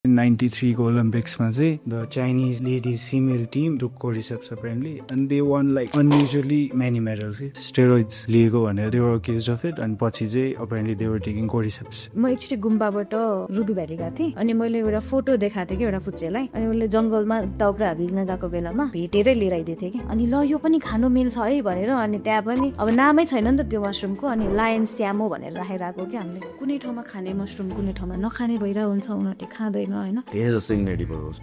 In 93 Olympics, the Chinese ladies female team took Cordyceps apparently, and they won like unusually many medals. Steroids लिएको भनेर they were accused of it, and पछि चाहिँ apparently they were taking Cordyceps. म एकचोटि गुम्बाबाट ruby valley गएको थिएँ अनि मैले एउटा फोटो देखाएको थिएँ कि एउटा फुच्चेलाई अनि उसले जङ्गलमा दाउराहरू लिन गएको बेलामा भेटेरै लिएर आइदिएको थिएँ कि अनि ल यो पनि खानु मिल्छ है भनेर अनि त्यहाँ पनि अब नामै छैन नि त त्यो मसरुमको अनि लायन स्यामो भनेर राखेर आएको कि हामीले कुनै ठाउँमा खाने मसरुम कुनै ठाउँमा नखाने भइरहेको हुन्छ उनीहरूले खाँदैन होइन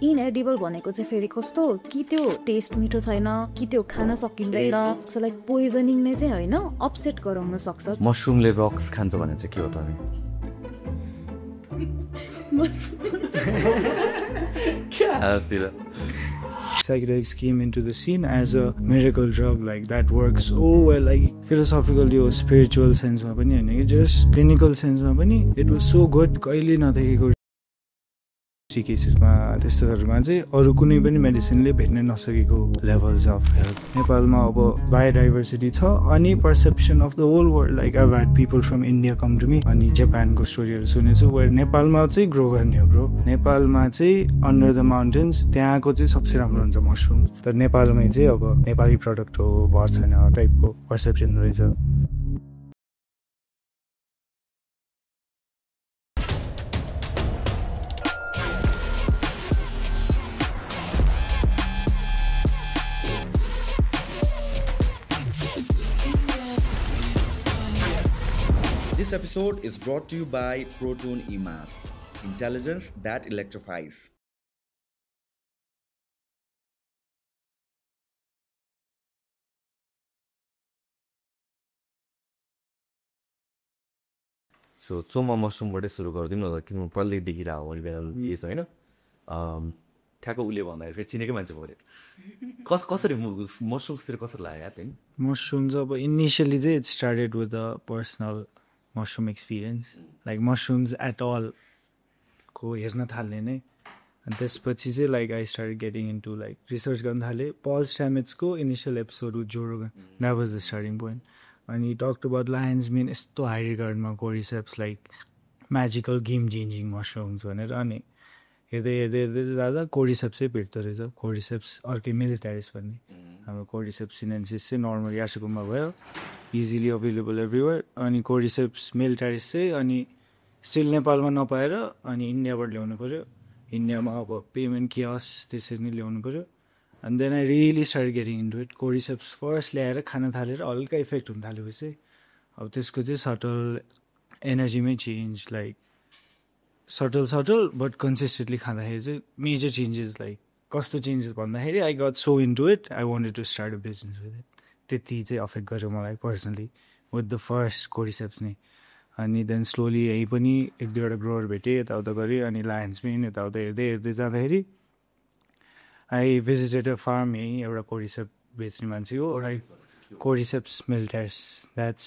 इनएडिबल भनेको चाहिँ फेरि कस्तो कि त्यो टेस्ट मिठो छैन कि त्यो खान सकिँदैन सो लाइक पोइजनिङ नै चाहिँ होइन अपसेट गराउन सक्छ मसरुमले रक्स खान्छ भने चाहिँ के हो त Psychedelics came into the scene as a miracle drug, like that works so well, like philosophical or spiritual sense ma pani haina, just clinical sense ma pani it was so good. कहिले नदेखेको केसेसमा त्यस्तोहरूमा चाहिँ अरू कुनै पनि मेडिसिनले भेट्न नसकेको levels of health नेपालमा अब बायोडाइभर्सिटी छ अनि perception of the whole world like I had people from India come to me अनि जापानको स्टोरीहरू सुनेछु वेयर नेपालमा चाहिँ ग्रो गर्ने हो ब्रो नेपालमा चाहिँ अन्डर द माउन्टेन्स त्यहाँको चाहिँ सबसे राम्रो हुन्छ मसरुम तर नेपालमै चाहिँ अब नेपाली प्रडक्ट हो भर छैन टाइपको पर्सेप्सन रहेछ This episode is brought to you by Proton EMAS, intelligence that electrifies. So, Soma mushroom सुरु गरिदिउँ न त किन पहिल्यै देखिरहेको हो बेला यस होइन ठ्याक्क उसले भन्दाखेरि फेरि चिनेकै मान्छे भयो कसरी मसरुम्सतिर कसरी लाग्यो त्यही मसरुम्स अब इनिसियली चाहिँ it started with a personal mushroom experience, like mushrooms at all को हेर्न थाल्ने नै अनि त्यसपछि चाहिँ like I started getting into like research गर्न थालेँ Paul Stamets को initial episode with Joe Rogan, that was the starting point and he talked about lion's mane यस्तो high regardमा Cordyceps like magical game changing mushrooms भनेर अनि हेर्दै हेर्दै हेर्दै जाँदा Cordyceps चाहिँ भेट्दो रहेछ Cordyceps अर्कै militaris भन्ने हाम्रो Cordyceps sinensis चाहिँ नर्मल यार्सगुम्बा भयो इजिली अभाइलेबल एभ्रिवेयर अनि Cordyceps militaris चाहिँ अनि स्टिल नेपालमा नपाएर अनि इन्डियाबाट ल्याउनु पऱ्यो इन्डियामा अब पेमेन्ट कियोस त्यसरी नै ल्याउनु पऱ्यो अनि then I really start getting into it Cordyceps first ल्याएर खान थालेर हल्का इफेक्ट हुन थालेपछि अब त्यसको चाहिँ सटल एनर्जीमै change like subtle but consistently खाँदाखेरि चाहिँ मेजर चेन्जेस लाइक कस्तो चेन्जेस भन्दाखेरि I got so into it I wanted to start a business with it त्यति चाहिँ अफेक्ट गर्यो मलाई personally with the first Cordyceps नै अनि देन स्लोली यहीँ पनि एक दुईवटा ग्रोवर भेटेँ यताउता गरेँ अनि लायन्स पनि यताउता हेर्दै हेर्दै जाँदाखेरि आई भिजिटेड अ फार्म यहीँ एउटा Cordyceps बेच्ने मान्छे हो Cordyceps militaris that's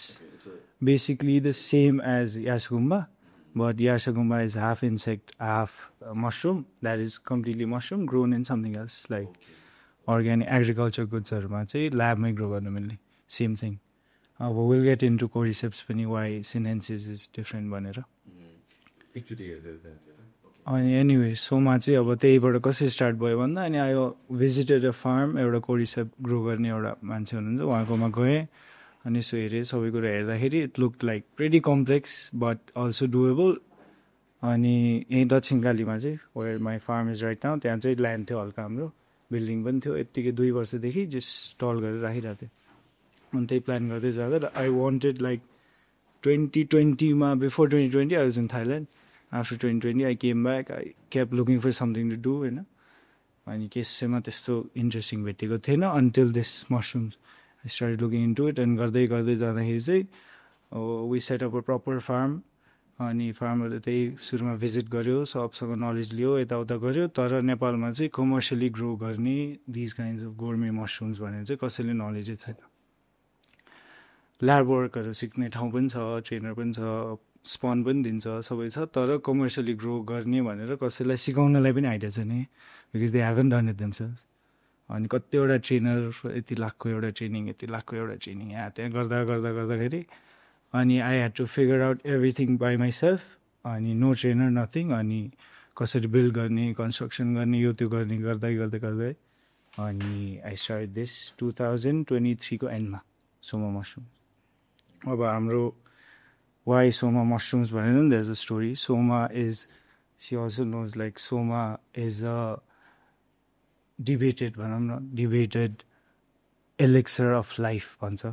basically the same as Yarsagumba but Yarsagumba is half insect half mushroom that is completely mushroom grown in something else like organic agriculture goods हरूमा चाहिँ ल्याबमै grow गर्न मिल्ने same thing अब will get into Cordyceps पनि why sinensis is different भनेर अनि anyway सोमा चाहिँ अब त्यहीबाट कसरी स्टार्ट भयो भन्दा अनि आई भिजिटेड अ फार्म एउटा Cordyceps ग्रो गर्ने एउटा मान्छे हुनुहुन्छ उहाँकोमा गएँ अनि यसो हेरेँ सबै कुरा हेर्दाखेरि it look like pretty complex but also doable अनि यहीँ दक्षिणकालीमा चाहिँ where my farm is right now त्यहाँ चाहिँ ल्यान्ड थियो हल्का हाम्रो बिल्डिङ पनि थियो यत्तिकै 2 वर्षदेखि जस्ट स्टल गरेर राखिरहेको थियो अनि त्यही प्लान गर्दै जाँदा आई वान्टेड लाइक 2020मा before 2020 I was in Thailand after 2020 I came back I kept looking for something to do होइन अनि केसमा त्यस्तो इन्ट्रेस्टिङ भेटेको थिएन until this mushrooms I started looking into it and गर्दै गर्दै जाँदाखेरि चाहिँ we set up a proper farm अनि फार्महरूले त्यही सुरुमा भिजिट गर्यो सबसँग नलेज लियो यताउता गर्यो तर नेपालमा चाहिँ कमर्सियली ग्रो गर्ने these kinds of gourmet mushrooms भनेर चाहिँ कसैले नलेजै छैन ल्याब वर्कहरू सिक्ने ठाउँ पनि छ ट्रेनर पनि छ स्पन पनि दिन्छ सबै छ तर कमर्सियली ग्रो गर्ने भनेर कसैलाई सिकाउनलाई पनि आइडिया छैन because they heaven done it themselves अनि कतिवटा ट्रेनर यति लाखको एउटा ट्रेनिङ यति लाखको एउटा ट्रेनिङ यहाँ त्यहाँ गर्दाखेरि अनि I had to figure out everything by myself अनि नो ट्रेनर नथिङ अनि कसरी बिल्ड गर्ने कन्स्ट्रक्सन गर्ने यो त्यो गर्ने गर्दै गर्दै गर्दै अनि आई स्टार्ट दिस 2023 को एन्डमा सोमा मसरुम. अब हाम्रो वाइ सोमा मसरुम्स भनेर नि there is a story. Soma is see also knows like Soma is a debated भनौँ न डिबेटेड elixir of life भन्छ.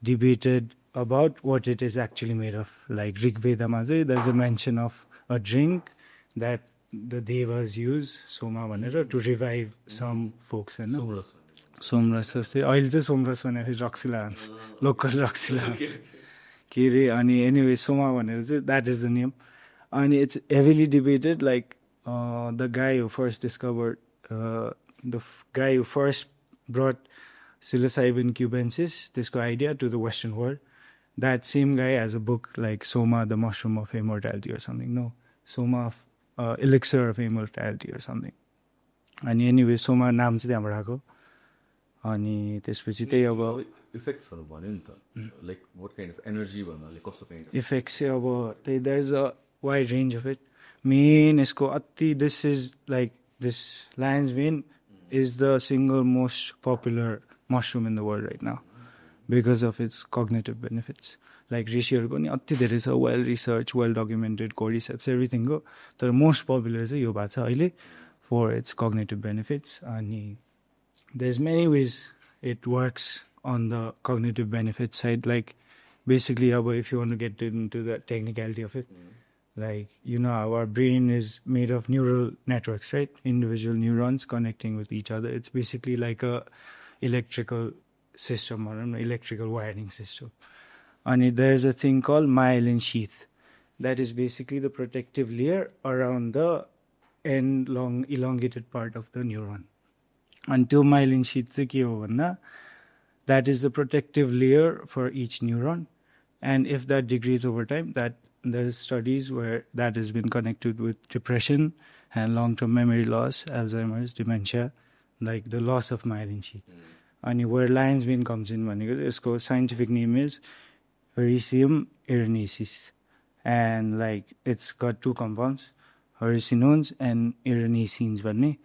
Debated about what it is actually made of. Like Rig Vedama चाहिँ there's a mention of a drink that the devas use, soma भनेर, to revive some folks हैन. सोमरस जस्तै अहिले चाहिँ सोमरस भनेर रक्सिला भन्छ, लोकल रक्सिला भन्छ के अरे. अनि एनिवे सोमा भनेर चाहिँ द्याट इज द नेम. अनि it's heavily debated. Like the guy who first discovered the guy who first brought psilocybin cubensis, त्यसको idea to the Western world. That same guy has a book like Soma, the Mushroom of Immortality or something. No, Soma of Elixir of Immortality or something. अनि anyway, Soma नाम चाहिँ त्यहाँबाट आएको. अनि त्यसपछि त्यही अब इफेक्ट्सहरू भन्यो नि त, like what kind of energy भन्नाले कस्तो काइन्ड इफेक्ट्स चाहिँ अब त्यही there is a wide range of it. Mane यसको अति this is like this lion's mane is the single most popular mushroom in the world right now because of its cognitive benefits. Like रिसीहरूको नि अति धेरै छ, well researched, well documented, Cordyceps, everything go. तर most popular चाहिँ यो भएको छ अहिले for its cognitive benefits. अनि there's many ways it works on the cognitive benefits side. Like basically if you want to get into the technicality of it, like you know our brain is made of neural networks, right? Individual neurons connecting with each other. It's basically like a electrical system or an electrical wiring system. And there's a thing called myelin sheath. That is basically the protective layer around the end long elongated part of the neuron. And त्यो myelin sheath चाहिँ के हो भन्दा that is the protective layer for each neuron. And if that degrades over time, that there's studies where that has been connected with depression and long-term memory loss, Alzheimer's, dementia, like the loss of myelin sheath. And where lion's mane comes in, its scientific name is Hericium erinaceus. And like it's got two compounds, hericinones and erinacines.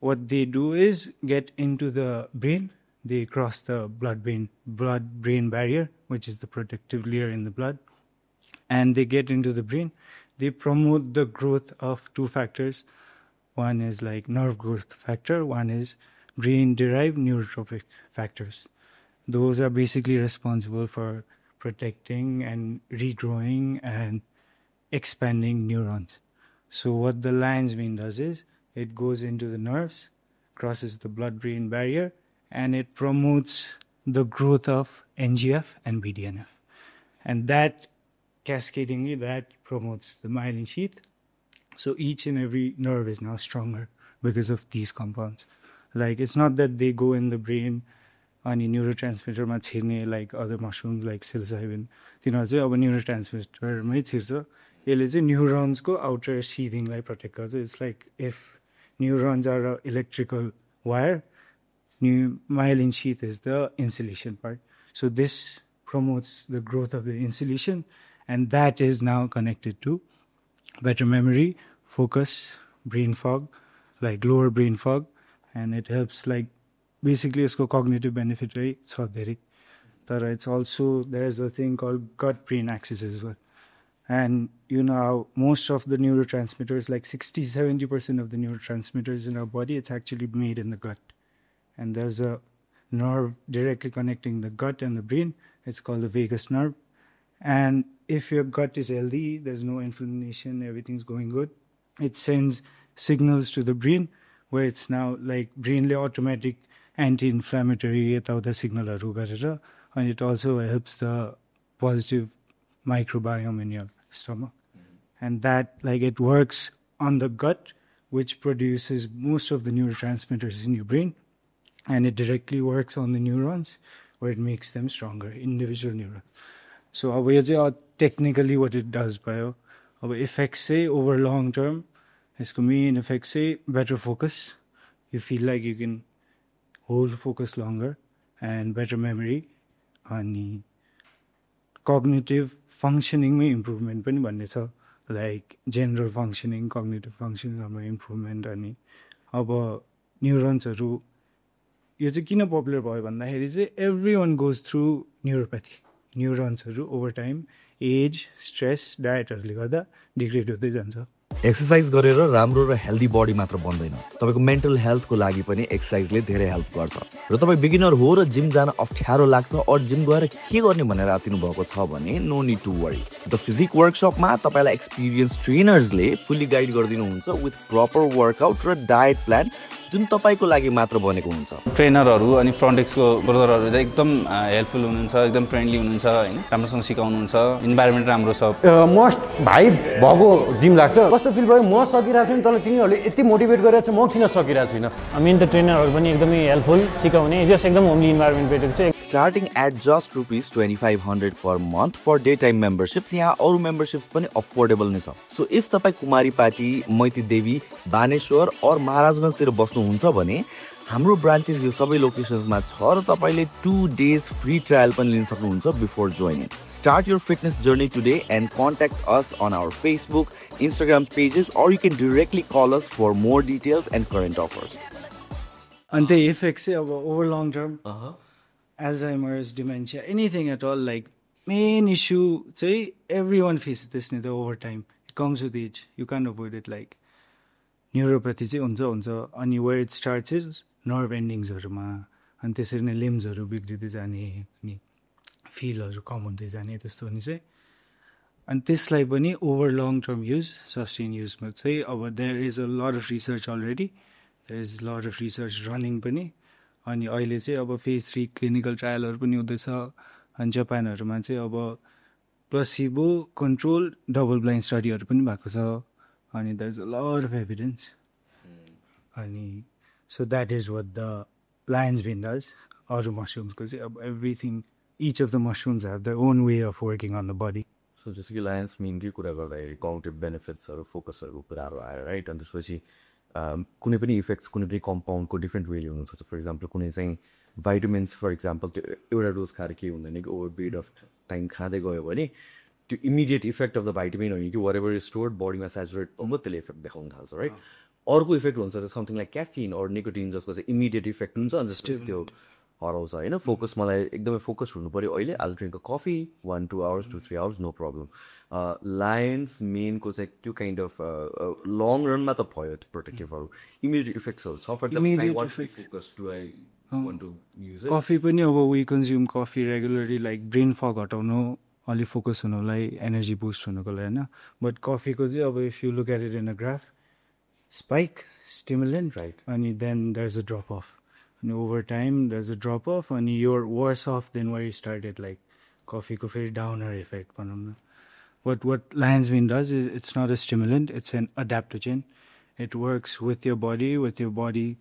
What they do is get into the brain, they cross the blood-brain barrier, which is the protective layer in the blood, and they get into the brain. They promote the growth of two factors. One is like nerve growth factor, one is brain-derived neurotropic factors. Those are basically responsible for protecting and regrowing and expanding neurons. So what the lion's mane does is it goes into the nerves, crosses the blood-brain barrier, and it promotes the growth of NGF and BDNF. And that, cascadingly, that promotes the myelin sheath. So each and every nerve is now stronger because of these compounds. Like it's not that they go in the brain अनि neurotransmitterमा छिर्ने like other mushrooms like psilocybin. तिनीहरू चाहिँ अब neurotransmitterमै छिर्छ. यसले चाहिँ neuronsको outer sheathingलाई protect गर्छ. It's like if neurons are an electrical wire, myelin sheath is the insulation part. So this promotes the growth of the insulation, and that is now connected to better memory, focus, brain fog, like lower brain fog, and it helps like basically it's cognitive benefit right छ धेरै. तर it's also there's a thing called gut brain axis as well. And you know how most of the neurotransmitters, like 60-70% of the neurotransmitters in our body, it's actually made in the gut. And there's a nerve directly connecting the gut and the brain. It's called the vagus nerve. And if your gut is healthy, there's no inflammation, everything's going good, it sends signals to the brain where it's now like brainly automatic anti-inflammatory signal, and it also helps the positive microbiome in your stomach. And that like it works on the gut, which produces most of the neurotransmitters in your brain, and it directly works on the neurons where it makes them stronger, individual neurons. So technically what it does by effects say over long term, its main effects say better focus. You feel like you can hold focus longer and better memory, and cognitive functioning में improvement पनि भन्ने छ. Like general functioning cognitive फङ्सनिङहरूमा improvement अनि अब न्युरोन्सहरू यो चाहिँ किन पपुलर भयो भन्दाखेरि चाहिँ every one goes through neuropathy न्युरोन्सहरू ओभर टाइम एज स्ट्रेस डायटहरूले गर्दा डिग्रेड हुँदै जान्छ एक्सर्साइज गरेर राम्रो र हेल्दी बडी मात्र बन्दैन तपाईँको मेन्टल हेल्थको लागि पनि एक्सर्साइजले धेरै हेल्प गर्छ र तपाईँ बिगिनर हो र जिम जान अप्ठ्यारो लाग्छ अरू जिम गएर के गर्ने भनेर आतिनु भएको छ भने no need to worry the physique वर्कसपमा तपाईँलाई एक्सपिरियन्स ट्रेनर्सले फुल्ली गाइड गरिदिनुहुन्छ विथ प्रपर वर्कआउट र डायट प्लान जुन तपाईँको लागि मात्र बनेको हुन्छ ट्रेनरहरू अनि फ्रन्ट डेस्कको ब्रदरहरू चाहिँ एकदम हेल्पफुल हुनुहुन्छ एकदम फ्रेन्डली हुनुहुन्छ होइन राम्रोसँग सिकाउनुहुन्छ इन्भाइरोमेन्ट राम्रो छ मस्ट भाइ भएको जिम लाग्छ कस्तो फिल भयो म सकिरहेको छु नि तर तिनीहरूले यति मोटिभेट गरिरहेको छ म किन सकिरहेको छैन त ट्रेनरहरू पनि एकदमै हेल्पफुल सिकाउने जस्ट एकदम होमली इन्भाइरोमेन्ट भेटेको छ starting at just ₹2500 per month for day time memberships यहाँ अरू मेम्बरसिप्स पनि अफोर्डेबल नै छ सो इफ तपाईँ कुमारी पाटी मैती देवी बानेश्वर और महाराजगञ्जतिर बस्नुहुन्छ भने हाम्रो ब्रान्चेस यो सबै लोकेसन्समा छ र तपाईँले 2 days फ्री ट्रायल पनि लिन सक्नुहुन्छ before joining start your fitness journey today and contact us on our Facebook Instagram pages और you can directly call us for more details and current offers अनि त्यही इफेक्ट चाहिँ अब over long term Alzheimer's, dementia, anything at all, like main issue say everyone faces this over time. It comes with age. You can't avoid it. Like neuropathy चाहिँ हुन्छ अनि where it starts is nerve endings हरूमा अनि त्यसरी नै limbs हरू बिग्रिदै जाने अनि feel हरू कम हुँदै जाने त्यस्तो हुने चाहिँ अनि त्यसलाई पनि over long term use, sustain use मा चाहिँ अब there is a lot of research already. There is a lot of research running पनि अनि अहिले चाहिँ अब फेज 3 क्लिनिकल ट्रायलहरू पनि हुँदैछ अनि जापानहरूमा चाहिँ अब प्लेसिबो कन्ट्रोल डबल ब्लाइन्ड स्टडीहरू पनि भएको छ अनि there is a lot of evidence अनि so that is what the lion's bin does अरू मसरुम्सको चाहिँ अब everything each of the mushrooms have their own way of working on the body so जस्तो कि लायन्स मेनकै कुरा गर्दाखेरि कग्निटिभ बेनिफिट्सहरू फोकसहरूको कुराहरू आयो राइट अनि त्यसपछि कुनै पनि इफेक्ट्स कुनै पनि कम्पाउन्डको डिफ्रेन्ट वेले हुनसक्छ फर इक्जाम्पल कुनै चाहिँ भाइटामिन्स फर इक्जाम्पल त्यो एउटा डोज खाएर केही हुँदैन कि ओभर पिरियड अफ टाइम खाँदै गयो भने त्यो immediate effect of the vitamin होइन कि वाट एभर इज स्टोर्ड बडीमा सेचुरेट हुन्छ त्यसले इफेक्ट देखाउन थाल्छ राइट अर्को इफेक्ट हुन्छ something like caffeine or nicotine जसको चाहिँ इमिडिएट इफेक्ट हुन्छ अनि जस्तो त्यो हराउँछ होइन फोकस मलाई एकदमै फोकस हुनु पऱ्यो अहिले I drink a coffee 1-2 hours to 3 hours no problem lion's मेनको चाहिँ त्यो काइन्ड अफ लङ रनमा त भयो त्यो प्रोटेक्टिभहरू इमिडिएट इफेक्ट्सहरू छ फर एक्जाम्पल कफी पनि अब we consume coffee regularly like brain fog हटाउनु अलिक फोकस हुनुलाई एनर्जी बुस्ट हुनुको लागि होइन बट कफीको चाहिँ अब if you look at it in a graph spike stimulant right अनि then there is a drop off अनि over time there is a drop off अनि your worse off than where you started like कफीको फेरि downer effect भनौँ न But what lion's mane does is it's not a stimulant, it's an adaptogen. It works with your body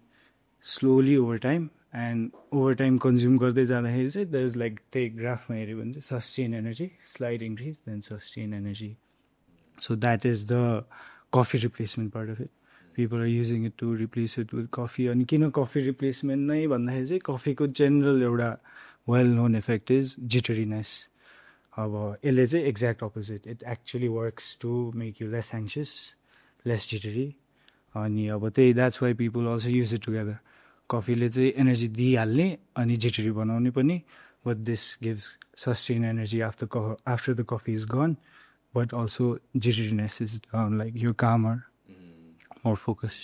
slowly over time. And over time consume garde jada here there's like take graph ma herio bhanje sustain energy, slight increase, then sustain energy. So that is the coffee replacement part of it. People are using it to replace it with coffee. And kina coffee replacement nai bhanda here coffee ko general euta well known effect is jitteriness. अब यसले चाहिँ exact opposite it actually works to make you less anxious less jittery अनि अब त्यही that's why people also use it together कफीले चाहिँ energy दिइहाल्ने अनि जिटरी बनाउने पनि but this gives sustain energy after the coffee is gone but also jitteriness is like you calmer more focus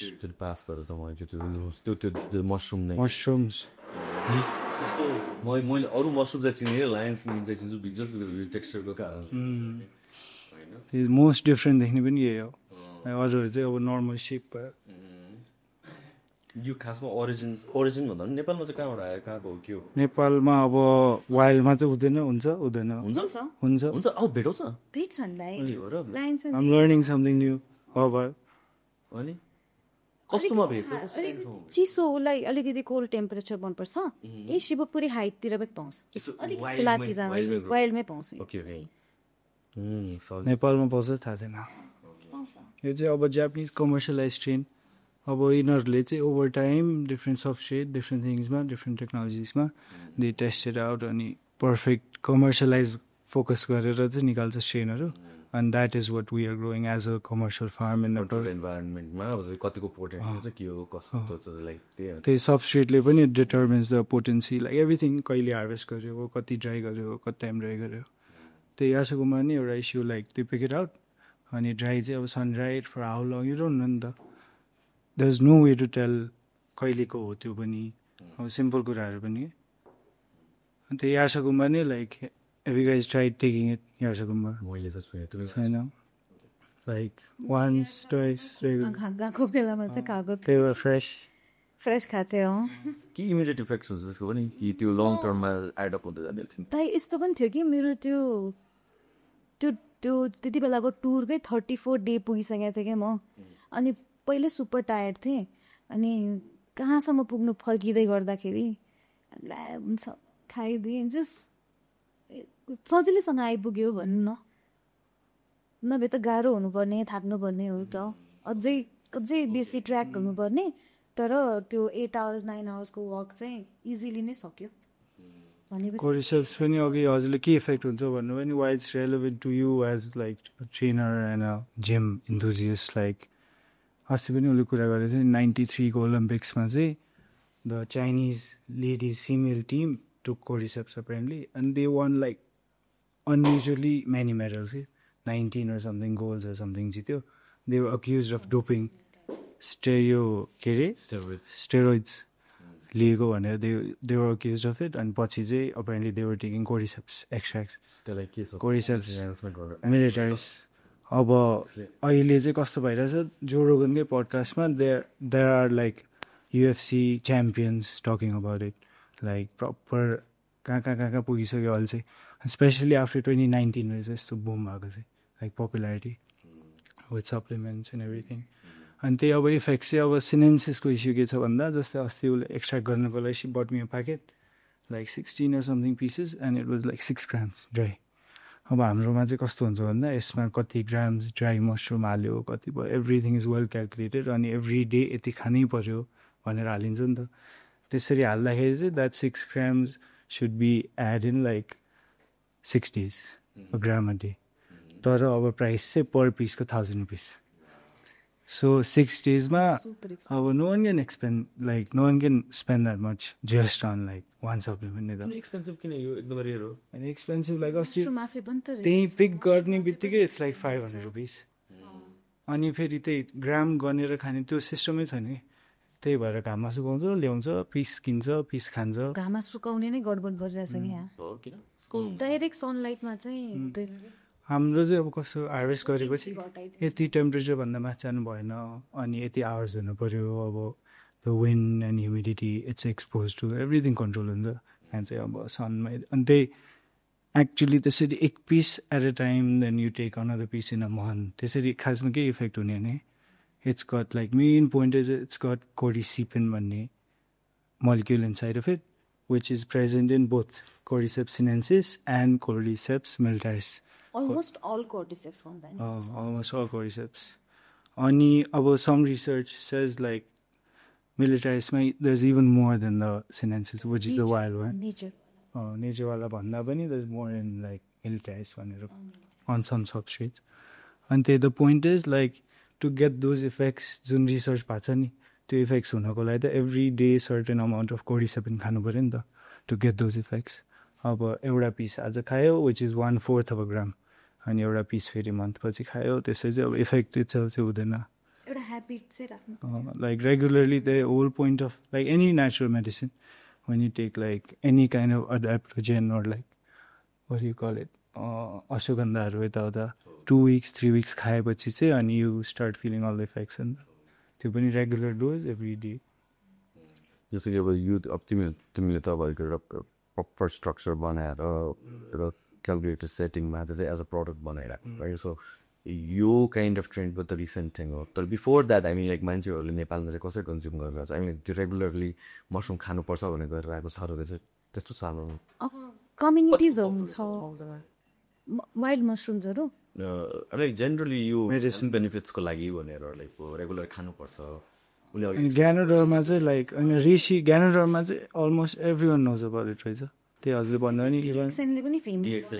pass गरेर त मैले त्यो मसरुम्स मैले अरू मसरुम चाहिँ चिनेँ लायन्स मेन चाहिँ चिन्छु जस्ट बिकज टेक्स्चरको कारण मोस्ट डिफ्रेन्ट देख्ने पनि यही हो अरूहरू चाहिँ अब नर्मल सेप भयो यो खासमा ओरिजिन भन्दा पनि नेपालमा चाहिँ कहाँबाट आयो कहाँको हो के हो नेपालमा अब वाइल्डमा चाहिँ हुँदैन हुन्छ भेटाउँछ आइम लर्निङ समथिङ न्यू अब अनि कस्तोमा भेट्छ चिसो उसलाई अलिकति कोल्ड टेम्परेचर मनपर्छ यही शिवपुरी हाइटतिर पनि पाउँछ वाइल्डमै पाउँछ नेपालमा पाउँछ थाहा थिएन यो चाहिँ अब जापानिज कमर्सियलाइज ट्रेन अब यिनीहरूले चाहिँ over time different substrate different थिङ्समा डिफ्रेन्ट टेक्नोलोजिसमा दे टेस्टेड आउट अनि पर्फेक्ट कमर्सियलाइज फोकस गरेर चाहिँ निकाल्छ स्ट्रेनहरू And that is what we are growing as a commercial farm in Nepal. इन्भाइरोमेन्टमा अब कतिको पोटेन्सियल चाहिँ के हो कस्तो लाइक त्यही सबस्ट्रेटले पनि determines the potency like everything कहिले हार्भेस्ट गर्यो कति ड्राई गर्यो कति टाइम ड्राई गर्यो त्यही यार्सागुम्बा नि एउटा इस्यु लाइक त्यो पिक इट आउट अनि ड्राई चाहिँ अब sun dried for how long you don't know नि त there is no way to tell कहिलेको हो त्यो पनि अब सिम्पल कुराहरू पनि अनि त्यही यार्सागुम्बा नै like have you guys tried taking it Yarsagumba? मैले चाहिँ छुएँ तिमी छैन like once twice गएको बेलामा चाहिँ खाएको they were fresh खाथे हो के इमिडिएट इफेक्ट्स हुन्छ त्यसको पनि कि त्यो लङ टर्ममा एड अप हुँदै जाने थियो त यस्तो पनि थियो कि मेरो त्यो त्यो त्यो त्यति बेलाको टुरकै 34 डे पुगिसकेको थिएँ क्या म अनि पहिले सुपर टायर्ड थिएँ अनि कहाँसम्म पुग्नु फर्किँदै गर्दाखेरि ला हुन्छ खाइदिएँ जस्ट सजिलैसँग आइपुग्यो भन्नु न नभए त गाह्रो हुनुपर्ने थाक्नुपर्ने हो त अझै बेसी ट्र्याक हुनुपर्ने तर त्यो 8 hours 9 hours को वक चाहिँ इजिली नै सक्यो भनेपछि कोर्डिसेप्स पनि अघि हजुरले के इफेक्ट हुन्छ भन्नु पनि why it's relevant to you as like trainer and a gym enthusiast like अस्ति पनि उसले कुरा गरेको थियो 93 को ओलम्पिक्समा चाहिँ the Chinese ladies female team took Cordyceps apparently and they won like unusually many medals 19 or something golds or something jityo they were accused of doping steroids लिएको भनेर they were accused of it and पछि चाहिँ apparently they were taking Cordyceps extracts Cordyceps militaries अब अहिले चाहिँ कस्तो भइरहेछ जो रोगनकै पडकास्टमा there are like UFC champions talking about it like proper कहाँ पुगिसक्यो अहिले चाहिँ स्पेसली आफ्टर 2019 मा चाहिँ यस्तो बुम भएको चाहिँ like popularity with supplements and everything अनि त्यही अब इफेक्ट चाहिँ अब सिनेन्सिसको इस्यु के छ भन्दा जस्तै अस्ति उसले एक्सट्र्याक्ट गर्नुको लागि but me a packet like 16 or something pieces and it was like 6 grams dry अब हाम्रोमा चाहिँ कस्तो हुन्छ भन्दा यसमा कति ग्राम्स ड्राई मसरुम हाल्यो कति भयो एभ्रिथिङ इज वेल क्यालकुलेटेड अनि एभ्री डे यति खानै पर्यो भनेर हालिन्छ नि त त्यसरी हाल्दाखेरि चाहिँ that 6 grams should B Ed in like 6 days a gram a day तर अब प्राइस चाहिँ पर पिसको 1000 rupees सो 6 days मा अब no one can spend that much just on like one supplement नि त एक्सपेन्सिभ किन यो एकदम रेयर हो अनि एक्सपेन्सिभ लाइक अस्ति त्यही पिक गर्ने बित्तिकै इट्स लाइक 500 rupees अनि फेरि त्यही ग्राम गनेर खाने त्यो सिस्टमै छैन कि त्यही भएर घाममा सुकाउँछ ल्याउँछ पिस किन्छ पिस खान्छ घाममा सुकाउने नै गडबड गरिरहेछ कि यहाँ डाइरेक्ट सनलाइटमा चाहिँ हाम्रो चाहिँ अब कस्तो हार्भेस्ट गरेपछि यति टेम्परेचर भन्दा माथि जानु भएन अनि यति आवर्स हुनु पऱ्यो अब the wind and humidity it's expose to everything control हुन्छ यहाँ चाहिँ अब सनमै अनि त्यही एक्चुली त्यसरी एक piece at a time then you take another piece in a month त्यसरी खासमा के इफेक्ट हुने भने it's got like main point is it's got Cordyceps भन्ने molecule inside of it which is present in both Cordyceps sinensis and Cordyceps militaris almost all Cordyceps combined almost all Cordyceps अनि अब some research says like militaris there's even more than the sinensis which is the wild one nature वाला भन्दा पनि there's more in like militaris भनेर on some substrates and the point is like to get those effects जुन research भएको छ नि त्यो effects हुनको लागि त every day certain amount of cordycepin खानु पऱ्यो नि त टु गेट दोज इफेक्ट्स अब एउटा पिस आज खायो which is 1/4 of a gram अनि एउटा पिस फेरि मन्थपछि खायो त्यसै चाहिँ अब इफेक्ट चाहिँ हुँदैन एउटा ह्याबिट चाहिँ राख्नु like regularly the whole point of like any natural medicine when you take like any kind of adaptogen or like what do you call it अश्वगन्धाहरू यताउता 2 weeks 3 weeks खाएपछि चाहिँ अनि you start feeling all the effects नि त्यो पनि regular dose every day जस्तो कि अब यो अब तिमीले त अब एउटा प्रपर स्ट्रक्चर बनाएर एउटा क्यालकुलेटर सेटिङमा चाहिँ एज अ प्रडक्ट बनाइराख्नु है सो यो काइन्ड अफ ट्रेन्ड त रिसेन्ट थिङ हो तर बिफोर द्याट हामी लाइक मान्छेहरूले नेपालमा चाहिँ कसरी कन्ज्युम गरिरहेको छ हामी त्यो रेगुलरली मसरुम खानुपर्छ भनेर गरेर आएको छ र चाहिँ त्यस्तो सानो कम्युनिटिजहरू हुन्छ वाइल्ड मसरुम्सहरू लाइक जेनरली यो मेडिसिन बेनिफिट्सको लागि भनेर लाइक रेगुलर खानुपर्छ ग्यानोडरमा चाहिँ लाइक अनि ऋषि ग्यानोडरमा चाहिँ almost everyone knows about it रहेछ त्यही हजुरले भन्नु नि इभन पनि फेमस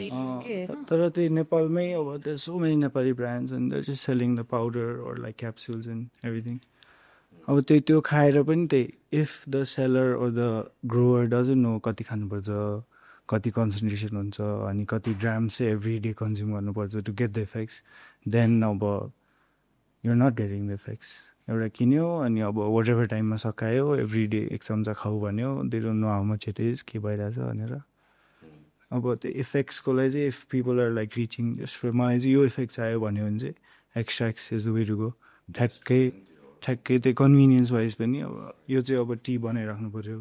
तर त्यही नेपालमै अब there's so many Nepali brands and they're just selling the powder or like capsules and everything. अब त्यो खाएर पनि त्यही if the seller or the grower doesn't know कति खानुपर्छ कति कन्सन्ट्रेसन हुन्छ अनि कति ग्राम्स चाहिँ एभ्री डे कन्ज्युम गर्नुपर्छ to get the effects then अब you're not getting the effects एउटा किन्यो अनि अब वाट एभर टाइममा सकायो एभ्री डे 1 चम्चा खाऊ भन्यो they don't know how much it is के भइरहेछ भनेर अब त्यो इफेक्ट्सको लागि चाहिँ if people are like reaching just for मलाई चाहिँ यो इफेक्ट्स आयो भन्यो भने चाहिँ extracts is the way to go ठ्याक्कै त्यो कन्भिनियन्स वाइज पनि अब यो चाहिँ अब टी बनाइराख्नु पऱ्यो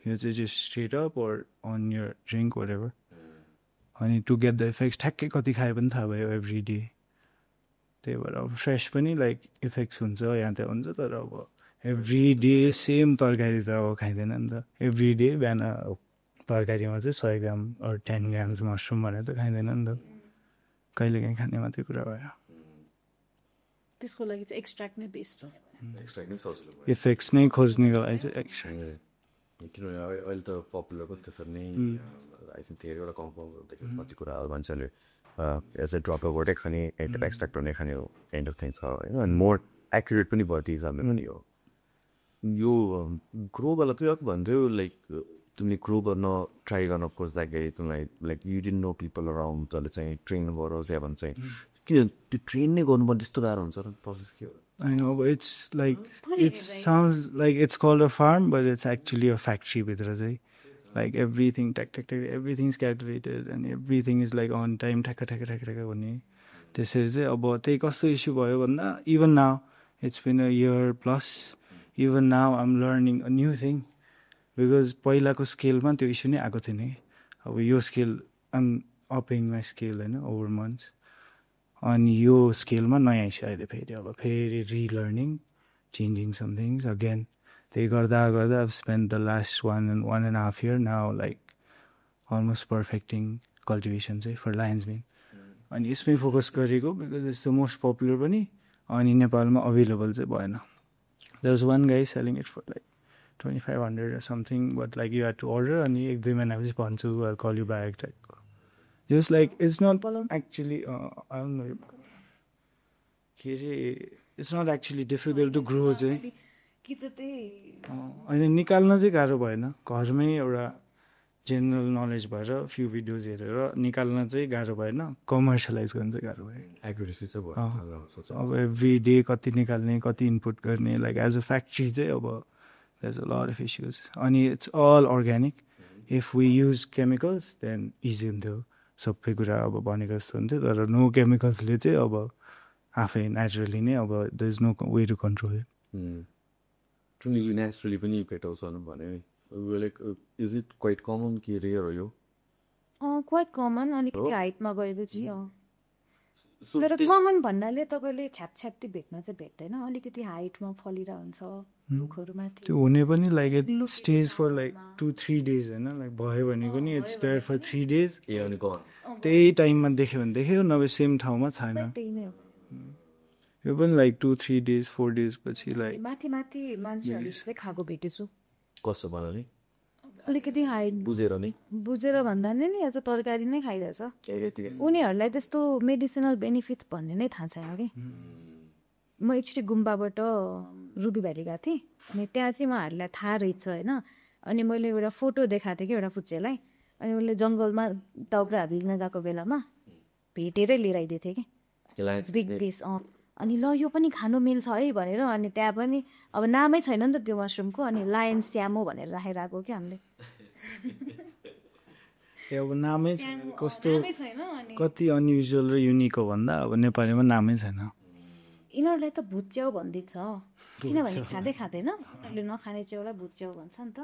यो चाहिँ just straight up or on your drink whatever अनि टु गेट द इफेक्ट्स ठ्याक्कै कति खायो पनि थाहा भयो एभ्री डे त्यही भएर अब फ्रेस पनि लाइक इफेक्ट्स हुन्छ यहाँ त हुन्छ तर अब एभ्री डे सेम तरकारी त अब खाइँदैन नि त एभ्री डे बिहान तरकारीमा चाहिँ 100 ग्राम अर 10 ग्राम्स मसरुम भनेर त खाइँदैन नि त कहिलेकाहीँ खाने मात्रै कुरा भयो त्यसको लागि चाहिँ एक्सट्र्याक्ट नै बेस्ट हो एक्सट्र्याक्ट नै सजिलो इफेक्ट्स नै खोज्नेको लागि चाहिँ एक्सट्र्याक्ट किनभने अहिले त पपुलर पनि त्यसरी नै आई थिङ्क धेरैवटा कम्पाउन्डदेखि कति कुराहरू मान्छेले एज ए ड्रप अबाउटै खाने एक्सट्र्याक्ट हुने खाने काइन्ड अफ थिङ छ होइन अनि मोर एक्युरेट पनि भयो त्यो हिसाबले पनि यो ग्रोवाला त्यो भन्थ्यो लाइक तिमीले ग्रो गर्न ट्राई गर्न खोज्दाखेरि तिमीलाई like you didn't know people around जसले चाहिँ ट्रेन गरोस् या भन्छ किन त्यो ट्रेन नै गर्नुपर्ने त्यस्तो गाह्रो हुन्छ र प्रोसेस के हो I know, but it's like, it sounds like it's called a farm, but it's actually a factory भित्र चाहिँ like everything, everything's calculated and everything is like on time, ठ्याक्क भन्ने त्यसरी चाहिँ अब त्यही कस्तो इस्यु भयो भन्दा even now, it's been a year plus, even now I'm learning a new thing because पहिलाको स्केलमा त्यो इस्यु नै आएको थिएन अब यो scale I'm upping my scale होइन over months अनि यो स्केलमा नयाँ इस्यु अहिले फेरि रिलर्निङ चेन्जिङ सम थिङ्स अगेन त्यही गर्दा I've spent the last 1.5 year now like almost perfecting cultivation चाहिँ for lion's mane अनि यसमै फोकस गरेको because it's the most popular पनि अनि नेपालमा अभाइलेबल चाहिँ भएन there was one guy selling it for like 2500 or something but like you had to order अनि 1-2 महिनापछि भन्छु I'll call you back type just like it's not actually I don't know it's not actually difficult to grow चाहिँ अनि निकाल्न चाहिँ गाह्रो भएन घरमै एउटा जेनरल नलेज भएर फ्यु भिडियोज हेरेर निकाल्न चाहिँ गाह्रो भएन कमर्सियलाइज गर्न चाहिँ गाह्रो भयो एक्युरेसी चाहिँ भयो अब एभ्री डे कति निकाल्ने कति इनपुट गर्ने लाइक एज अ फ्याक्ट्री चाहिँ अब there's a lot of issues अनि it's all organic if we use chemicals then easy हुन्थ्यो सबै कुरा अब भनेको जस्तो हुन्थ्यो तर नो केमिकल्सले चाहिँ अब आफै नेचुरली नै अब there is no way to control it तिमीले नेचुरली पनि पेटाउँछ भने like is it quite common कि रेयर हो यो क्वाइट कमन अलिकति हाइटमा गएपछि तर कमन भन्नाले तपाईँले छ्यापछ्याप्ती भेट्न चाहिँ भेट्दैन अलिकति हाइटमा फलिरहेको हुन्छ रुखहरूमाथि त्यो हुने पनि like it stays for like 2-3 days होइन लाइक भयो भने पनि इट्स देयर फर 3 डेज त्यही टाइममा देख्यो भने देख्यो नभए सेम ठाउँमा छैन यो पनि लाइक 2-3 डेज 4 डेज पछि लाइक माथि मान्छेहरूले चाहिँ खाएको भेटेछु कस्तो बनाउने अलिकति हाइट बुझेर भन्दा नि आज तरकारी नै खाइरहेछ उनीहरूलाई त्यस्तो मेडिसिनल बेनिफिट्स भन्ने नै थाहा छैन कि म एकचोटि गुम्बाबाट रुबी भ्याली गएको थिएँ अनि त्यहाँ चाहिँ उहाँहरूलाई थाहा रहेछ होइन अनि मैले एउटा फोटो देखाएको थिएँ कि एउटा फुच्चेलाई अनि उसले जङ्गलमा दाउराहरू लिन गएको बेलामा भेटेरै लिएर आइदिएको थिएँ कि बिग पिस अनि ल यो पनि खानु मिल्छ है भनेर अनि त्यहाँ पनि अब नामै छैन नि त त्यो मसरुमको अनि लायन स्यामो भनेर राखेर आएको कि हामीले अब नामै छैन कस्तो कति अनयुजुअल र युनिक हो भन्दा अब नेपालीमा नामै छैन यिनीहरूलाई त भुच्याउ भनिदिन्छ किनभने खाँदैन उनीहरूले नखाने च्याउलाई भुच्याउ भन्छ नि त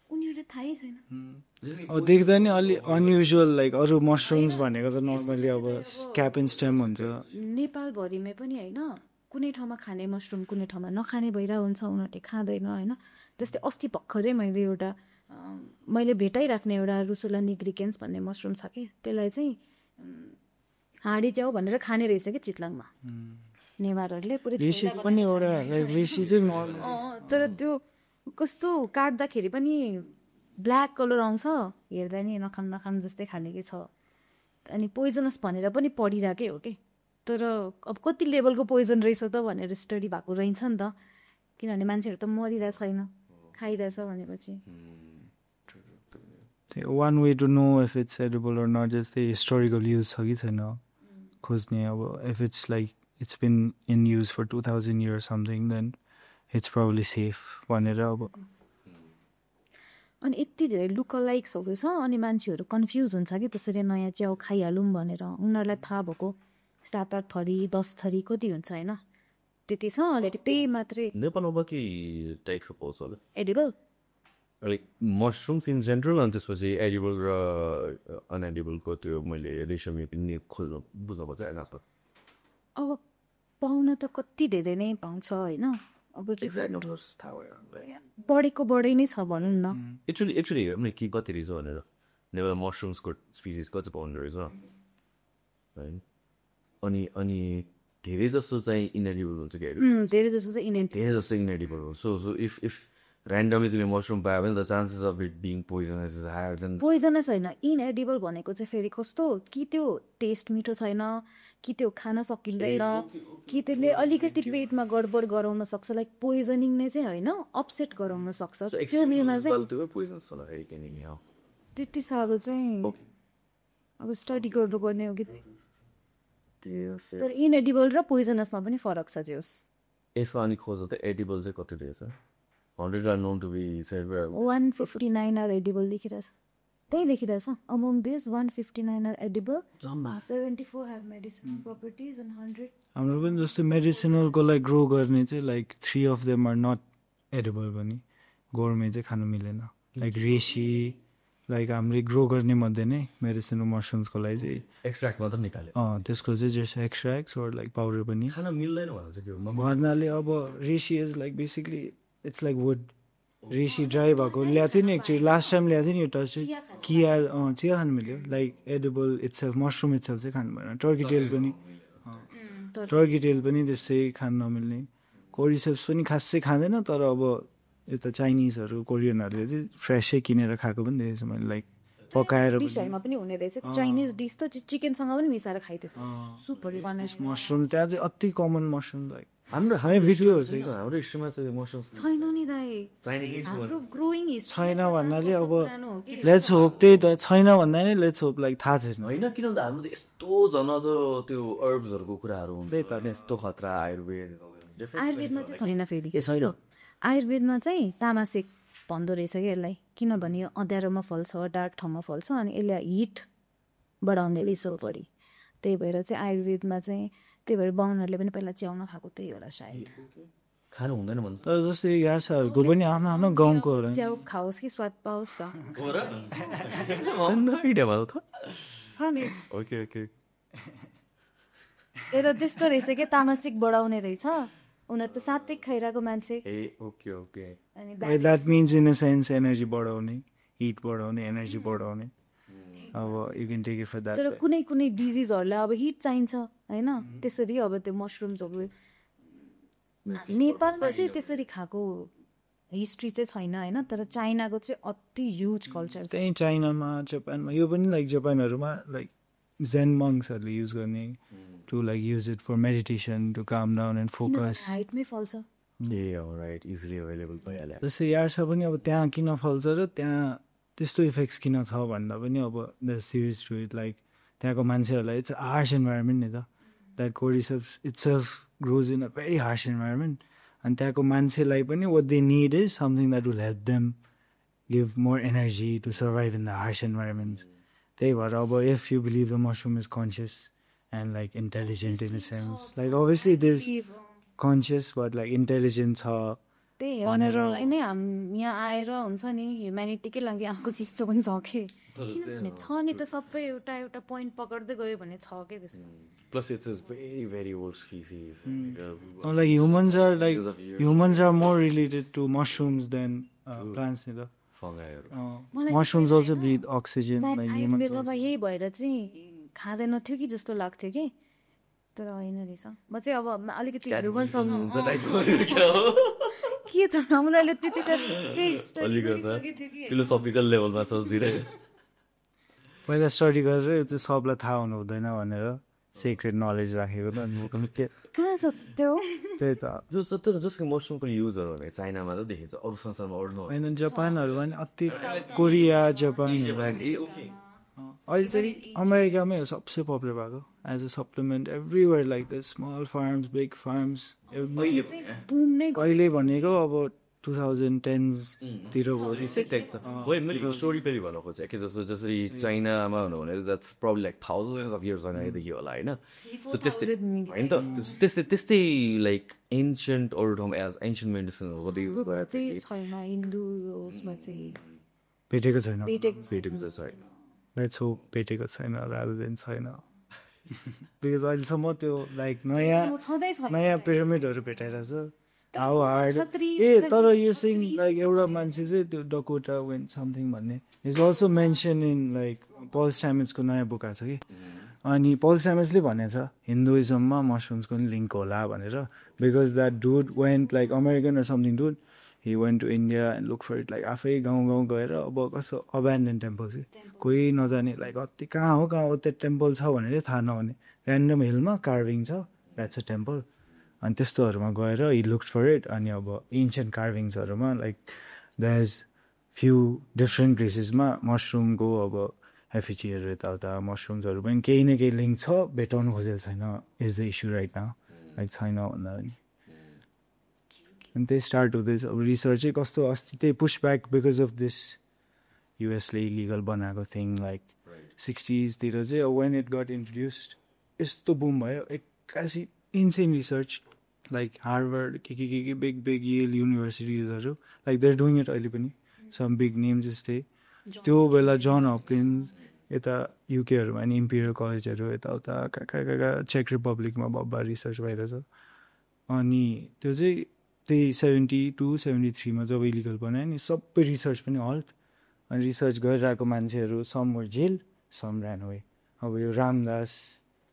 उनीहरूलाई थाहै छैन अब देख्दा नि अलि अनयुजुअल लाइक अरू मसरुम्स भनेको त नर्मली अब क्याप एन्ड स्टेम हुन्छ नेपालभरिमै पनि होइन कुनै ठाउँमा खाने मसरुम कुनै ठाउँमा नखाने भइरहेको हुन्छ उनीहरूले खाँदैन होइन त्यस्तै अस्ति भर्खरै मैले भेटाइराख्ने एउटा रुसुला निग्रिकेन्स भन्ने मसरुम छ कि त्यसलाई चाहिँ हाँडी च्याउ भनेर खाने रहेछ कि चितलाङमा नेवारहरूले तर त्यो कस्तो काट्दाखेरि पनि ब्ल्याक कलर आउँछ हेर्दा नि नखान जस्तै खानेकै छ अनि पोइजनस भनेर पनि पढिरहेकै हो कि तर अब कति लेभलको पोइजन रहेछ त भनेर स्टडी भएको रहेछ नि त किनभने मान्छेहरू त मरिरहेको छैन खाइरहेछ भनेपछि one way to know if it's edible or not is the historical use छ कि छैन खोज्ने अब if it's like it's been in use for 2000 years or something then it's probably safe भनेर अब अनि यति धेरै लुकलाइक्सहरू छ अनि मान्छेहरू कन्फ्युज हुन्छ कि त्यसरी नयाँ च्याउ खाइहालौँ भनेर उनीहरूलाई थाहा भएको 7-8 थरी 10 थरी कति हुन्छ होइन त्यति छ अनि त्यही मात्रै नेपालमा के टाइपको पाउँछ होला edible like mushrooms in general अनि त्यसपछि एडिबल र अनएडिबलको त्यो मैले रेसमी पनि खोज्नु बुझ्नु पर्छ होइन त अब पाउन त कति धेरै नै पाउँछ होइन अब बढेको बढै नै छ भनौँ न एक्चुली हेरौँ न के कति रहेछ भनेर नेपाल मसरुम्सको स्पिसिस कति पाउँदो रहेछ है अनि धेरै जस्तो चाहिँ इनएडिबल हुन्छ कि धेरै जस्तो चाहिँ धेरै जस्तो इनएडिबल हो सो इफ ऱ्यान्डमली तिमीले मसरुम पायो भने the chances of it being poisonous is higher than poisonous होइन इनएडिबल भनेको चाहिँ फेरि कस्तो कि त्यो टेस्ट मिठो छैन कि त्यो खान सकिँदैन कि त्यसले अलिकति पेटमा गडबड गराउन सक्छ लाइक पोइजनिङ नै चाहिँ होइन अपसेट गराउन सक्छ त्यति साह्रो चाहिँ अब स्टडी गर्नुपर्ने हो कि तर इनएडिबल र पोइजनसमा पनि फरक छ त्यो यसमा अनि खोज त एडिबल चाहिँ कति रहेछ 100 are known to be said 159 are edible लेखिरहेछ त्यही लेखिरहेछ among this 159 are edible 74 have medicinal properties and 100 हाम्रो पनि जस्तो मेडिसिनलको लागि ग्रो गर्ने चाहिँ like 3 of them are not edible पनि गोर्मे चाहिँ खानु मिलेन लाइक रेसी लाइक हामीले ग्रो गर्ने मध्ये नै मेडिसिनल मसरुम्सको लागि चाहिँ एक्सट्र्याक्ट मात्र निकाल्यो त्यसको चाहिँ जस्ट एक्सट्र्याक्ट्स और लाइक पाउडर पनि खान मिल्दैन भनेर चाहिँ भन्नाले अब रेसी is like basically it's like would रेसी ड्राई भएको ल्याएको थियो नि एक्चुली लास्ट टाइम ल्याएको थियो नि एउटा चाहिँ चिया खानु मिल्यो like edible itself mushroom itself चाहिँ खानु भएन टर्की टेल पनि त्यस्तै खानु नमिल्ने कोरिसेप्स पनि खासै खाँदैन तर अब यता चाइनिजहरू कोरियनहरूले चाहिँ फ्रेसै किनेर खाएको पनि देखेको छु मैले लाइक पकाएर डिसहरुमा पनि हुने रहेछ चाइनिज डिस त चिकनसँग पनि मिसाएर खाइतेछ सुपहरु बनाएछ मसरुम त्यहाँ चाहिँ अति कमन मसरुम लाइक हाम्रो भिडियोहरु हाम्रो हिस्ट्रीमा चाहिँ मसरुम छैन नि दाइ हाम्रो ग्रोइङ हिस्ट्री छैन भन्नाले अब लेट्स होप त्यही त छैन भन्दा नि लेट्स होप लाइक थाहा छैन हैन किनभने हाम्रो त यस्तो झनज त्यो हर्ब्सहरुको कुराहरु हुन्छ त्यही त यस्तो खतरा आयुर्वेदमा चाहिँ छैन फेरि के छैन आयुर्वेदमा चाहिँ तामासिक भन्दो रहेछ कि यसलाई किनभने अँध्यारोमा फल्छ डार्क ठाउँमा फल्छ अनि यसले हिट बढाउने रहेछ बढी त्यही भएर चाहिँ आयुर्वेदमा चाहिँ त्यही भएर बाहुनहरूले पनि पहिला च्याउन खाएको त्यही होला सायद खानु हुँदैन भन्छ तर जस्तै यार्सहरूको पनि आफ्नो आफ्नो गाउँको होला च्याउ खाओस् कि स्वाद पाओस् त छ नि ओके एउटा त्यस्तो रहेछ कि तामासिक बढाउने रहेछ उनीहरू त सात्विक खाइरहेको मान्छे अनि that means in a sense energy बढाउने हिट बढाउने एनर्जी बढाउने अब you can take it for that तर कुनै कुनै डिजिजहरूलाई अब हिट चाहिन्छ होइन त्यसरी अब त्यो मसरुम्सहरू नेपालमा चाहिँ त्यसरी खाएको हिस्ट्री चाहिँ छैन होइन तर चाइनाको चाहिँ अति ह्युज कल्चर छ त्यही चाइनामा जापानमा यो पनि लाइक जापानहरूमा लाइक जेन मङ्क्सहरूले युज गर्ने to like use it for meditation to calm down and focus. हाइटमै फल्छ राइट इजिली अवेलेबल भइहाल्यो जस्तै यार्स पनि अब त्यहाँ किन फल्छ र त्यहाँ त्यस्तो इफेक्ट्स किन छ भन्दा पनि अब the serious to it like त्यहाँको मान्छेहरूलाई इट्स हार्स इन्भाइरोमेन्ट नि त that cordyceps itself grows in a very harsh environment अनि त्यहाँको मान्छेलाई पनि what they need is something that will help them give more energy to survive in the harsh environment त्यही भएर अब if you believe the mushroom is conscious and like intelligent in a sense like obviously there's conscious but like intelligent त्यही भनेर नै यहाँ आएर हुन्छ नि ह्युम्यानिटीकै लागि आएको चिज पनि छ कि किनभने छ नि त सबै एउटा एउटा पोइन्ट पकड्दै गयो भने छ के त्यसमा plus it's is very very old species like humans are more related to mushrooms than plants ni ta fungi mushrooms also breathe oxygen like humans यही भएर चाहिँ खाँदैन थियो कि जस्तो लाग्थ्यो कि तर होइन रहेछ म चाहिँ अब अलिकति के त उनीहरूले त्यति फिलोसफिकल लेभलमा सोच्दिरै पहिला स्टडी गरेर त्यो सबलाई थाहा हुनु हुँदैन भनेर सिक्रेट नलेज राखेको त कहाँ छ त्यो त्यही त जसको मसरुमको युजहरू भने चाइनामा त देखिन्छ अरू संसारमा अरू होइन जापानहरू पनि अति कोरिया जापान अहिले चाहिँ अमेरिकामै हो सबसे पपुलर भएको as a supplement everywhere like the small farms big farms कहिले भनेको अब 2010s तिर मैले स्टोरी फेरि भन्न खोजेँ कि जसरी चाइनामा हुनु भने that's problem like thousands of years अगाडिदेखि होला होइन सो त्यस्तै होइन त त्यस्तै like ancient old home as ancient मेडिसिनहरूको भेटेको छैन भेटेको छ लेट्स होप भेटेको छैन रादर देन छैन बिकज अहिलेसम्म त्यो लाइक नयाँ पिरामिडहरू भेटाइरहेछ हाउ हार्ड तर यो सिङ लाइक एउटा मान्छे चाहिँ त्यो डकोटा वेन समथिङ भन्ने is also mention in like पल स्टामिन्सको नयाँ बुक आएको छ कि अनि पल स्टामिन्सले भनेको छ हिन्दुइजममा मसरुम्सको पनि लिङ्क होला भनेर because that dude went like American or something dude he went to India and look for it like आफै गाउँ गएर अब कस्तो अब्यान्डन टेम्पल चाहिँ कोही नजाने लाइक कति कहाँ हो त्यो टेम्पल छ भनेर थाहा नहुने ऱ्यान्डम हिलमा कार्भिङ छ द्याट्स अ टेम्पल अनि त्यस्तोहरूमा गएर हि लुक्ड फर इट अनि अब एन्सियन्ट कार्भिङ्सहरूमा like that is few different प्लेसेसमा मसरुमको अब एफिचीहरू यताउता मसरुम्सहरू पनि केही न केही लिङ्क छ भेटाउनु खोजेको छैन is the issue right now like छैन भन्दा पनि अनि त्यही स्टार्ट हुँदैछ अब रिसर्च चाहिँ कस्तो अस्ति त्यही push back because of this युएसले इलिगल बनाएको थिङ लाइक 60sतिर चाहिँ वेन इट गट इन्ट्रोड्युस्ड यस्तो बुम भयो एक्कासी इन्सेन रिसर्च लाइक हार्वर्ड के बिग येल युनिभर्सिटिजहरू लाइक देयर डुइङ इट अहिले पनि सम बिग नेम जस्तै त्यो बेला जन हपकिन्स यता युकेहरूमा नि इम्पिरियल कलेजहरू यताउता कहाँ चेक रिपब्लिकमा बब्बा रिसर्च भइरहेछ अनि त्यो चाहिँ त्यही 72-73मा जब इलिगल बनायो नि सबै रिसर्च पनि हल्ट अनि रिसर्च गरिरहेको मान्छेहरू सम वर जेल सम ऱ्यान वे अब यो Ram Dass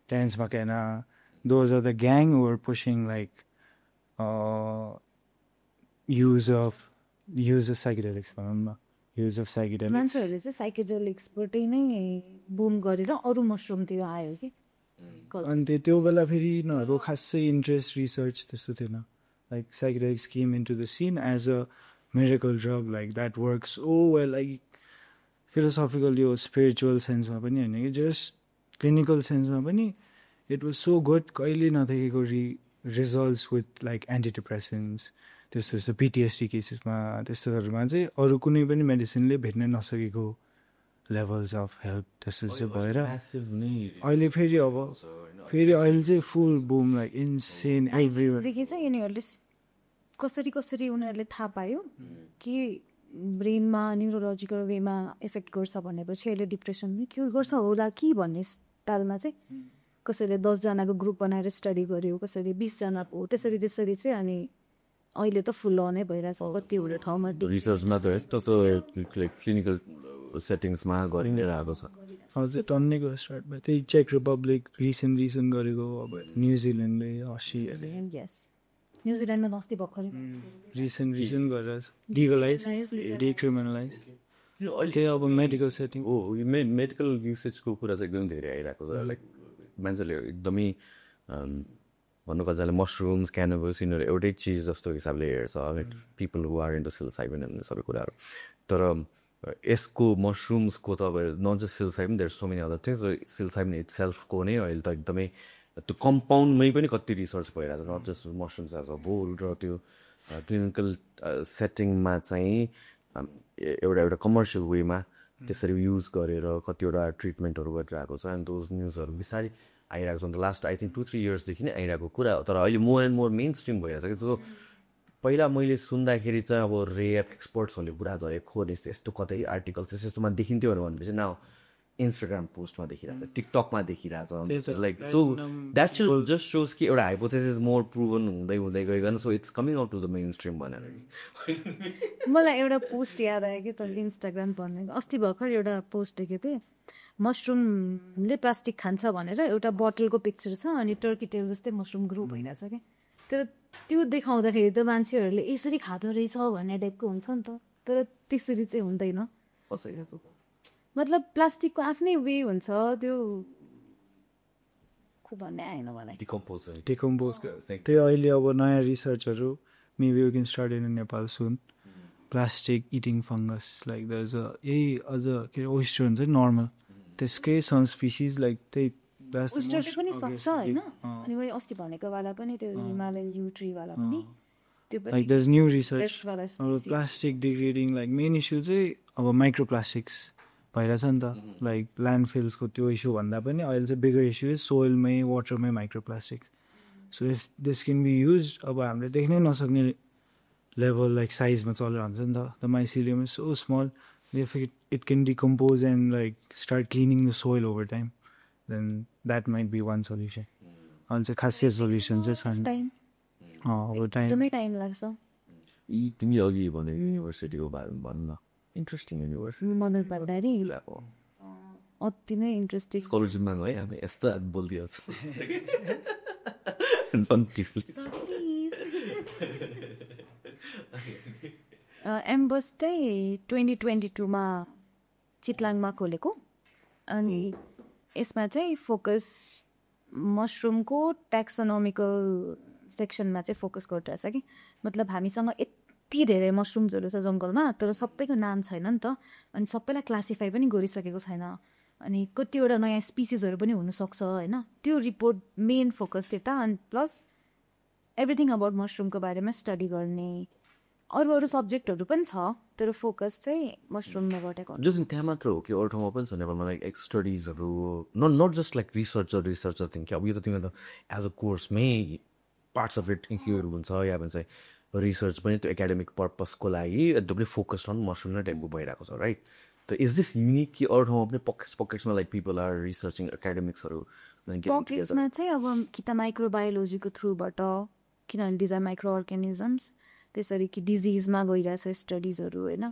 Terence McKenna those are the gang who are pushing like use of psychedelics use of psychedelics मान्छेहरूले चाहिँ साइकेडेलिक्सबाटै नै बुम गरेर अरू मसरुमतिर आयो कि अनि त्यो बेला फेरि यिनीहरू खासै इन्ट्रेस्ट रिसर्च त्यस्तो थिएन like psychedelics came into the scene as a miracle drug like that works well like philosophical यो spiritual सेन्समा पनि होइन कि जस्ट क्लिनिकल सेन्समा पनि इट वाज सो गुड कहिले नदेखेको रिजल्ट्स विथ लाइक एन्टिडिप्रेसेन्ट्स त्यस्तो पिटिएसडी केसेसमा त्यस्तोहरूमा चाहिँ अरू कुनै पनि मेडिसिनले भेट्न नसकेको लेभल्स अफ हेल्प त्यस्तो चाहिँ भएर अहिले फेरि अहिले चाहिँ फुल बुम लाइक इन्सेन देखि चाहिँ यिनीहरूले कसरी उनीहरूले थाहा पायो कि ब्रेनमा न्युरोलोजिकल वेमा इफेक्ट गर्छ भनेपछि अहिले डिप्रेसन क्योर गर्छ होला कि भन्ने तालमा चाहिँ कसैले 10जनाको ग्रुप बनाएर स्टडी गर्यो कसैले 20जनाको त्यसरी चाहिँ अनि अहिले त फुल अनै भइरहेछ कतिवटा ठाउँमा रिसर्चमा त यस्तो क्लिनिकल सेटिङ्समा गरिरहेको छ अझै टन्नेको स्टार्ट भयो त्यही चेक रिपब्लिक रिसेन्ट गरेको अब न्युजिल्यान्डले न्युजिल्यान्डमा अस्ति भर्खरै रिसेन्ट गरेर लिगलाइज डिक्रिमिनलाइज त्यही अब मेडिकल सेटिङ मेडिकल युसेजको कुरा चाहिँ एकदम धेरै आइरहेको छ लाइक मान्छेले एकदमै भन्नु खोज्दाले मसरुम्स क्यानबस यिनीहरू एउटै चिज जस्तो हिसाबले हेर्छ people who are into psilocybin सबै कुराहरू तर यसको मसरुम्सको त अब not just psilocybin there so many other things psilocybin इटसेल्फको नै अहिले त एकदमै त्यो कम्पाउन्डमै पनि कति रिसर्च भइरहेको छ not just mushrooms as a whole र त्यो क्लिनिकल सेटिङमा चाहिँ एउटा कमर्सियल वेमा त्यसरी युज गरेर कतिवटा ट्रिटमेन्टहरू गरिरहेको छ एन्ड दोज न्युजहरू बिस्तारै आइरहेको छ अन्त लास्ट आई थिङ्क 2-3 इयर्सदेखि नै आइरहेको कुरा हो तर अहिले more and more main stream भइरहेको छ कि सो पहिला मैले सुन्दाखेरि चाहिँ अब रेयर एक्सपर्ट्सहरूले कुरा गरेको यस्तो कतै आर्टिकल्स यस्तोमा देखिन्थ्यो भनेपछि नाउ इन्स्टाग्राम पोस्टमा देखिरहेको छ टिकटकमा देखिरहेको छ like so that just shows कि एउटा हाइपोथेसिस मोर प्रुभन हुँदै गइकन so it's coming out to the mainstream भनेर मलाई एउटा पोस्ट याद आयो कि तपाईँले इन्स्टाग्राम भन्ने अस्ति भर्खर एउटा पोस्ट देखेको थिएँ मसरुमले प्लास्टिक खान्छ भनेर एउटा बोतलको पिक्चर छ अनि टर्की टेल जस्तै मसरुम ग्रो भइरहेछ कि तर त्यो देखाउँदाखेरि त मान्छेहरूले यसरी खाँदो रहेछ भन्ने टाइपको हुन्छ नि त, तर त्यसरी चाहिँ हुँदैन। मतलब प्लास्टिकको आफ्नै वे हुन्छ त्यो भन्ने आएन मलाई। डिकम्पोज त्यही अहिले अब नयाँ रिसर्चहरू maybe we can start in Nepal soon. Plastic eating fungus, like there's यही अझ के अरे ओइस्टर हुन्छ नि नर्मल, त्यसकै सम स्पिसिज लाइक त्यही ओइस्टर पनि सक्छ होइन। अनि मैले अस्ति भनेको वाला पनि त्यो हिमालयन यू ट्री वाला पनि त्यो पनि लाइक there's new research अब plastic degrading like main issue चाहिँ अब माइक्रोप्लास्टिक्स भइरहेछ नि त, लाइक ल्यान्डफिल्सको त्यो इस्यु भन्दा पनि अहिले चाहिँ बिगर इस्यु इज सोइलमै वाटरमै microplastics. So if this can be use, अब हामीले देख्नै नसक्ने लेभल लाइक साइजमा चलेर हुन्छ नि त, the mycelium is so small, if it can decompose and like start cleaning the soil over time, then that might be one solution. अनि चाहिँ खासै सोल्युसन चाहिँ छैन। एकदमै टाइम लाग्छ। तिमी अघि भने युनिभर्सिटीको बारेमा भन्न न, इन्ट्रेस्टिङ युनिभर्सिटी मदन भण्डारी अति नै इन्ट्रेस्टिङ स्कलरसिपमा है हामी यस्तो बोलिदिएको एम्बस चाहिँ 2022मा चितलाङमा खोलेको। अनि यसमा चाहिँ फोकस मसरुमको ट्याक्सोनोमिकल सेक्सनमा चाहिँ फोकस गरिरहेछ कि, मतलब हामीसँग यति धेरै मसरुम्सहरू छ जङ्गलमा तर सबैको नाम छैन नि त, अनि सबैलाई क्लासिफाई पनि गरिसकेको छैन, अनि कतिवटा नयाँ स्पिसिसहरू पनि हुनसक्छ होइन। त्यो रिपोर्ट मेन फोकस त्यता, अनि प्लस एभ्रिथिङ अबाउट मसरुमको बारेमा स्टडी गर्ने अरू अरू सब्जेक्टहरू पनि छ, तर फोकस चाहिँ मसरुममा गरेको। जस्ट त्यहाँ मात्र हो कि अरू ठाउँमा पनि छ नेपालमा लाइक स्टडिजहरू, not just like researcher think अब यो त तिमीले त एज अ कोर्समै पार्ट्स अफ इट इन्क्लुड हुन्छ, या भन्छ रिसर्च पनि त्यो एकाडेमिक पर्पजको लागि एकदमै फोकस्ड अन मसरुम नै टाइपको भइरहेको छ राइट। त इज दिस युनिक कि अरू ठाउँमा पनि पकेट्समा लाइक पिपल आर रिसर्चिङ एकाडेमिक्सहरू पकेट्समा चाहिँ अब कि त माइक्रोबायोलोजीको थ्रुबाट, किनभने डिज आर माइक्रो अर्गानिजम्स, त्यसरी कि डिजिजमा गइरहेछ स्टडिजहरू होइन।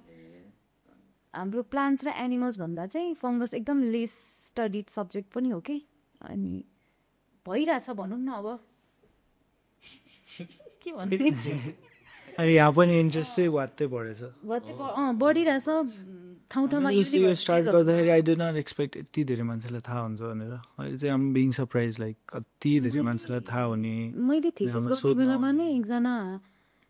हाम्रो प्लान्ट्स र एनिमल्स भन्दा चाहिँ फङ्गस एकदम लेस स्टडिड सब्जेक्ट पनि हो कि, अनि भइरहेछ भनौँ न अब के भन्नु। अनि यहाँ पनि इन्ट्रेस्ट चाहिँ वात्तै बढेछ, बढिरहेछ ठाउँ ठाउँमा। यो स्टार्ट गर्दाखेरि आई डिड नट एक्सपेक्ट यति धेरै मान्छेलाई थाहा हुन्छ भनेर, अहिले चाहिँ आम बिङ सरप्राइज लाइक कति धेरै मान्छेलाई थाहा हुने। मैले थेसिस गर्ने बेलामा नै एकजना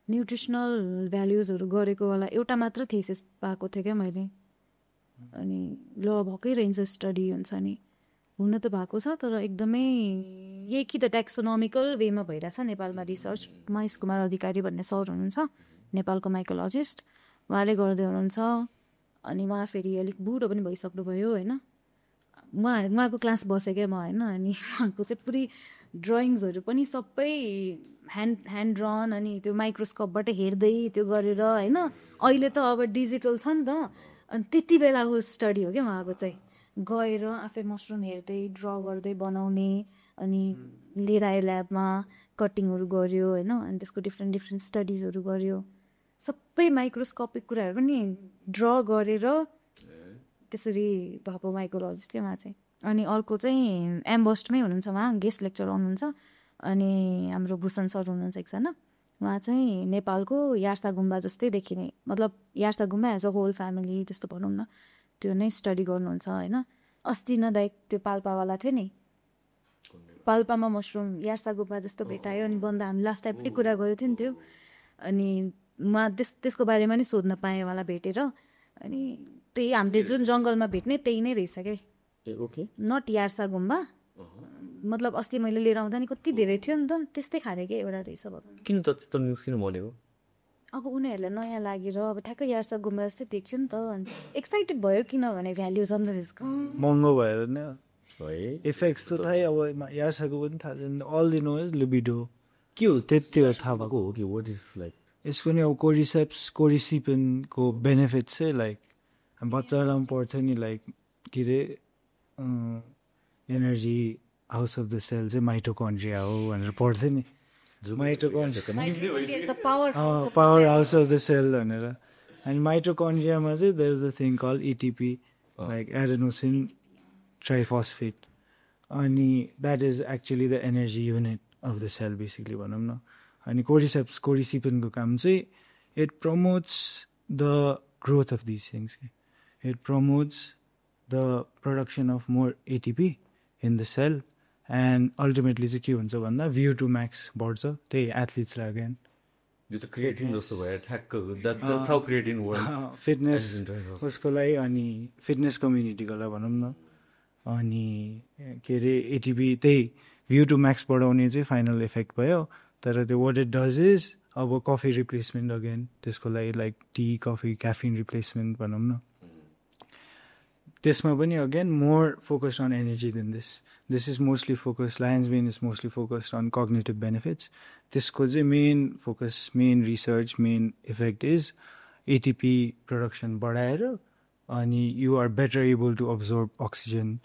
न्युट्रिसनल भ्याल्युजहरू गरेको वाला एउटा मात्र थेसिस पाएको थिएँ क्या मैले, अनि ल भएकै रेन्ज स्टडी हुन्छ नि, हुन त भएको छ तर एकदमै यही कि त ट्याक्सोनोमिकल वेमा भइरहेछ नेपालमा रिसर्च। महेश कुमार अधिकारी भन्ने सर हुनुहुन्छ नेपालको माइकोलोजिस्ट, उहाँले गर्दै हुनुहुन्छ। अनि उहाँ फेरि अलिक बुढो पनि भइसक्नुभयो होइन, उहाँको क्लास बसेँ क्या म होइन। अनि उहाँको चाहिँ पुरै ड्रइङ्सहरू पनि सबै ह्यान्ड ड्रन, अनि त्यो माइक्रोस्कोपबाट हेर्दै त्यो गरेर होइन। अहिले त अब डिजिटल छ नि त, अनि त्यति बेलाको स्टडी हो क्या उहाँको चाहिँ, गएर आफै मसरुम हेर्दै ड्र गर्दै बनाउने, अनि लिएर आयो ल्याबमा कटिङहरू गऱ्यो होइन, अनि त्यसको डिफ्रेन्ट स्टडिजहरू गऱ्यो, सबै माइक्रोस्कोपिक कुराहरू पनि ड्र गरेर त्यसरी भएको माइकोलोजिस्ट क्या उहाँ चाहिँ। अनि अर्को चाहिँ एम्बस्टमै हुनुहुन्छ, उहाँ गेस्ट लेक्चर आउनुहुन्छ। अनि हाम्रो भूषण सर हुनुहुन्छ एकजना, उहाँ चाहिँ नेपालको यार्सागुम्बा जस्तै देखिने, मतलब Yarsagumba as a whole family त्यस्तो भनौँ न, त्यो नै स्टडी गर्नुहुन्छ होइन। अस्ति नदायक त्यो पाल्पावाला थियो नि, पाल्पामा मसरुम यार्सागुम्बा जस्तो भेटायो, अनि बन्दा हामी लास्ट टाइम पनि कुरा गरेको थियो नि त्यो। अनि उहाँ त्यसको बारेमा नि सोध्न पाएँ उहाँलाई भेटेर। अनि त्यही हामीले जुन जङ्गलमा भेट्ने त्यही नै रहेछ क्या, नट यार्सागुम्बा। मतलब अस्ति मैले लिएर आउँदा नि कति धेरै थियो नि त, त्यस्तै खाने क्या एउटा रहेछ भयो। किन त त्यस्तो न्युज किन भनेको? अब उनीहरूलाई नयाँ लागेर अब ठ्याक्कै यार्सागुम्बा जस्तै देख्यो नि त, अनि एक्साइटेड भयो किनभने भ्याल्यु छ नि त त्यसको, महँगो भएर नि इफेक्ट्स त थाहै, अब यार्साको पनि थाहा छैन, all they know is libido के हो त्यति हो थाहा भएको हो कि वाट इज लाइक। यसको नि अब कोरिसिपिनको बेनिफिट चाहिँ लाइक बच्चाहरूलाई पनि पढ्थ्यो नि, लाइक के अरे energy house of the cell चाहिँ माइटोकन्ड्रिया हो भनेर पढ्थ्यो नि, mitochondria power house of the cell भनेर। अनि माइटोकन्ड्रियामा चाहिँ there is a thing call ATP like adenosine triphosphate, अनि that is actually the energy unit of the cell basically भनौँ न। अनि कोडिसिपिनको काम चाहिँ it promotes the growth of this things. It promotes the production of more ATP in the cell and ultimately चाहिँ के हुन्छ भन्दा VO2 max बढ्छ. त्यही एथलिट्सलाई अगेन यो त क्रिएटिन जस्तो भयो ठ्याक्क. That's how creatine works. Fitness उसको लागि अनि फिटनेस कम्युनिटीको लागि भनौँ न. अनि के अरे एटिपी त्यही VO2 max बढाउने चाहिँ फाइनल इफेक्ट भयो. तर त्यो वाट इट डज इज अब कफी रिप्लेसमेन्ट अगेन त्यसको लागि like tea coffee caffeine replacement भनौँ न. त्यसमा पनि again more focused on energy then this is mostly focused lion's mane is mostly focused on cognitive benefits. त्यसको चाहिँ main focus main research main effect is ATP production बढाएर अनि you are better able to absorb oxygen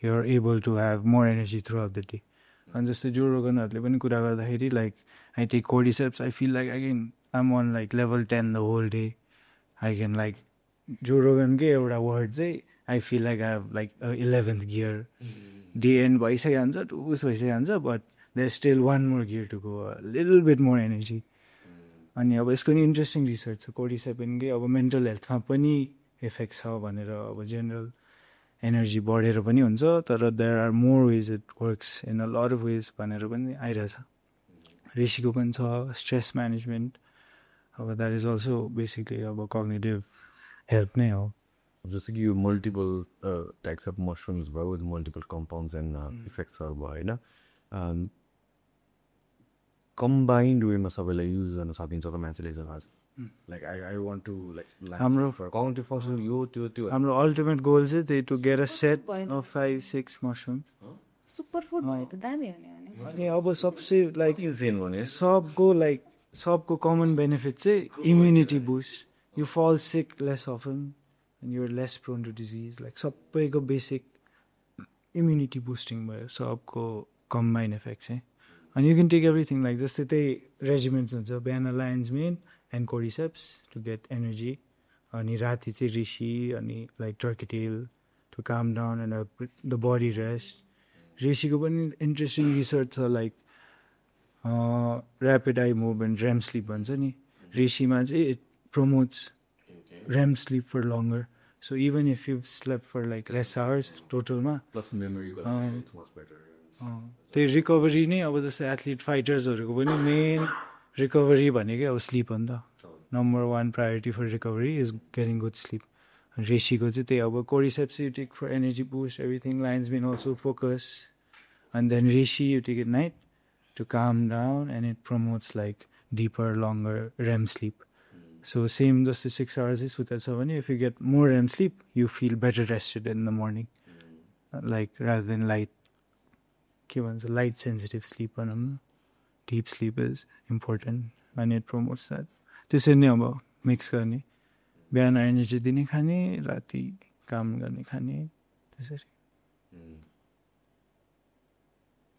you are able to have more energy through out the day. अनि जस्तै Joe रोगनहरूले पनि कुरा गर्दाखेरि like I take cordyceps I feel like I'm on like level 10 the whole day. I can like Joe रोगनकै एउटा word चाहिँ I feel like I have like 11th gear. Day end भइसक्यो हुन्छ टुस भइसक्यो हुन्छ but there still one more gear to go little bit more energy. अनि अब यसको नि इन्ट्रेस्टिङ रिसर्च छ कोर्डिसेप्सकै अब मेन्टल हेल्थमा पनि इफेक्ट छ भनेर अब जेनरल एनर्जी बढेर पनि हुन्छ तर there are more ways it works in a lot of ways भनेर पनि आइरहेछ. ऋषिको पनि छ स्ट्रेस म्यानेजमेन्ट. अब द्याट इज अल्सो बेसिकली अब कग्नेटिभ हेल्प नै हो. जस्तो कि यो मल्टिपल टाइप्स अफ मसरुम्स भयो विथ मल्टिपल कम्पाउन्ड्स एन्ड इफेक्ट्सहरू भयो होइन. कम्बाइन्ड वेमा सबैलाई युज गर्न सकिन्छ त मान्छेले आज like I want to like हाम्रो कग्नेटिभ फङ्सन यो त्यो हाम्रो अल्टिमेट गोल चाहिँ त्यही to get a set of 5-6 mushroom. Super food भयो त दामी हो नि. अनि अब सबसे लाइक सबको कमन बेनिफिट चाहिँ immunity boost. You fall sick less often and you're less prone to disease. Like सबैको बेसिक इम्युनिटी बुस्टिङ भयो सबको कम्बाइन इफेक्ट चाहिँ. अनि you can take everything like जस्तै त्यही रेजिमेन्ट्स हुन्छ बिहान lion's mane and cordyceps to get energy अनि राति चाहिँ ऋषि अनि like turkey tail to calm down and the body rest. ऋषिको पनि इन्ट्रेस्टिङ रिसर्च छ like rapid I movement REM sleep भन्छ नि. ऋषिमा चाहिँ it promotes REM sleep for longer. So even if you sleep for like less hours टोटलमा plus memory त्यही recovery नै अब जस्तै एथलिट फाइटर्सहरूको पनि मेन रिकभरी भनेकै अब स्लिप हो नि त. Number 1 priority for recovery is getting good sleep. ऋषिको चाहिँ त्यही अब cordyceps you take for energy boost everything lion's bin also focus and then reishi you take it night to calm down and it promotes like deeper longer REM sleep. So same जस्तै 6 hours सुतेको छ भने if you get more REM sleep you feel better rested in the morning like rather then light के भन्छ light sensitive sleep भनौँ न. Deep sleep is important and it promotes that. त्यसरी नै अब मिक्स गर्ने बिहान एनर्जी दिने खाने राति काम गर्ने खाने त्यसरी.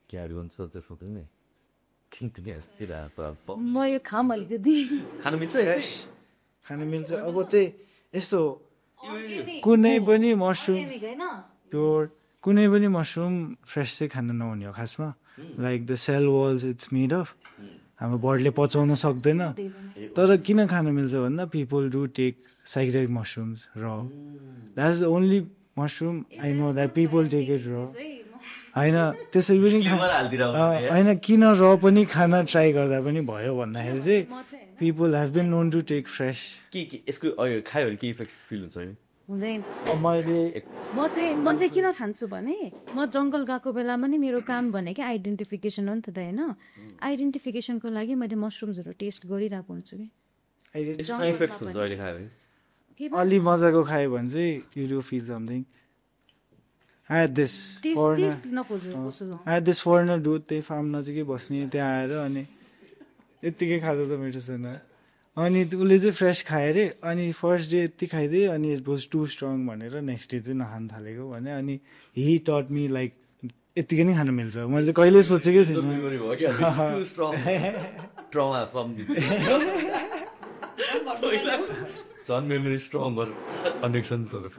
क्यारी हुन्छ त्यसमा तिमी किन तिमी हाँसिरहेको म यो खाम अलिकति खानु मिल्छ खानु मिल्छ. अब त्यही यस्तो कुनै पनि मसरुम प्योर कुनै पनि मसरुम फ्रेस चाहिँ खानु नहुने हो खासमा. Like the cell walls it's made of हाम्रो बडीले पचाउन सक्दैन. तर किन खानु मिल्छ भन्दा people do take psychedelic mushrooms raw. That's the only mushroom I know that people take it raw. होइन त्यसरी पनि होइन किन र पनि खान ट्राई गर्दा पनि भयो भन्दाखेरि चाहिँ people have been known to take fresh. के यसको खायो भने के इफेक्ट फिल हुन्छ नि हुँदैन. म चाहिँ किन खान्छु भने म जङ्गल गएको बेलामा नि मेरो काम भनेकै आइडेन्टिफिकेसन हो नि त होइन. आइडेन्टिफिकेसनको लागि मैले मसरुम्सहरू टेस्ट गरिरहेको हुन्छु कि अलि मजाको खायो भने चाहिँ you do feel something. I had this foreigner dude त्यही फार्म नजिकै बस्ने त्यहाँ आएर अनि यत्तिकै खाँदा त मिठो छैन अनि उसले चाहिँ फ्रेस खायो अरे अनि फर्स्ट डे यति खाइदिए अनि इट वाज टु स्ट्रङ भनेर नेक्स्ट डे चाहिँ नखान थालेको भने अनि हि टट मी लाइक यत्तिकै नै खानु मिल्छ. मैले चाहिँ कहिले सोचेकै थिएन. झन् मेमोरी स्ट्रङ कनेक्सन्सहरू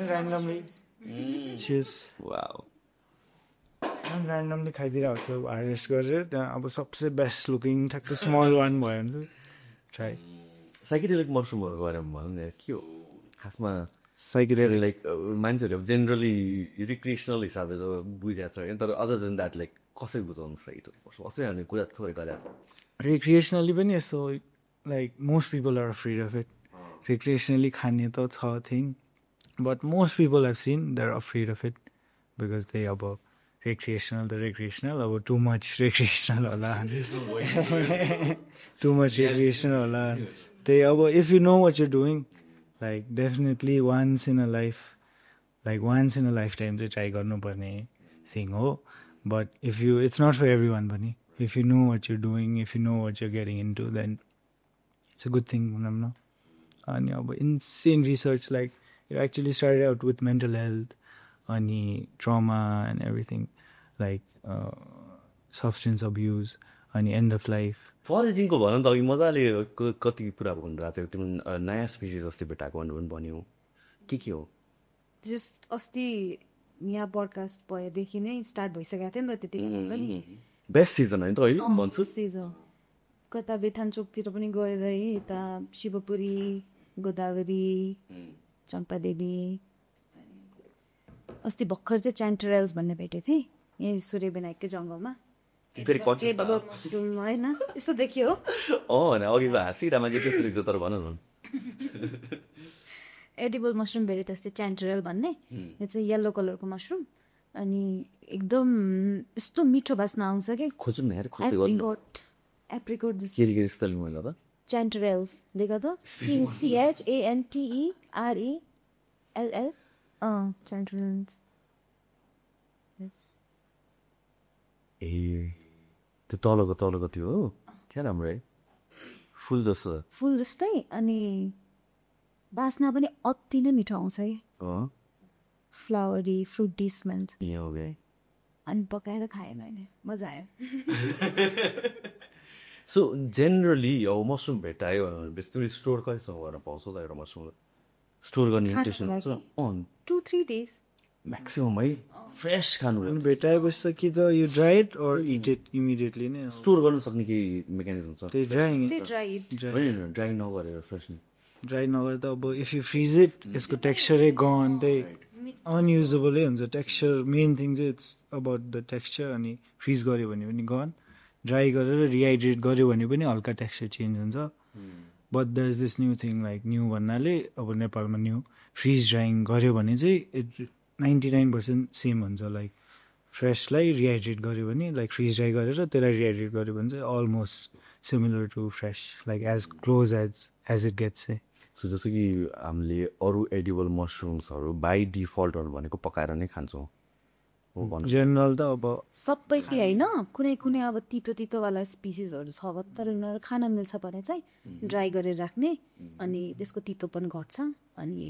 randomly. Cheers. Wow. ऱ्यान्डमली खाइदिरहेको हुन्छ हार्भेस्ट गरेर त्यहाँ अब सबसे बेस्ट लुकिङ ठ्याक्क स्मल वान भयो भने चाहिँ ट्राई साइकेडेलिक मसरुमहरूको बारेमा भनौँ न के हो खासमा साइकेडेलिक लाइक मान्छेहरू अब जेनरली रिक्रिएसनल हिसाबले त बुझाएको छ होइन तर अदर देन द्याट लाइक कसरी बुझाउनु फ्राइड अस्ति हामीले कुरा थोरै गरेको रिक्रिएसनली पनि यस्तो like most people are afraid of it recreationally खाने त छ thing but most people have seen they are afraid of it because they अब recreational अब too much recreational होला too much recreational होला त्यही अब if you know what you're doing like definitely once in a lifetime चाहिँ try गर्नुपर्ने thing हो but if you it's not for everyone पनि if you know what you're doing if you know what you're getting into then it's a good thing भनौँ न अनि अब insane research like it actually started out with mental health अनि trauma and everything like substance abuse अनि end of life फरेजिङको भनौँ त अघि मजाले कति कुरा भनिरहेको थियो त्यो नयाँ स्पिसिस अस्ति भेटाएको भन्नु पनि भन्यो के हो जस्ट अस्ति यहाँ पडकास्ट भएदेखि नै स्टार्ट भइसकेको थियो नि त त्यति बेस्ट सिजन होइन त अहिले भन्छु सिजन कता बेथानचोकतिर पनि गएर यता शिवपुरी गोदावरी चम्पादेवी अस्ति भर्खर चाहिँ च्यान्टरेल्स भन्ने भेटेको थिएँ यहीँ सूर्य विनायककै जङ्गलमा होइन यस्तो देखियो अघि हाँसिरहेमा चाहिँ त्यसो देख्छ तर भन न एडिबल मसरुम भेटेँ अस्ति च्यान्टरेल भन्ने यो चाहिँ येल्लो कलरको मसरुम अनि एकदम यस्तो मिठो बास्ना आउँछ कि खोज्नु न यार एप्रिकोट के स्पेलिङ मैले त च्यान्टरेल्स लेख त CHANTERELL च्यान्टरेल्स ए त्यो तलको त्यो हो क्या राम्रो है फुल जस्तै अनि बास्ना पनि अति नै मिठो आउँछ है फ्लावरी फ्रुटी स्मेल अनि पकाएर खाएँ मैले मजा आयो सो जेनरली अब मसरुम भेटायो बेसी स्टोर कहिलेसम्म गरेर पाउँछ त एउटा मसरुम स्टोर गर्ने इन्टेन्सन हुन्छ 2-3 days म्याक्सिमम है फ्रेस खानु भेटाएपछि कि त you dried or eat it immediately नै स्टोर गर्न सक्ने केही मेकानिजम छ त्यही ड्राइङ नगरेर फ्रेस ड्राई नगरेर त अब इफ यु फ्रिज इट यसको टेक्स्चरै गन त्यही अनयुजेबलै हुन्छ टेक्स्चर मेन थिङ चाहिँ इट्स अबाउट द टेक्स्चर अनि फ्रिज गऱ्यो भने पनि गन ड्राई गरेर रिहाइड्रेट गऱ्यो भने पनि हल्का टेक्स्चर चेन्ज हुन्छ but there is this new thing like new भन्नाले अब नेपालमा न्यू फ्रिज ड्राइङ गऱ्यो भने चाहिँ इट 99% सेम हुन्छ लाइक फ्रेसलाई रिहाइड्रेट गऱ्यो भने लाइक फ्रिज ड्राई गरेर त्यसलाई रिहाइड्रेट गऱ्यो भने चाहिँ almost similar to fresh like as close as it gets है सो जस्तो कि हामीले अरू एडिबल मसरुम्सहरू बाई डिफल्टहरू भनेको पकाएर नै खान्छौँ जेनरल त अब सबै कि होइन कुनै अब तितोवाला स्पिसिसहरू छ तर उनीहरू खान मिल्छ भने चाहिँ ड्राई गरेर राख्ने अनि त्यसको तितोपन घट्छ अनि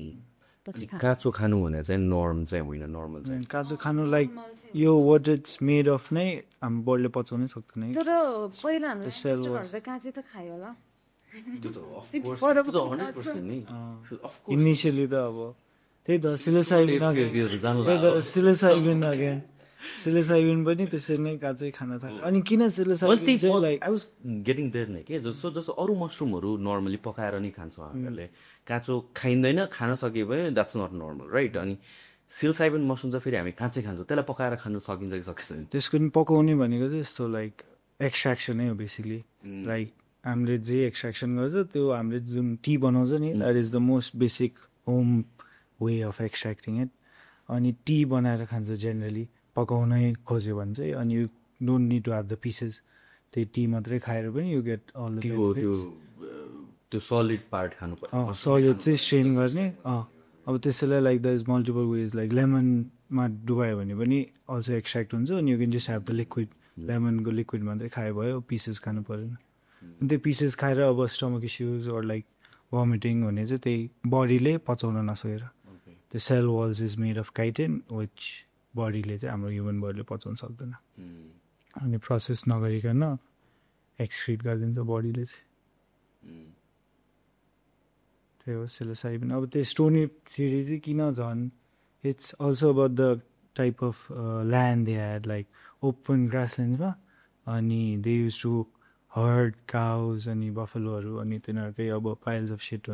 काँचो खानु भने चाहिँ नर्म चाहिँ होइन नर्मल चाहिँ काँचो खानु लाइक यो वाट इट्स मेड अफ नै हाम्रो बडीले पचाउनै सक्दैन तर पहिला हाम्रो काँचै त खायो होला इनिसियली त अब त्यही त सिलोसाइबिन पनि त्यसरी नै काँचै खान थाल्यो अनि किन सिलोसाइबिन चाहिँ like I was getting there नै के जस्तो अरू मसरुमहरू नर्मली पकाएर नै खान्छ हामीहरूले काँचो खाइँदैन खान सके भए द्याट्स नट नर्मल राइट अनि सिलोसाइबिन मसरुम चाहिँ फेरि हामी काँचै खान्छौँ त्यसलाई पकाएर खानु सकिन्छ कि सक्दैन त्यसको नि पकाउने भनेको चाहिँ यस्तो लाइक एक्सट्र्याक्सनै हो बेसिकली लाइक हामीले जे एक्सट्र्याक्सन गर्छ त्यो हामीले जुन टी बनाउँछ नि that is the most basic home way of extracting it अनि टी बनाएर खान्छ जेनरली पकाउनै खोज्यो भने चाहिँ अनि you don't need to have the pieces त्यही टी मात्रै खाएर पनि यु गेट अल त्यो सलिड पार्ट खानु सलिड चाहिँ स्ट्रेन गर्ने अब त्यसैलाई like the is multiple ways like लेमनमा डुबायो भने पनि अल्सो एक्सट्र्याक्ट हुन्छ अनि you can just have the liquid लेमनको liquid मात्रै खायो भयो पिसेस खानु परेन त्यो पिसेस खाएर अब stomach issues or like vomiting हुने चाहिँ त्यही बडीले पचाउन नसकेर त्यो cell walls is made of chitin which बडीले चाहिँ हाम्रो ह्युमन बडीले पचाउन सक्दैन अनि प्रोसेस नगरिकन एक्सक्रिट गरिदिन्छ बडीले चाहिँ त्यही हो सिलोसाइबिन अब त्यो स्टोनी थ्योरी चाहिँ किन झन् it's also about the type of land they had, like open grasslands, and they used to herd cows and buffalo, and piles of shit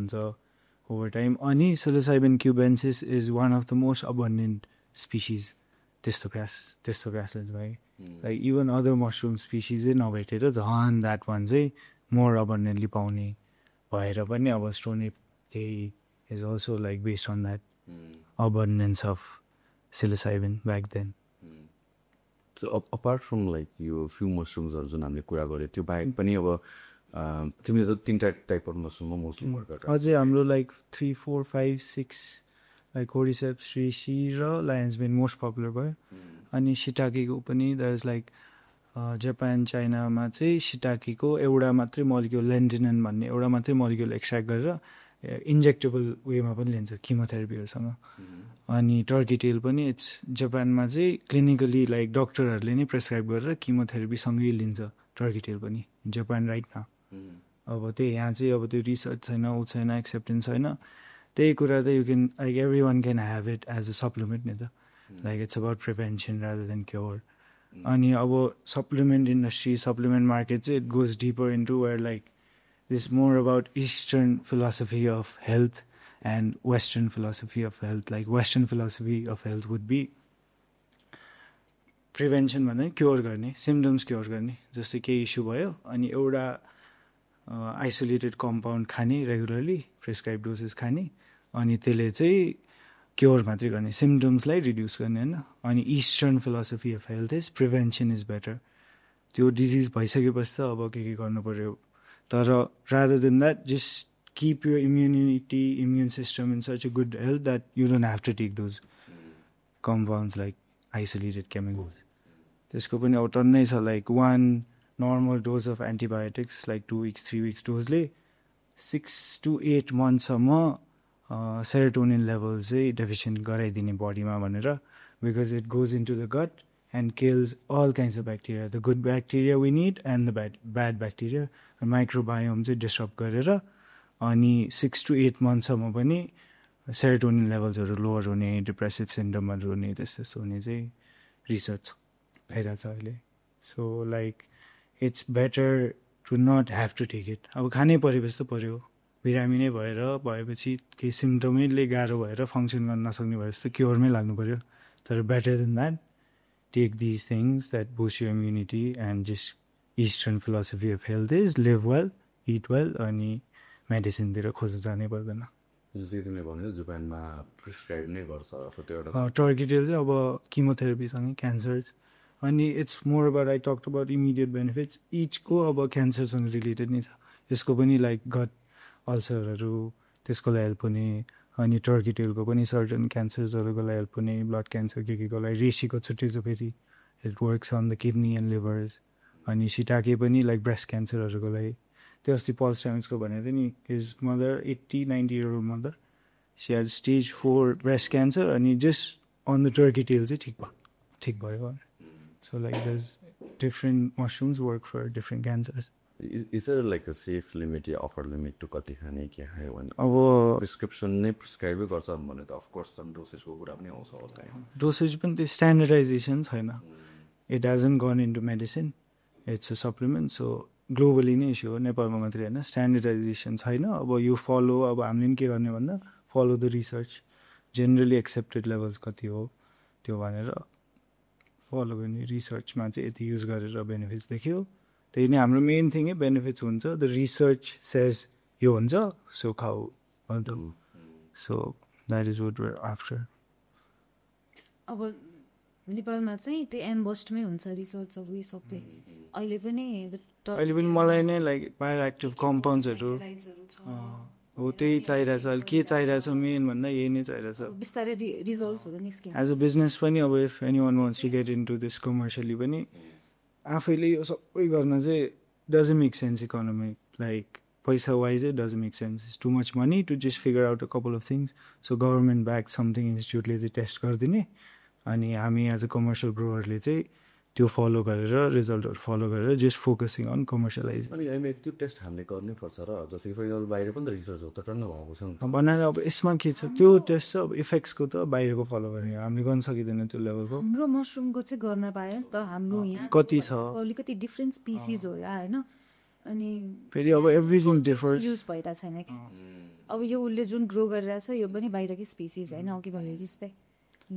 over time. And psilocybin cubensis is one of the most abundant species. Testo grasslands, right? Like even other mushroom species in that one more abundantly paउने bhayera pani aba stone is also like based on that abundance of psilocybin back then. So apart from like you few mushrooms or जुन हामीले कुरा गरे त्यो बाहेक पनि अब तिमीले त तीनटा टाइप अफ मसरुममा मोस्टली वर्क गर्छ अझै हाम्रो like 3, 4, 5, 6 like Cordyceps, Reishi र Lion's Mane most popular भयो. अनि shiitake पनि there is like जापान चाइनामा चाहिँ शिटाकीको एउटा मात्रै मोलिक्युल लेन्टिनिन भन्ने एउटा मात्रै मोलिक्युल एक्सट्र्याक्ट गरेर इन्जेक्टेबल वेमा पनि लिन्छ किमोथेरापीहरूसँग. अनि टर्की टेल पनि इट्स जापानमा चाहिँ क्लिनिकली लाइक डक्टरहरूले नै प्रेसक्राइब गरेर किमोथेरापीसँगै लिन्छ टर्की टेल पनि जापान राइट न. अब त्यही यहाँ चाहिँ अब त्यो रिसर्च छैन ऊ छैन एक्सेप्टेन्स छैन त्यही कुरा त you can like everyone can have it as a supplement नि त like it's about prevention rather than cure. अनि अब सप्लिमेन्ट इन्डस्ट्री सप्लिमेन्ट मार्केट चाहिँ it goes deeper into where like this more about eastern philosophy of health and western philosophy of health. Like western philosophy of health would be prevention भन्दा cure गर्ने symptoms cure गर्ने. जस्तै केही issue भयो अनि एउटा isolated compound खाने regularly prescribe doses खाने अनि त्यसले चाहिँ क्योर मात्रै गर्ने सिम्टम्सलाई रिड्युस गर्ने होइन. अनि eastern philosophy of health is prevention is better. त्यो डिजिज भइसकेपछि त अब के गर्नु पऱ्यो तर rather than that just keep your immune system in such a good health that you don't have to take those compounds like isolated chemicals. त्यसको पनि अब टन्नै छ like 1 normal dose of antibiotics like 2 weeks 3 weeks डोजले 6 to 8 monthsम्म serotonin levels चाहिँ deficient गराइदिने बडीमा भनेर because it goes into the gut and kills all kinds of bacteria, the good bacteria we need and the bad bacteria. The microbiome चाहिँ disrupt गरेर अनि 6 to 8 monthsम्म पनि serotonin लेभल्सहरू lower हुने डिप्रेसिभ सिन्ड्रोमहरू हुने त्यस्तो हुने चाहिँ रिसर्च भइरहेछ अहिले. So like it's better to not have to take it. अब खानै परेपछि त पऱ्यो बिरामी नै भएपछि केही सिम्टमैले गाह्रो भएर फङ्सन गर्न नसक्ने भएपछि त क्योरमै लाग्नु पऱ्यो. तर better than that take these things that boost your immunity and just eastern philosophy of health is live well eat well अनि मेडिसिनतिर खोज्न जानै पर्दैन. तिमीले भन्यो जापानमा प्रिस्क्राइब नै गर्छ त्यो एउटा टर्की टेल चाहिँ अब किमोथेरापीसँगै क्यान्सर अनि it's more about I talk about immediate benefits इचको अब क्यान्सरसँग रिलेटेड नै छ. यसको पनि लाइक गट अल्सरहरू त्यसको लागि हेल्प हुने अनि टर्की टेलको पनि सर्टन क्यान्सर्सहरूको लागि हेल्प हुने ब्लड क्यान्सर केको लागि रेसीको छुट्टै छ फेरि it works on the kidney and livers. अनि सिटाके पनि लाइक ब्रेस्ट क्यान्सरहरूको लागि त्यो अस्ति पल स्टाइन्सको भनेको थियो नि his mother 80-90 year old mother she had stage 4 breast cancer अनि just on the turkey tail चाहिँ ठिक भयो. सो लाइक दस different mushrooms work for different cancers. Is there like a safe limit या अफर लिमिट टु कति खाने के खायो भने अब प्रिस्क्रिप्सन नै प्रिस्क्राइबै गर्छ भने त अफकोर्स डोसेजको कुरा पनि आउँछ होला. डोसेज पनि त्यो स्ट्यान्डर्डाइजेसन छैन. It hasn't gun into medicine it's a supplement. So globally नै इस्यु हो नेपालमा मात्रै होइन स्ट्यान्डर्डाइजेसन छैन. अब यो फलो अब हामीले पनि के गर्ने भन्दा follow the research generally accepted levels कति हो त्यो भनेर फलो गर्ने रिसर्चमा चाहिँ यति युज गरेर बेनिफिट्स देख्यो त्यही नै हाम्रो मेन थिङै बेनिफिट्स हुन्छ. द रिसर्च सेज यो हुन्छ सो खाऊ अन्त so that is what we're after. अब नेपालमा चाहिँ त्यो एम्बोस्डमै हुन्छ रिसर्च अब यो सबै अहिले पनि मलाई नै लाइक बायो एक्टिभ कम्पाउन्ड्सहरू हो त्यही चाहिरहेछ. अहिले के चाहिरहेछ मेन भन्दा यही नै चाहिरहेछ. बिस्तारै रिजल्ट्सहरू निस्किन्छ. एज अ बिजनेस पनि अब if any one wants to get into this commercially पनि आफैले यो सबै गर्न चाहिँ doesn't make sense economic like पैसा wise it doesn't make sense. It's too much money to just figure out a couple of things. So government back something इन्स्टिट्युटले चाहिँ test गरिदिने अनि हामी एज अ कमर्सियल ग्रोवरले चाहिँ त्यो फलो गरेर रिजल्टहरू फलो गरेर जस्ट फोकसिङ अन कमर्सियलाइज अनि हामी त्यो टेस्ट हामीले गर्नै पर्छ र जस्तै कि फर इक्जाम्पल बाहिर पनि त रिसर्च हो त टन्न भएको छ नि त। बनाएर अब यसमा के छ त्यो टेस्ट चाहिँ अब इफेक्ट्सको त बाहिरको फलो गर्ने हामीले गर्न सकिँदैन त्यो लेभलको। हाम्रो मसरुमको चाहिँ गर्न पायो नि त हाम्रो यहाँ कति छ अलिकति डिफ्रेन्ट स्पिसिज हो होइन अनि फेरि अब एभ्रिथिङ डिफर्स युज भइरहेको छैन कि अब यो उसले जुन ग्रो गरिरहेछ यो पनि बाहिरकै स्पिसिज होइन अघि भने जस्तै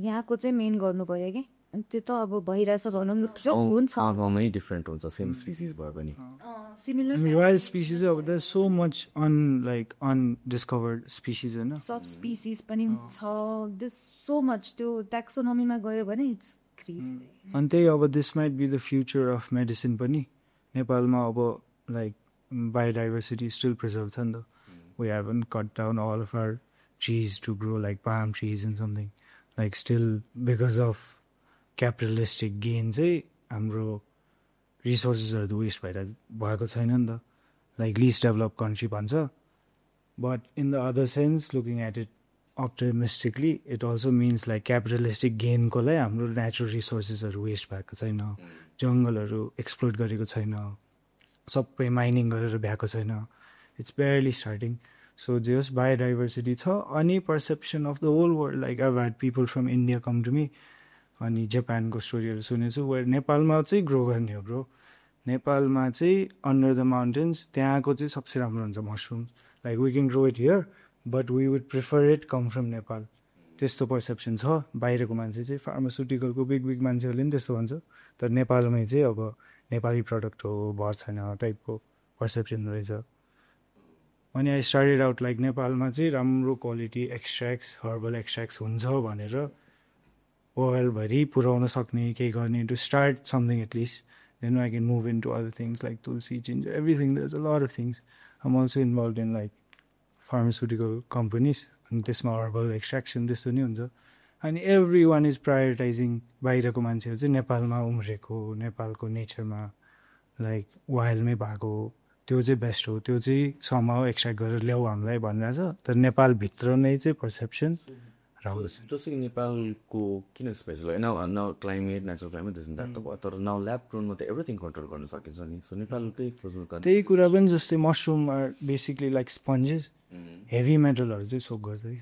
यहाँको चाहिँ मेन गर्नु पऱ्यो कि अनि त्यो त अब भइरहेछ भनौँ न हुन्छ ठाउँमै डिफ्रेन्ट हुन्छ सेम स्पिसिज भए पनि सिमिलर वाइल्ड स्पिसिज अब देयर सो मच अनडिस्कभर्ड स्पिसिज होइन सब स्पिसिज पनि छ दिस सो मच त्यो ट्याक्सोनमीमा गयो भने इट्स क्रेजी। अनि त्यही अब this might be the future of medicine पनि नेपालमा अब लाइक बायोडाइभर्सिटी स्टिल प्रिजर्भ छ नि त we haven't cut down all of our trees to grow like palm trees and something like still because of capitalistic gain चाहिँ हाम्रो रिसोर्सेसहरू त वेस्ट भएको छैन नि त लाइक लिस्ट डेभलप कन्ट्री भन्छ but in the other sense looking at it optimistically it also means like capitalistic गेनको लागि हाम्रो नेचुरल रिसोर्सेसहरू वेस्ट भएको छैन जङ्गलहरू एक्सप्लोर गरेको छैन सबै माइनिङ गरेर भ्याएको छैन इट्स बेयरली स्टार्टिङ सो जे होस् बायोडाइभर्सिटी छ अनि perception of the whole world like I had people from India come to me अनि जापानको स्टोरीहरू सुनेछु वेयर नेपालमा चाहिँ ग्रो गर्ने हो ब्रो नेपालमा चाहिँ अन्डर द माउन्टेन्स त्यहाँको चाहिँ सबसे राम्रो हुन्छ mushroom like we can grow it here but we would prefer it come from Nepal त्यस्तो पर्सेप्सन छ बाहिरको मान्छे चाहिँ फार्मास्युटिकलको बिग मान्छेहरूले पनि त्यस्तो भन्छ तर नेपालमै चाहिँ अब नेपाली प्रडक्ट हो भर छैन टाइपको पर्सेप्सन रहेछ अनि आई स्टार्टेड आउट लाइक नेपालमा चाहिँ राम्रो क्वालिटी एक्सट्र्याक्ट्स हर्बल एक्सट्र्याक्ट्स हुन्छ भनेर वर्ल्डभरि पुऱ्याउन सक्ने केही गर्ने to start something at least then I can move into other things like tulsi ginger everything there is a lot of things I am also involve in like pharmaceutical companies अनि त्यसमा herbal extraction त्यस्तो नि हुन्छ अनि every one is prioritising बाहिरको मान्छेहरू चाहिँ नेपालमा उम्रेको नेपालको नेचरमा लाइक वाइल्डमै भएको त्यो चाहिँ बेस्ट हो त्यो चाहिँ समाउ एक्सट्र्याक्ट गरेर ल्याऊ हामीलाई भनिरहेछ तर नेपालभित्र नै चाहिँ पर्सेप्सन राउँदैछ जस्तो कि नेपालको किन special now climate natural climate तर नाउ ल्याब ग्रोनमा त एभ्रिथिङ कन्ट्रोल गर्न सकिन्छ नि सो नेपालकै त्यही कुरा पनि जस्तै mushroom are basically like sponges heavy मेटलहरू चाहिँ सोक गर्छ कि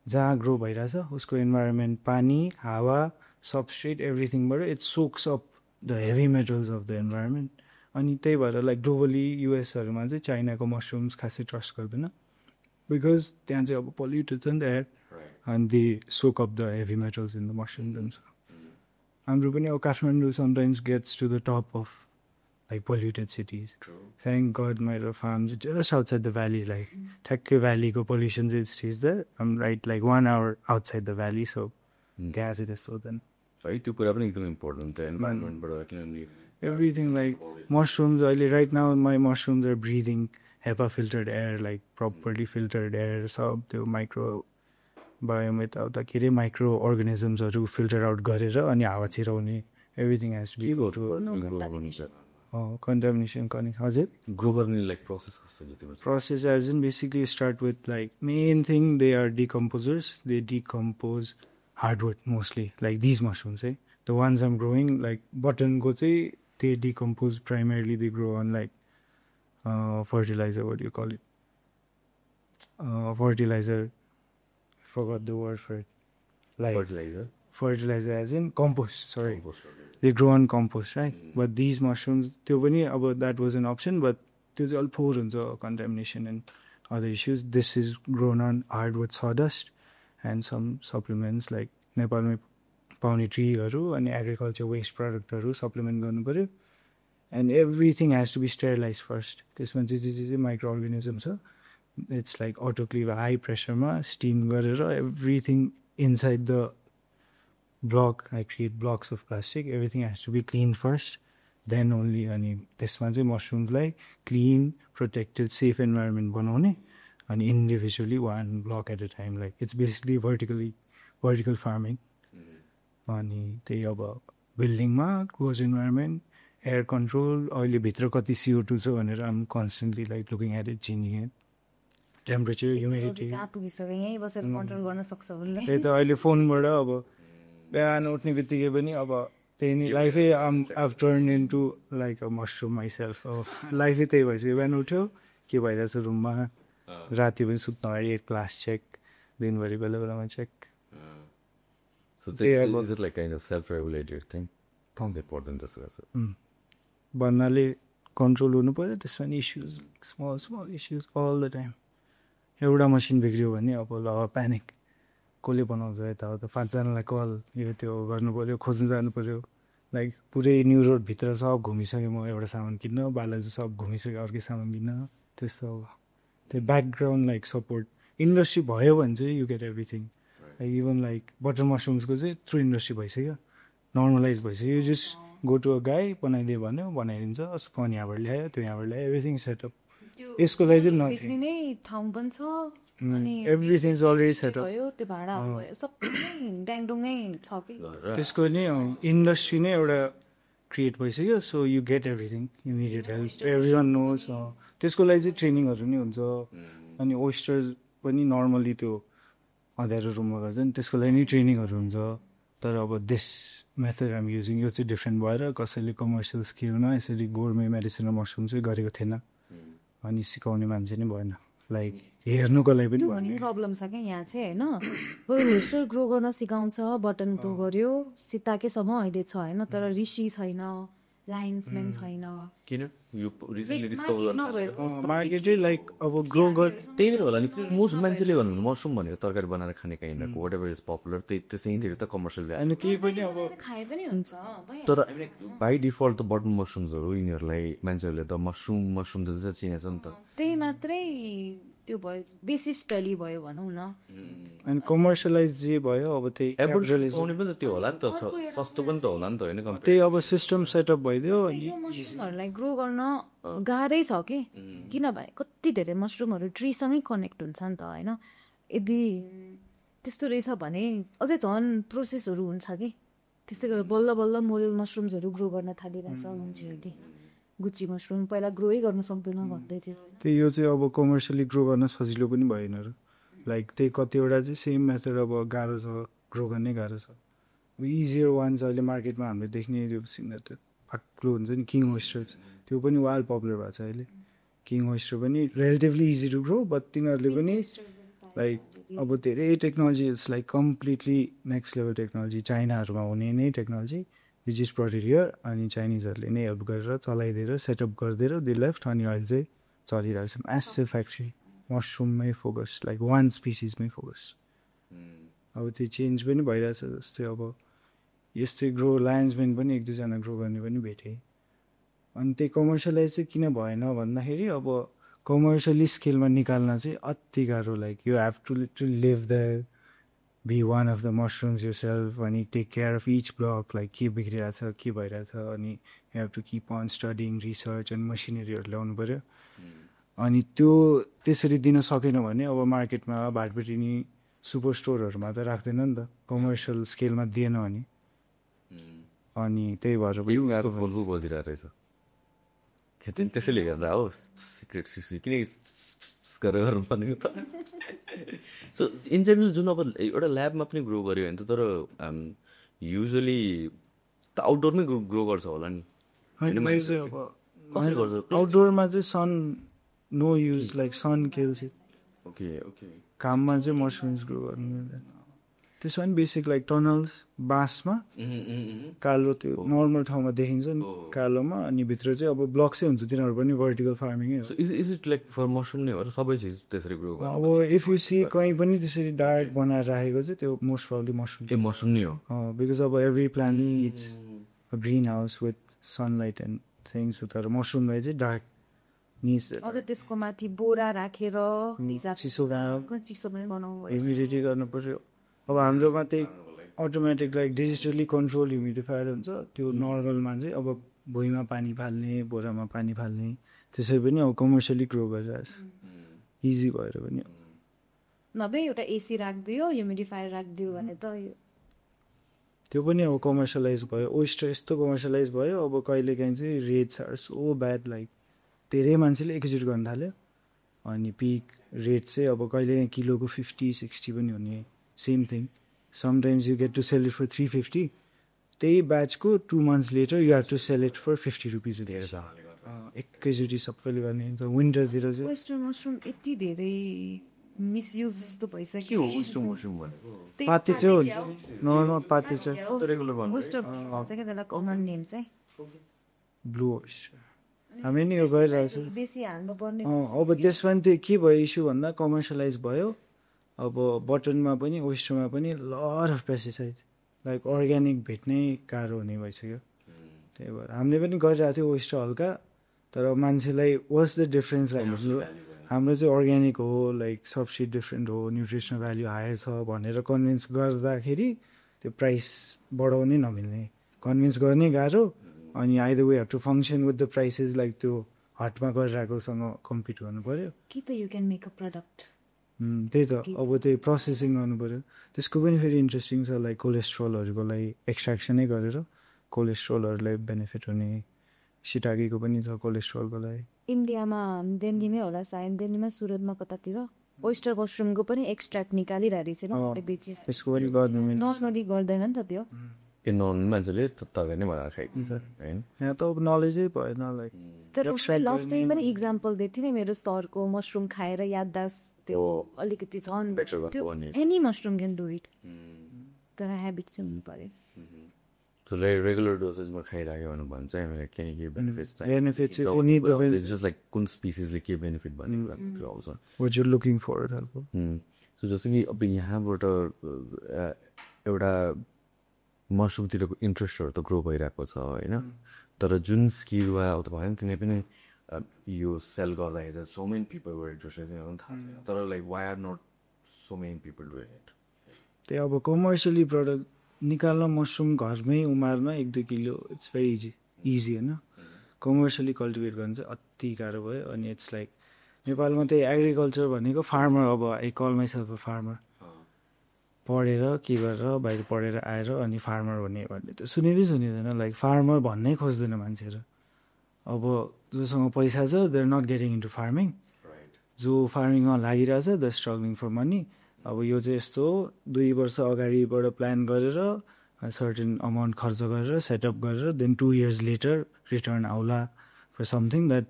जहाँ ग्रो भइरहेछ उसको इन्भाइरोमेन्ट पानी हावा सबस्ट्रेट एभ्रिथिङबाट it soaks up the heavy metals of the environment अनि त्यही भएर लाइक ग्लोबली युएसहरूमा चाहिँ चाइनाको मसरुम्स खासै ट्रस्ट गर्दैन बिकज त्यहाँ चाहिँ अब पोल्युटेड छ नि त air and they soak up the heavy metals in the mushroom themselves. हाम्रो पनि अब Kathmandu sometimes gets to the top of like polluted cities. True. Thank God my farm is just outside the valley. Like Thakke Valley ko pollution stays there. I'm right like 1 hour outside the valley, so gas it is so then. है त्यो कुरा पनि एकदम important हो एन्भाइरोन्मेन्टबाट किनभने everything like mushrooms right now my mushrooms are breathing HEPA filtered air like properly filtered air सब त्यो micro biome यताउता के अरे माइक्रो अर्गनिजम्सहरू फिल्टर आउट गरेर अनि हावा छिराउने everything has to be contamination गर्ने हजुर ग्रो गर्ने लाइक प्रोसेस कस्तो जति process as in basically start with like main thing they are decomposers they decompose hardwood mostly like these mushrooms है the ones um growing like बटनको चाहिँ they decompose primarily they grow on like fertiliser what you call it fertiliser forgot the word for it like fertilizer as in compost they grow on compost right but these mushrooms त्यो पनि अब that was an option but त्यो चाहिँ all poor हुन्छ contamination and other issues this is grown on hardwood sawdust and some supplements like नेपालमै पाउने ट्रीहरू अनि agriculture West प्रडक्टहरू सप्लिमेन्ट गर्नु पर्यो and everything has to be sterilized first त्यसमा चाहिँ माइक्रो अर्गानिजम छ it's like autoclave high pressure ma steam garera everything inside the block I create blocks of plastic everything has to be cleaned first then only ani tesma chai mushrooms like clean protected safe environment banaune and individually one block at a time like it's basically vertical farming ani त्यही अब building ma closed environment air control अहिले भित्र कति CO2 छ भनेर I'm constantly like looking at it changing it temperature humidity यहीँ बसेर control गर्न सक्छ उसले त्यही त अहिले फोनबाट अब बिहान उठ्ने बित्तिकै पनि अब त्यही नै लाइफै I've turned into like a mushroom myself. लाइफै त्यही भइसक्यो बिहान उठ्यो के भइरहेछ रुममा राति पनि सुत्न अगाडि क्लास चेक दिनभरि बेला बेलामा check So is it like kind of self-regulated thing? They पर्दैन त्यसो गर्छ भन्नाले कन्ट्रोल हुनु पऱ्यो त्यसमा नि issues small issues all the time एउटा मसिन बिग्रियो भने अब ल प्यानिक कसले बनाउँछ यताउता 5जनालाई कल यो त्यो गर्नु पऱ्यो खोज्नु जानु पऱ्यो लाइक पुरै न्यु रोडभित्र सब घुमिसकेँ म एउटा सामान किन्न बालाजु सब घुमिसकेँ अर्कै सामान किन्न त्यस्तो अब त्यो ब्याकग्राउन्ड लाइक सपोर्ट इन्डस्ट्री भयो भने चाहिँ you get everything like even like button मसरुम्सको चाहिँ थ्रु इन्डस्ट्री भइसक्यो नर्मलाइज भइसक्यो you just go to a guy बनाइदियो भन्यो बनाइदिन्छ फोन यहाँबाट ल्यायो त्यो यहाँबाट ल्यायो एभ्रिथिङ सेटअप यसको लागि चाहिँ नथिङ नै ठाउँ पनि छ एभ्रिथिङ इज अलरेडी सेटअप भयो त्यो भाडा भयो सबै ड्याङडुङै छ कि त्यसको नि इन्डस्ट्री नै एउटा क्रिएट भइसक्यो so you get everything immediate help everyone knows त्यसको लागि चाहिँ ट्रेनिङहरू नि हुन्छ अनि ओइस्टर्स पनि नर्मली त्यो अँध्यारो रुममा गर्छ नि त्यसको लागि नि ट्रेनिङहरू हुन्छ तर अब दिस मेथड आम युजिङ यो चाहिँ डिफ्रेन्ट भएर कसैले कमर्सियल स्केलमा यसरी गोर्मे मेडिसिनल मसरुम चाहिँ गरेको थिएन अनि सिकाउने मान्छे नै भएन लाइक हेर्नुको लागि पनि भन्ने प्रब्लम छ क्या यहाँ चाहिँ होइन बरु होस्टर ग्रो गर्न सिकाउँछ बटन तो गर्यो सीताकेसम्म अहिले छ होइन तर ऋषि छैन लाइन्सम्यान छैन किन यो रिसेन्टली डिस्कभर मार्केटै लाइक अब ग्रो गर त्यही नै होला नि मोस्ट मान्छेले भन्नु मसरुम भनेको तरकारी बनाएर खाने कहीँ वाट एभर इज पपुलर त्यसै त कमर्सियल अनि केही पनि अब खाए पनि हुन्छ तर बाई डिफल्ट त बटन मसरुम्सहरू यिनीहरूलाई मान्छेहरूले त मसरुम त चिनेछ नि त त्यही मात्रै त्यो भयो बेसिस्टली भयो भनौँ न अनि कमर्सियलाइज जे भयो अब त्यही एभरेजले पनि त त्यो होला नि त सस्तो पनि त होला नि त होइन त्यही अब सिस्टम सेटअप भइदियो मसरुमहरूलाई ग्रो गर्न गाह्रै छ कि किनभने कति धेरै मसरुमहरू ट्रीसँगै कनेक्ट हुन्छ नि त होइन यदि त्यस्तो रहेछ भने अझै झन् प्रोसेसहरू हुन्छ कि त्यस्तै गरेर बल्ल बल्ल मोरल मसरुम्सहरू ग्रो गर्न थालिरहेछ मान्छेहरूले गुच्ची मसरुम पहिला ग्रोै गर्न सक्दैन भन्दै थियो त्यही यो चाहिँ अब कमर्सियली ग्रो गर्न सजिलो पनि भएन लाइक त्यही कतिवटा चाहिँ सेम मेथड अब गाह्रो छ ग्रो गर्नै गाह्रो छ इजियर वान छ अहिले मार्केटमा हामीले देख्ने त्यो त्यो बाक्लो हुन्छ नि किङ ओइस्टर्स त्यो पनि वाइल्ड पपुलर भएको छ अहिले किङ ओइस्टर पनि relatively easy to grow but तिनीहरूले पनि लाइक अब धेरै technology it's like completely next level technology चाइनाहरूमा हुने नै technology which is ported here अनि चाइनिजहरूले नै हेल्प गरेर चलाइदिएर सेटअप गरिदिएर दि लेफ्ट अनि अहिले चाहिँ चलिरहेको छ म्यासिभ फ्याक्ट्री मसरुममै फोकस लाइक वान स्पिसिसमै फोकस अब त्यो चेन्ज पनि भइरहेछ जस्तै अब यस्तै ग्रो लायन्सम्यान पनि एक दुईजना ग्रो गर्ने पनि भेटेँ अनि त्यही कमर्सियलाइज चाहिँ किन भएन भन्दाखेरि अब कमर्सियली स्केलमा निकाल्न चाहिँ अति गाह्रो like you have to literally live there be one of the mushrooms yourself अनि take care of each block like के बिग्रिरहेछ के भइरहेछ अनि you have to keep on studying research and machineryहरू ल्याउनु पऱ्यो अनि त्यो त्यसरी दिन सकेन भने अब मार्केटमा भाटपेटिनी सुपर स्टोरहरूमा त राख्दैन नि त कमर्सियल स्केलमा दिएन भने अनि त्यही भएर फुलफुल बजिरहेको रहेछ त्यसैले गर्दा हो सिक्रेट किन गरेर गर्नुपर्ने त सो इन जेनरल जुन अब एउटा ल्याबमा पनि ग्रो गर्यो भने त तर युजली त आउटडोरमै ग्रो गर्छ होला नि आउटडोरमा चाहिँ sun no use like sun kills it okay okay काममा चाहिँ मसरुम्स ग्रो गर्नु मिल्दैन त्यसमा पनि बेसिक लाइक टनल्स बाँसमा कालो त्यो नर्मल ठाउँमा देखिन्छ नि कालोमा अनि भित्र चाहिँ अब ब्लक चाहिँ हुन्छ तिनीहरू पनि भर्टिकल फार्मिङै हो is it like for mushroom नै हो र सबै चिज त्यसरी ग्रो अब इफ यु सी कहीँ पनि त्यसरी डायरेक्ट बनाएर राखेको चाहिँ त्यो मोस्ट प्रब्लली मसरुम नै हो बिकज अब every plant it's a green house with sunlight and things तर मसरुमलाई चाहिँ डार्क अझ त्यसको माथि बोरा राखेर चिसो पनि बनाउनु ह्युमिडिटी गर्नु पर्यो अब हाम्रोमा त्यही automatic like digitally control humidifier हुन्छ त्यो नर्मलमा चाहिँ अब भुइँमा पानी फाल्ने बोरामा पानी फाल्ने त्यसै पनि अब कमर्सियली ग्रो गरिरहेछ इजी भएर पनि नभए एउटा एसी राखिदियो ह्युमिडिफायर राखिदियो भने त त्यो पनि अब कमर्सियलाइज भयो ओइस्टर यस्तो कमर्सियलाइज भयो अब कहिलेकाहीँ चाहिँ rates are so bad like धेरै मान्छेले एकैचोटि गर्न थाल्यो अनि पिक रेट चाहिँ अब कहिलेकाहीँ किलोको 50-60 पनि हुने same thing sometimes you get to sell it for 350 त्यही ब्याचको 2 months later you have to sell it for 50 rupees a day. एकैचोटि सबैले गर्ने विन्टरतिर चाहिँ वेस्टर्न मसरुम यति धेरै मिसयुज जस्तो भइसक्यो पाते चाहिँ हुन्छ नर्मल पाते चाहिँ वेस्टर्न भन्छ क्या त्यसलाई कमन नेम चाहिँ ब्लू ओइस्टर हामी नि यो गरिरहेको छ बेसी हाल्नु पर्ने अब त्यसमा नि त्यो के भयो इस्यु भन्दा कमर्सियलाइज भयो अब बटनमा पनि ओइस्टरमा पनि lot of pesticide like organic भेट्नै गाह्रो हुने भइसक्यो त्यही भएर हामीले पनि गरिरहेको थियो ओइस्टर हल्का तर मान्छेलाई वाट्स द डिफरेन्स लाइक हाम्रो चाहिँ अर्ग्यानिक हो लाइक सब्सिडी डिफ्रेन्ट हो न्युट्रिसनल भ्याल्यु हायर छ भनेर कन्भिन्स गर्दाखेरि त्यो प्राइस बढाउनै नमिल्ने कन्भिन्स गर्ने गाह्रो अनि either way have to function with the prices like त्यो हटमा गरिरहेकोसँग कम्पिट गर्नु पऱ्यो कि त you can make a product त्यही त अब त्यही प्रोसेसिङ गर्नु पऱ्यो त्यसको पनि फेरि इन्ट्रेस्टिङ छ लाइक कोलेस्ट्रोलहरूको लागि एक्सट्र्याक्सनै गरेर कोलेस्ट्रोलहरूलाई बेनिफिट हुने सिटागीको पनि छ कोलेस्ट्रोलको लागि इन्डियामा दिल्लीमै होला सायद दिल्लीमा सुरतमा कतातिर ओइस्टर मसरुमको पनि एक्सट्र्याक्ट निकालिरहेको रहेछ बेचे त्यसको पनि गर्नु नर्मली गर्दैन नि त त्यो मान्छेले तरकारी नै बनाएर खाएको छ होइन यहाँ त अब नलेजै भएन लाइक तर उसले लास्ट टाइम पनि इक्जाम्पल दिएको थिएँ मेरो सरको मसरुम खाएर याददाश्त त्यो अलिकति छ त्यो any mushroom can do it तर ह्याबिट चाहिँ हुनु पऱ्यो रेगुलर डोसेजमा खाइराख्यो भने चाहिँ हामीले केही केही बेनिफिट चाहिँ जस्ट लाइक कुन स्पिसिसले के बेनिफिट भन्ने कुरा आउँछ वाट यु लुकिङ फर खालको सो जस्तो कि अब यहाँबाट एउटा मसरुमतिरको इन्ट्रेस्टहरू त ग्रो भइरहेको छ होइन तर जुन स्किल वा त भएन तिनीहरू पनि यो सेल गर्दाखेरि चाहिँ so many people were interested थाहा छैन तर like why are not so many people doing it त्यही अब कमर्सियली प्रडक्ट निकाल्न मसरुम घरमै उमार्न 1-2 किलो इट्स भेरी इजी होइन कमर्सियली कल्टिभेट गर्न चाहिँ अति गाह्रो भयो अनि इट्स लाइक नेपालमा त्यही एग्रिकल्चर भनेको फार्मर अब I call myself a farmer पढेर के गरेर बाहिर पढेर आएर अनि फार्मर भन्ने त सुनिँदैन लाइक फार्मर भन्नै खोज्दैन मान्छेहरू अब जोसँग पैसा छ they are not getting into farming जो फार्मिङमा लागिरहेछ द स्ट्रगलिङ फर मनी अब यो चाहिँ यस्तो 2 वर्ष अगाडिबाट प्लान गरेर सर्टेन अमाउन्ट खर्च गरेर सेटअप गरेर देन 2 years लेटर रिटर्न आउला फर समथिङ द्याट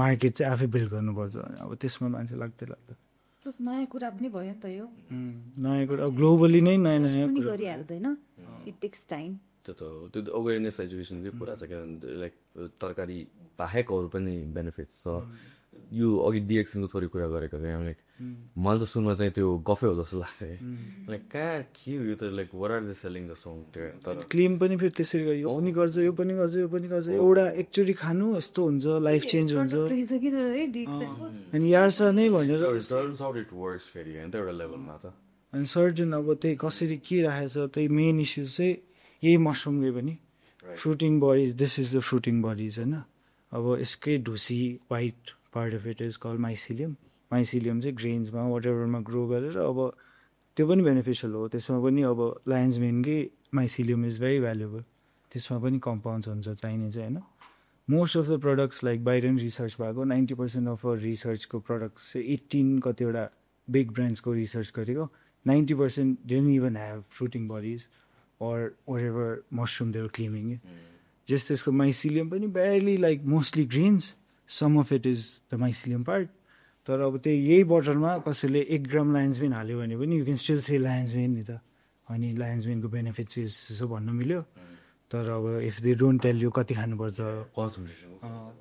मार्केट चाहिँ आफै बिल्ड गर्नुपर्छ अब त्यसमा मान्छे लाग्दै नयाँ कुरा पनि भयो नि त यो नयाँ कुरा ग्लोबली नै नयाँ कुरा गरिहाल्दैन इट टेक्स टाइम त्यो अवेरनेस एजुकेसनकै कुरा छ किनभने लाइक तरकारी बाहेक अरू पनि बेनिफिट्स छ यो अघि डिएक्सनको थोरै कुरा गरेको थिएँ लाइक मलाई त सुनमा चाहिँ त्यो गफै हो जस्तो लाग्छ लाइक कहाँ के हो यो त like where are the selling the song तर क्लेम पनि फेरि त्यसरी गर्यो यो पनि गर्छ यो पनि गर्छ यो पनि गर्छ एउटा एकचोटि खानु यस्तो हुन्छ लाइफ चेन्ज हुन्छ अनि यार्सा नै भनेर अनि सर्टेन अब त्यही कसरी के राखेको छ त्यही मेन इस्यु चाहिँ यही मसरुमले पनि fruiting bodies this is the fruiting bodies होइन अब यसकै ढुसी white part of it is call mycelium चाहिँ ग्रेन्समा वाटएभरमा ग्रो गरेर अब त्यो पनि बेनिफिसियल हो त्यसमा पनि अब लायन्स मेनकै mycelium इज भेरी भ्यालुएबल त्यसमा पनि कम्पाउन्ड्स हुन्छ चाहिने चाहिँ होइन most of the products like बाहिर पनि रिसर्च भएको 90% अफ रिसर्चको प्रडक्ट्स चाहिँ 18 कतिवटा बिग ब्रान्ड्सको रिसर्च गरेको 90% didn't even have fruiting bodies or whatever mushroom they were claiming just त्यसको mycelium पनि barely like mostly greens some of it is the mycelium part तर अब त्यही यही बोटलमा कसैले 1 ग्राम लायन्स मेन हाल्यो भने पनि you can still say lion's mane नि त अनि लायन्स मेनको बेनिफिट्स यसो भन्नु मिल्यो तर अब if they don't tell you कति खानुपर्छ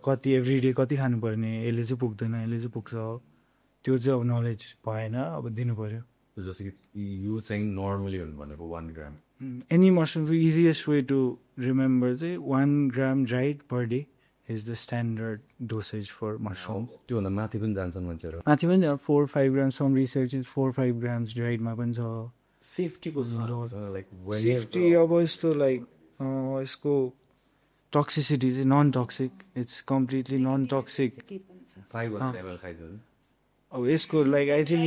कति एभ्री डे कति खानुपर्ने यसले चाहिँ पुग्दैन यसले चाहिँ पुग्छ त्यो चाहिँ अब नलेज भएन अब दिनु पऱ्यो जस्तो कि यो चाहिँ नर्मली हुनु भनेको 1 ग्राम एनी मसरुमको इजिएस्ट वे टु रिमेम्बर चाहिँ 1 gram dried per day is the standard dosage for mushroom. त्योभन्दा माथि पनि जान्छन् मान्छेहरू माथि पनि 4-5 grams some research is 4-5 grams driedमा पनि छ सेफ्टीको लाइक सेफ्टी अब यस्तो लाइक यसको टक्सिसिटी चाहिँ non toxic it's completely non toxic fibre level खाइदियो अब यसको like I think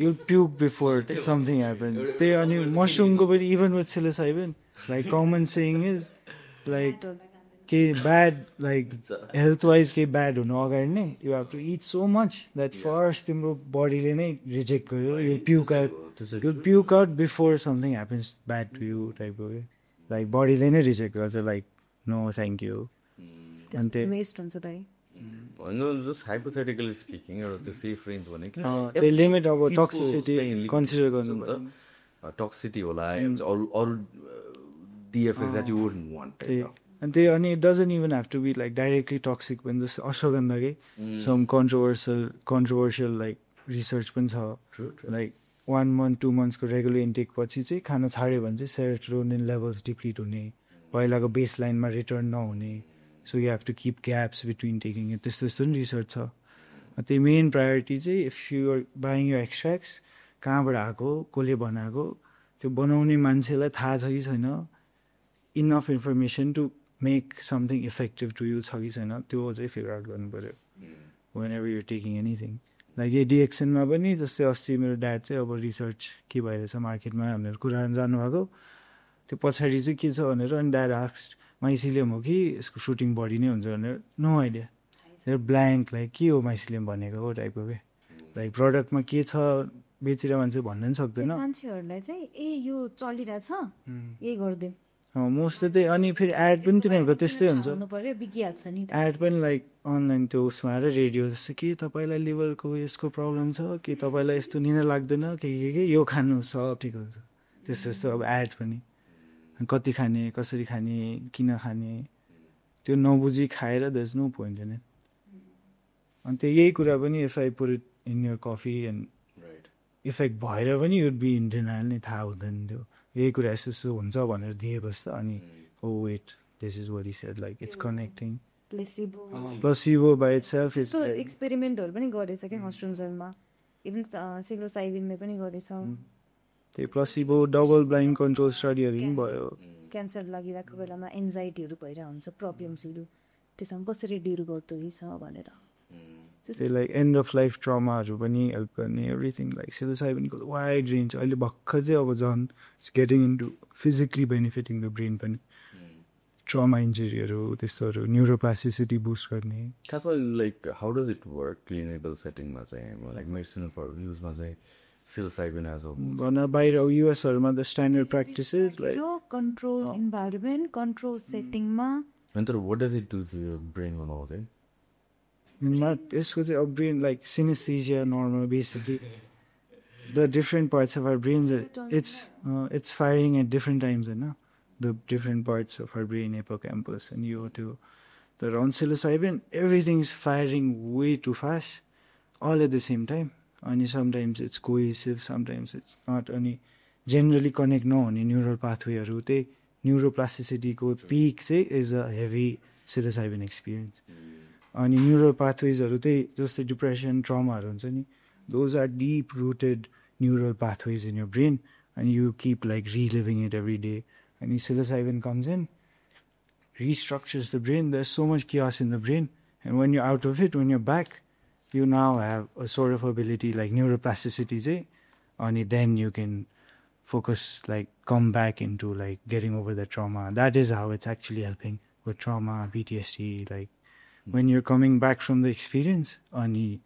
you'll puke before something happens त्यही अनि मसरुमको पनि even with psilocybin like common saying is like के ब्याड लाइक हेल्थ वाइज केही ब्याड हुनु अगाडि नै you have to eat so much that first तिम्रो बडीले नै रिजेक्ट गर्यो you puke out before something happens bad to you टाइपको के लाइक बडीले नै रिजेक्ट गर्छ लाइक नो थ्याङ्क यू अनि त्यही वेस्ट हुन्छ त है जस्ट हाइपोथेटिकली स्पिकिङ एउटा त्यो सेफ रेन्ज भनेको त्यही लिमिट अब टक्सिसिटी कन्सिडर गर्नु टक्सिटी होला अरू अरू DFS that you wouldn't want अनि त्यही अनि it doesn't even have to be like directly toxic पनि जस्तै अश्वगन्धाकै सम कन्ट्रोभर्सियल लाइक रिसर्च पनि छ लाइक 1 month 2 monthsको रेगुलर इन्टेक पछि चाहिँ खाना छाड्यो भने चाहिँ सेरोटोनिन लेभल्स डिप्लिट हुने पहिलाको बेस लाइनमा रिटर्न नहुने so you have to keep gaps between taking it त्यस्तो यस्तो पनि रिसर्च छ त्यही मेन प्रायोरिटी चाहिँ if you are buying you extracts कहाँबाट आएको कसले बनाएको त्यो बनाउने मान्छेलाई थाहा छ कि छैन enough information to make something effective to you छ कि छैन त्यो चाहिँ फिगर आउट गर्नु पऱ्यो whenever you're taking anything like यो डिएक्सनमा पनि जस्तै अस्ति मेरो ड्याड चाहिँ अब रिसर्च के भइरहेछ मार्केटमा भनेर कुरा जानुभएको त्यो पछाडि चाहिँ के छ भनेर अनि ड्याड आक्स माइसिलियम हो कि यसको सुटिङ बडी नै हुन्छ भनेर नो आइडिया ब्ल्याङ्क लाइक के हो माइसिलियम भनेको हो टाइपको के लाइक प्रडक्टमा के छ बेचेर मान्छे भन्न पनि सक्दैन मान्छेहरूलाई चाहिँ ए यो चलिरहेछ यही गरिदिउँ मोस्टली त्यही अनि फेरि एड पनि तिनीहरूको त्यस्तै हुन्छ बिकिहाल्छ नि एड पनि लाइक अनलाइन त्यो उसमा आएर रेडियो जस्तो कि तपाईँलाई लिभरको यसको प्रब्लम छ कि तपाईँलाई यस्तो निन्द्रा लाग्दैन के यो खानु सब ठिक हुन्छ त्यस्तो यस्तो अब एड पनि कति खाने कसरी खाने किन खाने त्यो नबुझी खाएर दस नो पोइन्ट इन इट अनि त्यो यही कुरा पनि if I put it in your coffee and effect भएर पनि युड बी इन डिनायल नै थाहा हुँदैन त्यो यही कुरा यस्तो यस्तो हुन्छ भनेर दिएपछि त अनि oh wait this is what he said like it's connecting placebo by itself is त्यस्तो एक्सपेरिमेन्टहरू पनि गरेछ क्या मसरुम्सहरूमा इभन सिलोसाइबिनले पनि गरेछ त्यही प्लेसिबो डबल ब्लाइन्ड कन्ट्रोल स्टडीहरू पनि भयो क्यान्सर लागिरहेको बेलामा एन्जाइटीहरू भइरहेको हुन्छ प्रब्लम्सहरू त्यसमा कसरी डिल गर्दो रहेछ भनेर त्यही लाइक एन्ड अफ लाइफ ट्रमाहरू पनि हेल्प गर्ने एभ्रिथिङ लाइक सिलोसाइबिनको वाइड रेन्ज अहिले भर्खर चाहिँ अब झन् it's getting into physically benefiting the brain पनि ट्रमा इन्जुरीहरू त्यस्तोहरू न्युरोप्लास्टिसिटी बुस्ट गर्ने खासमा like how does it work clinical सेटिङमा चाहिँ लाइक मेडिसिनल युजमा चाहिँ psilocybin as a भन बाहिर युएसहरूमा the standard practices like control environment control सेटिङमा अन्त what does it do to your brain when all day? यसको चाहिँ अब brain like synaesthesia normal basically the different parts of our brains it's firing at different times होइन the different parts of our brain hippocampus अनि यो त्यो तर on psilocybin everything is firing way too fast all at the same time अनि sometimes it's cohesive sometimes it's not अनि generally connect नहुने neural पाथवेहरू त्यही न्युरोप्लास्टिसिटीको पिक चाहिँ is a heavy psilocybin experience अनि न्युरल पाथवेजहरू त्यही जस्तै डिप्रेसन ट्रमाहरू हुन्छ नि those are deep rooted neural pathways in your brain and you keep like reliving it every day and psilocybin comes in restructures the brain. There's so much chaos in the brain and when you're out of it, when you're back, you now have a sort of ability like neuroplasticity and then you can focus like come back into like getting over the trauma. That is how it's actually helping with trauma, PTSD, like when you're coming back from the experience and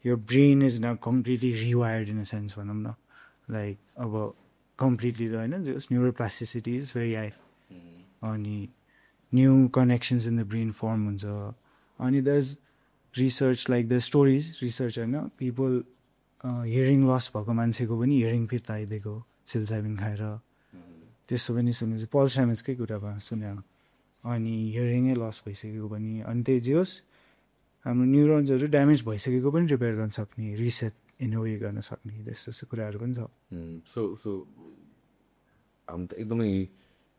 your brain is now completely rewired in a sense like about completely just neuroplasticity is very high and new connections in the brain form and there's research like the stories research people hearing loss भएको मान्छेको पनि hearing फिर्ता आइदिएको psilocybin खाएर त्यस्तो पनि सुनेको pulse ड्यामेजकै कुरा सुने अनि हियरिङै लस भइसकेको पनि अनि त्यही जे होस् हाम्रो न्युरोन्सहरू ड्यामेज भइसकेको पनि रिपेयर गर्न सक्ने रिसेट इन वे गर्न सक्ने त्यस्तो त्यस्तो कुराहरू पनि छ सो हामी त एकदमै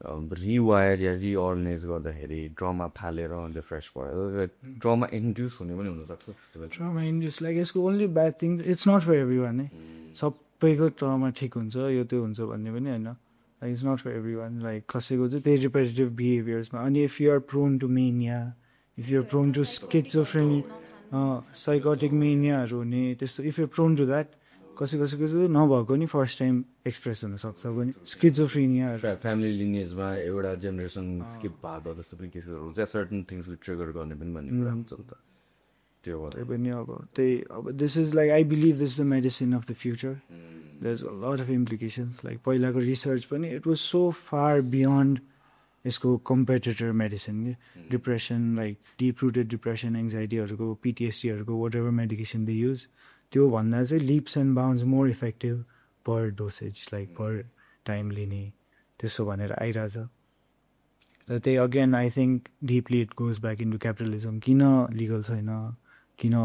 रिवायर या रिअर्गनाइज गर्दाखेरि ड्रमा फालेर अन्त फ्रेस भयो ड्रमा इन्ड्युस हुने पनि हुनसक्छ ट्रमा इन्ड्युस लाइक यसको only bad thing it's not for every one है सबैको ट्रमा ठिक हुन्छ यो त्यो हुन्छ भन्ने पनि होइन like it's not for every one like कसैको चाहिँ त्यही रिपेटेटिभ बिहेभियर्समा अनि if you are prone to mania if you are prone to schizophrenia psychotic मेनियाहरू हुने त्यस्तो if you prone to that कसैको चाहिँ नभएको नि फर्स्ट टाइम एक्सप्रेस हुनसक्छ पनि स्किजोफ्रेनिया फ्यामिली लिनिएजमा एउटा जेनेरेसन स्किप भएको जस्तो पनि केसेसहरू हुन्छ सर्टन थिङ्सले ट्रिगर गर्ने पनि भन्ने कुरा हुन्छ नि त त्यो पनि अब त्यही अब this is like I believe this the medicine of the future there is a lot of implications like पहिलाको रिसर्च पनि it was so far beyond यसको कम्पिटिटर मेडिसिन के depression like deep rooted depression एङ्जाइटीहरूको पिटिएसडीहरूको whatever medication they use त्योभन्दा चाहिँ leaps and bounds more effective per dosage like per time लिने त्यसो भनेर आइरहेछ र त्यही again I think deeply it goes back into capitalism किन लिगल छैन किन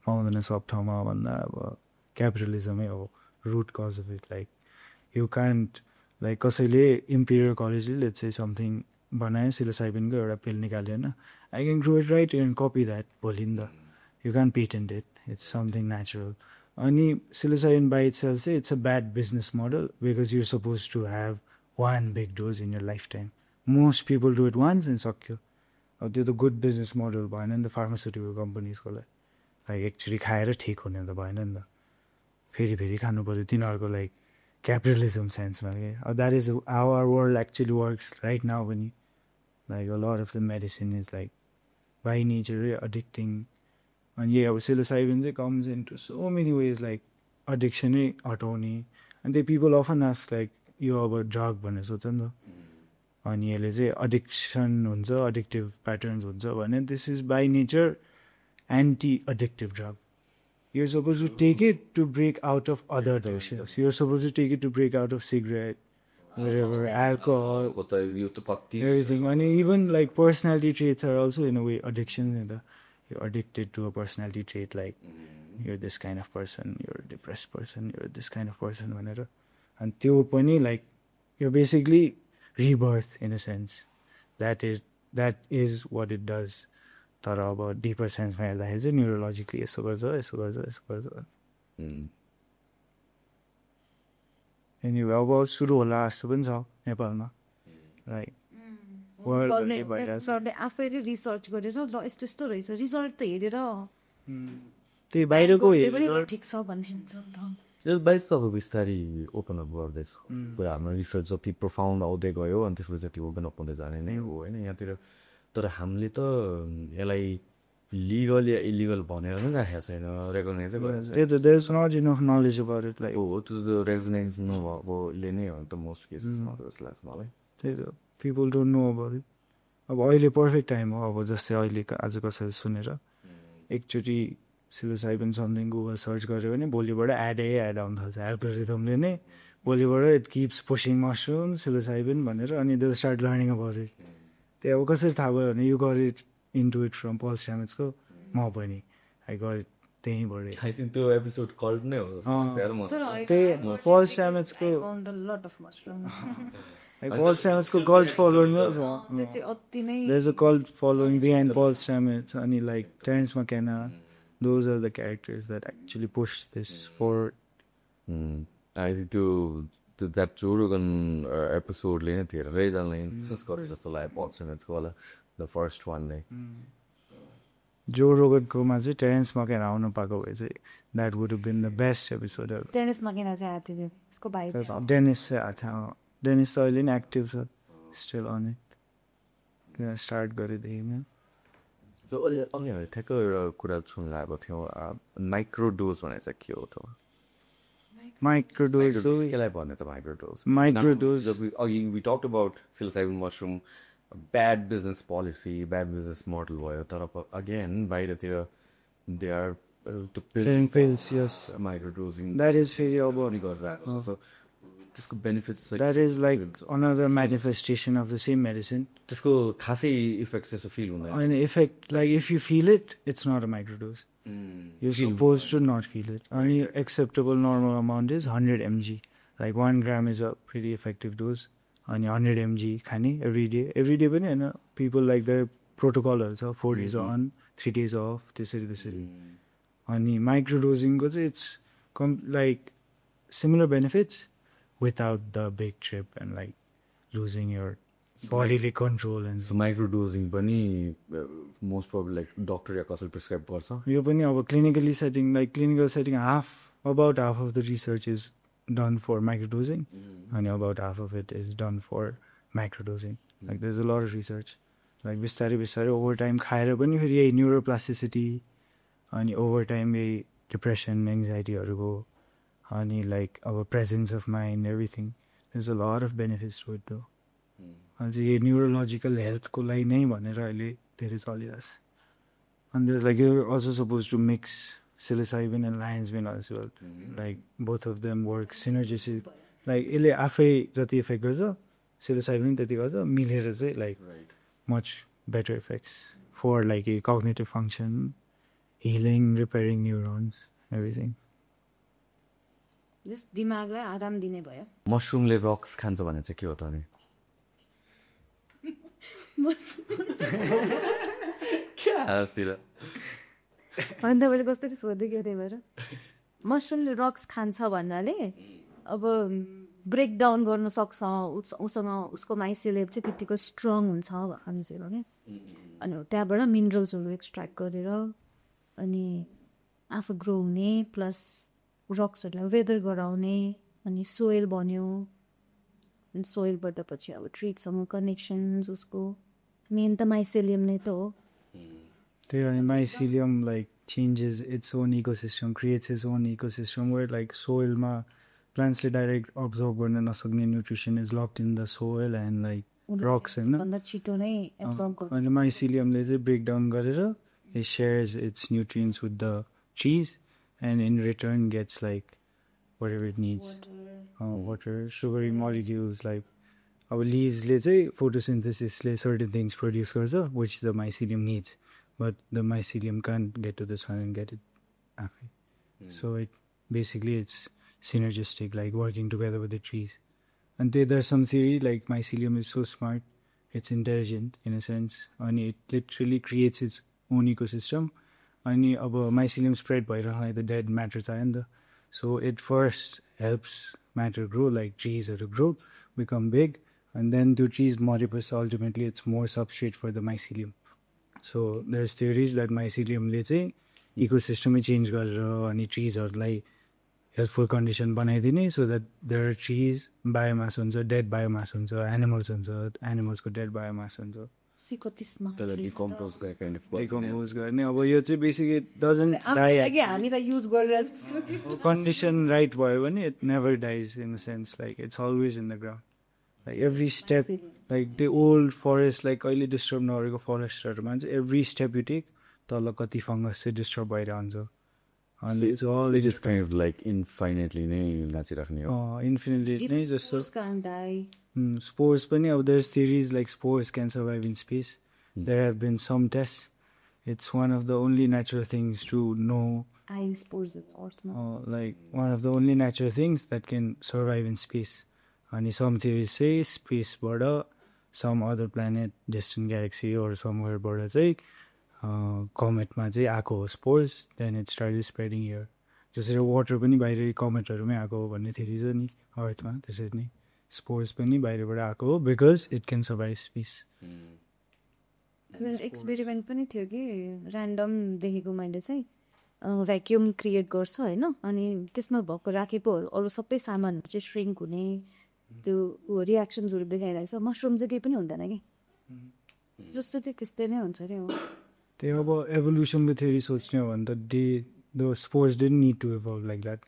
पाउँदैन सब ठाउँमा भन्दा अब क्यापिटलिजमै हो root cause of it like you can't like कसैले इम्पिरियल कलेजले लेट्स से समथिङ बनायो सिलोसाइबिनको एउटा पिल निकाल्यो होइन I can grow it right and copy that भोलि नि त you can patent it it's something natural अनि psilocybin by itself चाहिँ it's a bad business model because you're supposed to have one big dose in your lifetime. Most people do it once and सक्यो अब त्यो त good business model भएन नि त pharmaceutical कम्पनीजको like actually खाएर ठिक हुने त भएन नि त फेरि फेरि खानु पऱ्यो तिनीहरूको लाइक क्यापिटलिजम सेन्समा के that is how our world actually works right now पनि like a lot of the medicine is like by नेचरै एडिक्टिङ अनि यही अब psilocybin चाहिँ comes into so many ways like एडिक्सनै हटाउने अनि त्यही पिपल अफन आस्क लाइक यो अब ड्रग भनेर सोध्छ नि त अनि यसले चाहिँ एडिक्सन हुन्छ एडिक्टिभ प्याटर्न्स हुन्छ भने this is by nature anti addictive drug you're suppose to take it to break out of other addictions you're suppose to take it to break out of cigarette alcohol everything and even like personality traits are also in a way addictions you're addicted to a personality trait like you're this kind of person, you're a depressed person, you're this kind of person भनेर and त्यो पनि like you're basically rebirth in a sense that is what it does तर अब deeper sense मा हेर्दाखेरि चाहिँ न्युरोलोजिकली यसो गर्छ anyway अब सुरु होला जस्तो पनि छ नेपालमा लाइक आफैले रिसर्च गरेर ल यस्तो यस्तो रहेछ रिजल्ट त हेरेर त्यही बाहिरको ठिक छ भन्ने हुन्छ नि त त्यो बाहिर त अब बिस्तारै ओपन अप गर्दैछ पुरा हाम्रो रिसर्च जति प्रोफाउन्ड आउँदै गयो अनि त्यसपछि जति ओपन अप हुँदै जाने नै हो होइन यहाँतिर तर हामीले त यसलाई लिगल या इलिगल भनेर नै राखेको छैन रेकगनाइजै गरेको त्यही त there is not enough knowledge about it like हो त्यो त रेजोनेन्स नभएकोले नै हो नि त मोस्ट केसेसमा त जस्तो लाग्छ मलाई त्यही त people don't know about it अब अहिले पर्फेक्ट टाइम हो अब जस्तै अहिले आज कसैले सुनेर एकचोटि psilocybin समथिङ गुगल सर्च गऱ्यो भने भोलिबाट एड आउनु थाल्छ एल्गोरिदमले नै भोलिबाट it keeps pushing mushroom psilocybin भनेर अनि they start learning about it त्यही अब कसरी थाहा भयो भने you got it into it from Paul स्ट्यामेट्सको म पनि आई गट इट त्यहीँबाट आई थिङ्क त्यो एपिसोड कल्ट नै हो त्यही पल स्ट्यामेट्सको Paul Stametsको cult following there's a cult following behind Paul Stamets and like Terence McKenna those are the characters that actually push this forward. I think to that Joe Rogan episode ले धेरैजनाले influence गरे जस्तो लाग्यो Paul Stametsको वाला the first one ले जो रोगनकोमा चाहिँ terrains मकेना आउनु पाएको भए चाहिँ that would have been the best episode ever. Terence McKenna चाहिँ आएको थियो उसको भाइ डेनिस चाहिँ आएको थियो डेनिस त अहिले नि एक्टिभ छ स्टिल अन इट स्टार्ट गरेदेखि सो अनि ठ्याक्क एउटा कुरा सुन्नु लागेको थियो माइक्रोडोज भने चाहिँ के हो त माइक्रोडोज केलाई भन्ने त माइक्रोडोज अघि we talked about psilocybin mushroom bad business policy bad business model भयो तर अगेन बाहिरतिर they are microdosing that is फेरि अब गरेर त्यसको benefits that is like another manifestation of the same medicine त्यसको खासै इफेक्ट त्यस्तो फिल हुँदैन होइन effect like if you feel it it's not a microdose you suppose to not feel it अनि acceptable normal amount is 100 mg लाइक 1 gram is a very effective dose अनि 100 mg खाने every day पनि होइन people like the प्रोटोकलहरू छ 4 days on 3 days of त्यसरी अनि माइक्रोडोजिङको चाहिँ it's like similar benefits without the big trip and like losing your bodily control and so microdosing पनि most probably like doctor या कसैले prescribe गर्छ यो पनि अब clinical setting about half of the research is done for microdosing and about half of it is done for macrodosing like there's a lot of research like बिस्तारै over time खाएर पनि फेरि यही neuroplasticity अनि over time यही depression anxietyहरूको अनि like our presence of mind everything there's a lot of benefits to it though अझै यो न्युरोलोजिकल हेल्थको लागि नै भनेर अहिले धेरै चलिरहेछ अनि there's like you're also supposed to mix psilocybin and lion's mane as well like both of them work synergistic like यसले आफै जति इफेक्ट गर्छ psilocybin त्यति गर्छ मिलेर चाहिँ like much better effects for like a cognitive function healing repairing neurons everything just दिमागलाई आराम दिने भयो मसरुमले रक्स खान्छ भने चाहिँ के हो त अनि अनि तपाईँले कसरी सोध्दै क्या त्यही भएर मसरुमले रक्स खान्छ भन्नाले अब ब्रेक डाउन गर्न सक्छ उसँग उसको माइसेलियम चाहिँ त्यतिको स्ट्रङ हुन्छ भन्छ क्या अनि त्यहाँबाट मिनरल्सहरू एक्सट्र्याक्ट गरेर अनि आफू ग्रो हुने प्लस रक्सहरूलाई वेदर गराउने अनि सोइल बन्यो अनि सोइलबाट पछि अब ट्रिजसँग कनेक्सन्स उसको मेन त माइसेलियम नै त हो त्यही अनि mycelium like changes its own ecosystem creates its own ecosystem where like सोइलमा प्लान्ट्सले डाइरेक्ट अब्जर्भ गर्न नसक्ने nutrition is locked in the soil and like rocks होइन अनि myceliumले चाहिँ ब्रेक डाउन गरेर it shares its nutrients with the trees and in return gets like whatever it needs water sugary molecules like our leaves ले चाहिँ photosynthesisले certain things produce गर्छ which the mycelium needs but the mycelium can't get to the sun and get it आफै so it basically it's synergistic like working together with the trees and there's some theory like mycelium is so smart it's intelligent in a sense and it literally creates its own ecosystem अनि अब mycelium spread भइरहँदा the dead matter चाहियो नि त so it first helps matter grow like trees or to grow become big and then the trees मरेपछि ultimately it's more substrate for the mycelium so there's theories that mycelium ले चाहिँ ecosystem change गरेर अनि treesहरूलाई helpful condition बनाइदिने so that there are trees biomass हुन्छ dead biomass हुन्छ animals हुन्छ एनिमल्सको डेड बायोमास हुन्छ डिकम्पोज गर्ने अब यो चाहिँ basically doesn't die condition right भयो भने it never dies in the sense like it's always in the ground like every step like the old forest like कहिले डिस्टर्ब नगरेको फरेस्टहरूमा चाहिँ एभ्री स्टेप यु टेक तल कति फङ्गस चाहिँ disturb भइरहन्छ And it's all it is kind of like infinitely नै नाचिराख्ने हो infinitely नै जस्तो spores पनि अब there's theories like spores can survive in space there have been some tests it's one of the only natural things to know like one of the only natural things that can survive in space and some theories say space बाट some other planet distant galaxy or somewhere बाट चाहिँ कमेटमा चाहिँ आएको हो spores then it started spreading here जसरी water पनि बाहिर कमेटहरूमै आएको हो भन्ने थियोरी छ नि अर्थमा त्यसरी नै स्पोर्स पनि बाहिरबाट आएको हो because it can survive space experiment पनि थियो कि ऱ्यान्डम देखेको मैले चाहिँ भ्याक्युम क्रिएट गर्छ होइन अनि त्यसमा भएको राखेकोहरू अरू सबै सामानहरू चाहिँ श्रिङ्क हुने त्यो रियाक्सन्सहरू देखाइरहेछ मसरुम चाहिँ केही पनि हुँदैन कि जस्तो त्यो त्यस्तै नै हुन्छ अरे हो त्यही अब एभोल्युसनको थ्योरी सोच्ने हो भने त the spores didn't need to evolve like that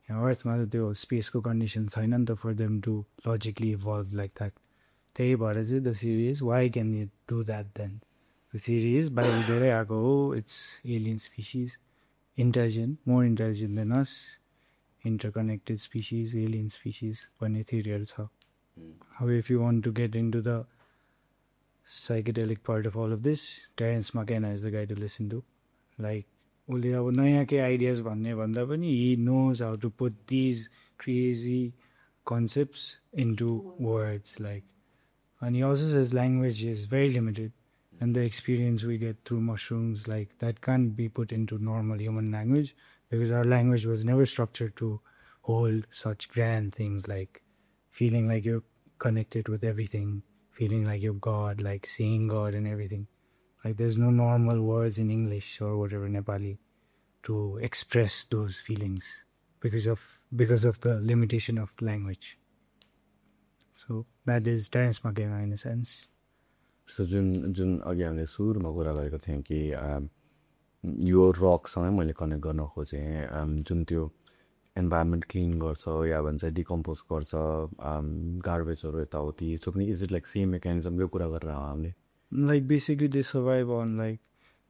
यहाँ अर्थमा त त्यो स्पेसको कन्डिसन छैन नि त for them to logically evolve like that त्यही भएर चाहिँ the theory is why can you do that then the theory is बाहिर धेरै आएको हो it's alien species intelligent more intelligent than us interconnected species alien species भन्ने थियोरीहरू छ अब if you want to get in to the psychedelic part of all of this Terence McKenna is the guy to listen to like उसले अब नयाँ केही ideas भन्ने भन्दा पनि he knows how to put these crazy concepts into words like and he also says language is very limited and the experience we get through mushrooms like that can't be put into normal human language because our language was never structured to hold such grand things like feeling like you're connected with everything feeling like you're God, like seeing God and everything. Like there's no normal words in English or whatever Nepali to express those feelings because of the limitation of language. So that is Terence McKenna in a sense. So जुन अघि हामीले सुरुमा कुरा गरेको थियौँ कि यो रकसँगै मैले कनेक्ट गर्न खोजेँ जुन त्यो इन्भाइरोमेन्ट क्लिन गर्छ या भन्छ डिकम्पोज गर्छ गार्बेजहरू यताउति त्यो पनि इज इट लाइक सेम मेकानिजमकै कुरा गरेर हामीले Like basically they survive on like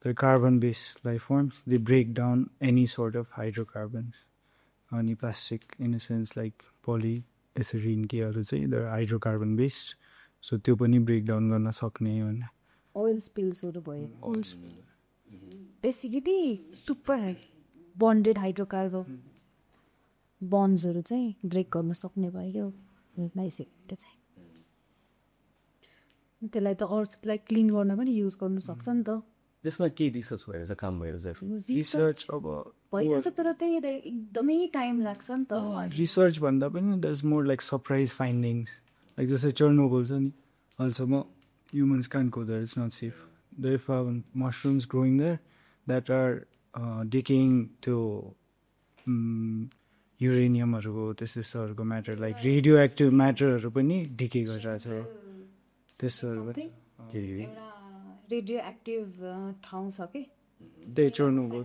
the carbon-based life forms. They break down any sort of hydrocarbons. Any plastic, in a sense, like polyethylene केहरू चाहिँ they're hydrocarbon-based. So त्यो पनि break down गर्न सक्ने भने oil spillsहरू भयो oil spill basically super bonded hydrocarbon bondsहरू चाहिँ brake गर्न सक्ने भयो नाइसेक्ट चाहिँ त्यसलाई त अर्थलाई क्लिन गर्न पनि युज गर्नु सक्छ नि त त्यसमा के रिसर्च भएर काम भइरहेछ रिसर्च अब भइरहेछ तर त्यही एकदमै टाइम लाग्छ नि त रिसर्च भन्दा पनि there's more like surprise findings like जस्तै Chernobyl छ नि अहिलेसम्म humans can't go there, it's not safe. They found mushrooms growing there that are decaying to uraniumहरूको त्यस्तोहरूको matter like radioactive matterहरू पनि decay गरिरहेछ त्यस्तोहरू पनि रेडियो एक्टिभ ठाउँ छ कि त्यही Chernobyl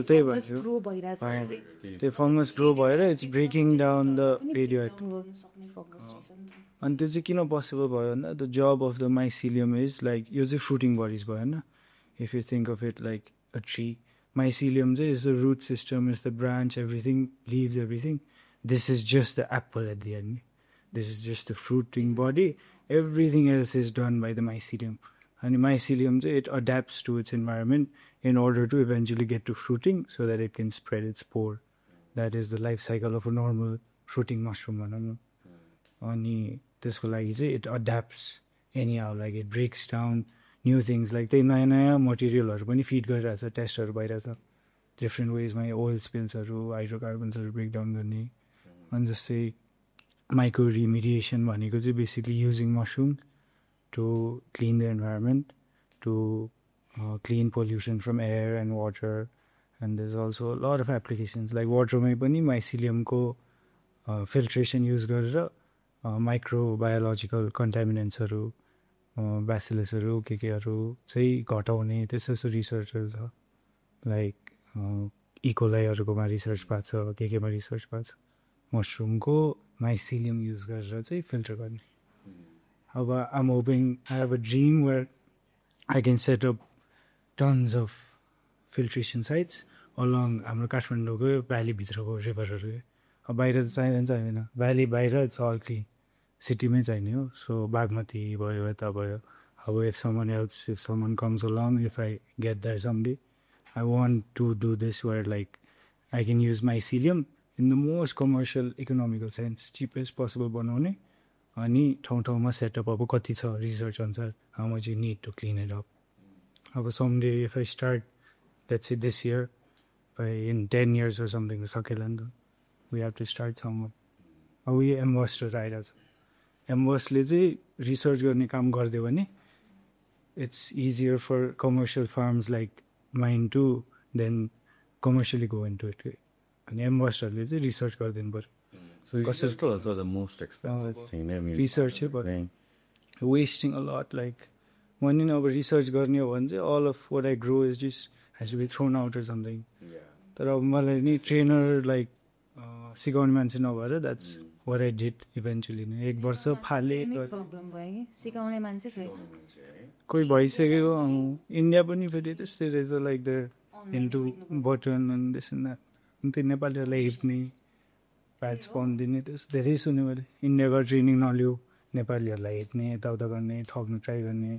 त्यही भन्छु ग्रो भइरहेछ त्यो फङ्गस ग्रो भएर it's breaking down the radioactive अनि त्यो चाहिँ किन पोसिबल भयो भन्दा the web of the mycelium is like यो चाहिँ फ्रुटिङ बडिज भयो होइन if you think of it like a tree mycelium चाहिँ is the root system is the branch everything leaves everything this is just the apple at the end this is just the fruiting body everything else is done by the mycelium. And mycelium, it adapts to its environment in order to eventually get to fruiting so that it can spread its spore. That is the life cycle of a normal fruiting mushroom. And it adapts anyhow, like it breaks down new things. Like they naya material or feed test or different ways my oil spills or hydrocarbons or break down and just say micro remediation भनेको चाहिँ basically using mushroom to clean the environment, to clean pollution from air and water, and there's also a lot of applications like water मै पनि mycelium को filtration use गरेर microbiological contaminants हरू bacillus हरू केहरू चाहिँ घटाउने त्यस्तो रिसर्चहरू छ लाइक इकोलाईहरुकोमा रिसर्च भएको छ केमा रिसर्च भएको छ मसरुमको mycelium use गरेर चाहिँ फिल्टर गर्ने अब I'm hoping I have a dream where I can set up tons of filtration sites along हाम्रो काठमाडौँको भ्याली भित्रको रिभरहरू अब बाहिर चाहिँदैन भ्याली बाहिर इट्स अल क्लिन सिटीमै चाहिने हो सो बागमती भयो यता भयो अब if someone helps, if someone comes along, if I get there someday, I want to do this where like I can use mycelium in the most commercial economical sense, cheapest possible बनाउने अनि ठाउँ ठाउँमा setup अब कति छ research अनुसार how much you need to clean it up. अब someday if I start, let's say this year, by in 10 years or something, सकेला नि त we have to start somewhere. अब यो एम्बसडर आइरहेको छ एम्बसले चाहिँ रिसर्च गर्ने काम गरिदियो भने it's easier for commercial farms like mine to then commercially go into it. अनि एम्बसडरले चाहिँ रिसर्च गरिदिनु पर्यो कसरी the most expensive thing research चाहिँ वेस्टिङ अ लट लाइक मैले अब रिसर्च गर्ने हो भने चाहिँ all of what I grow is just has to be thrown out or something. तर अब मलाई नि ट्रेनर लाइक सिकाउने मान्छे नभएर that's what I did eventually. एक वर्ष फाले सिकाउने मान्छे छैन कोही भइसकेको इन्डिया पनि फेरि त्यस्तै रहेछ like there into button and this and that त्यो नेपालीहरूलाई हेर्ने प्याच पाउनु त्यस्तो धेरै सुन्यो मैले इन्डियाको ट्रेनिङ नलियो नेपालीहरूलाई हेर्ने यताउता गर्ने ठग्नु ट्राई गर्ने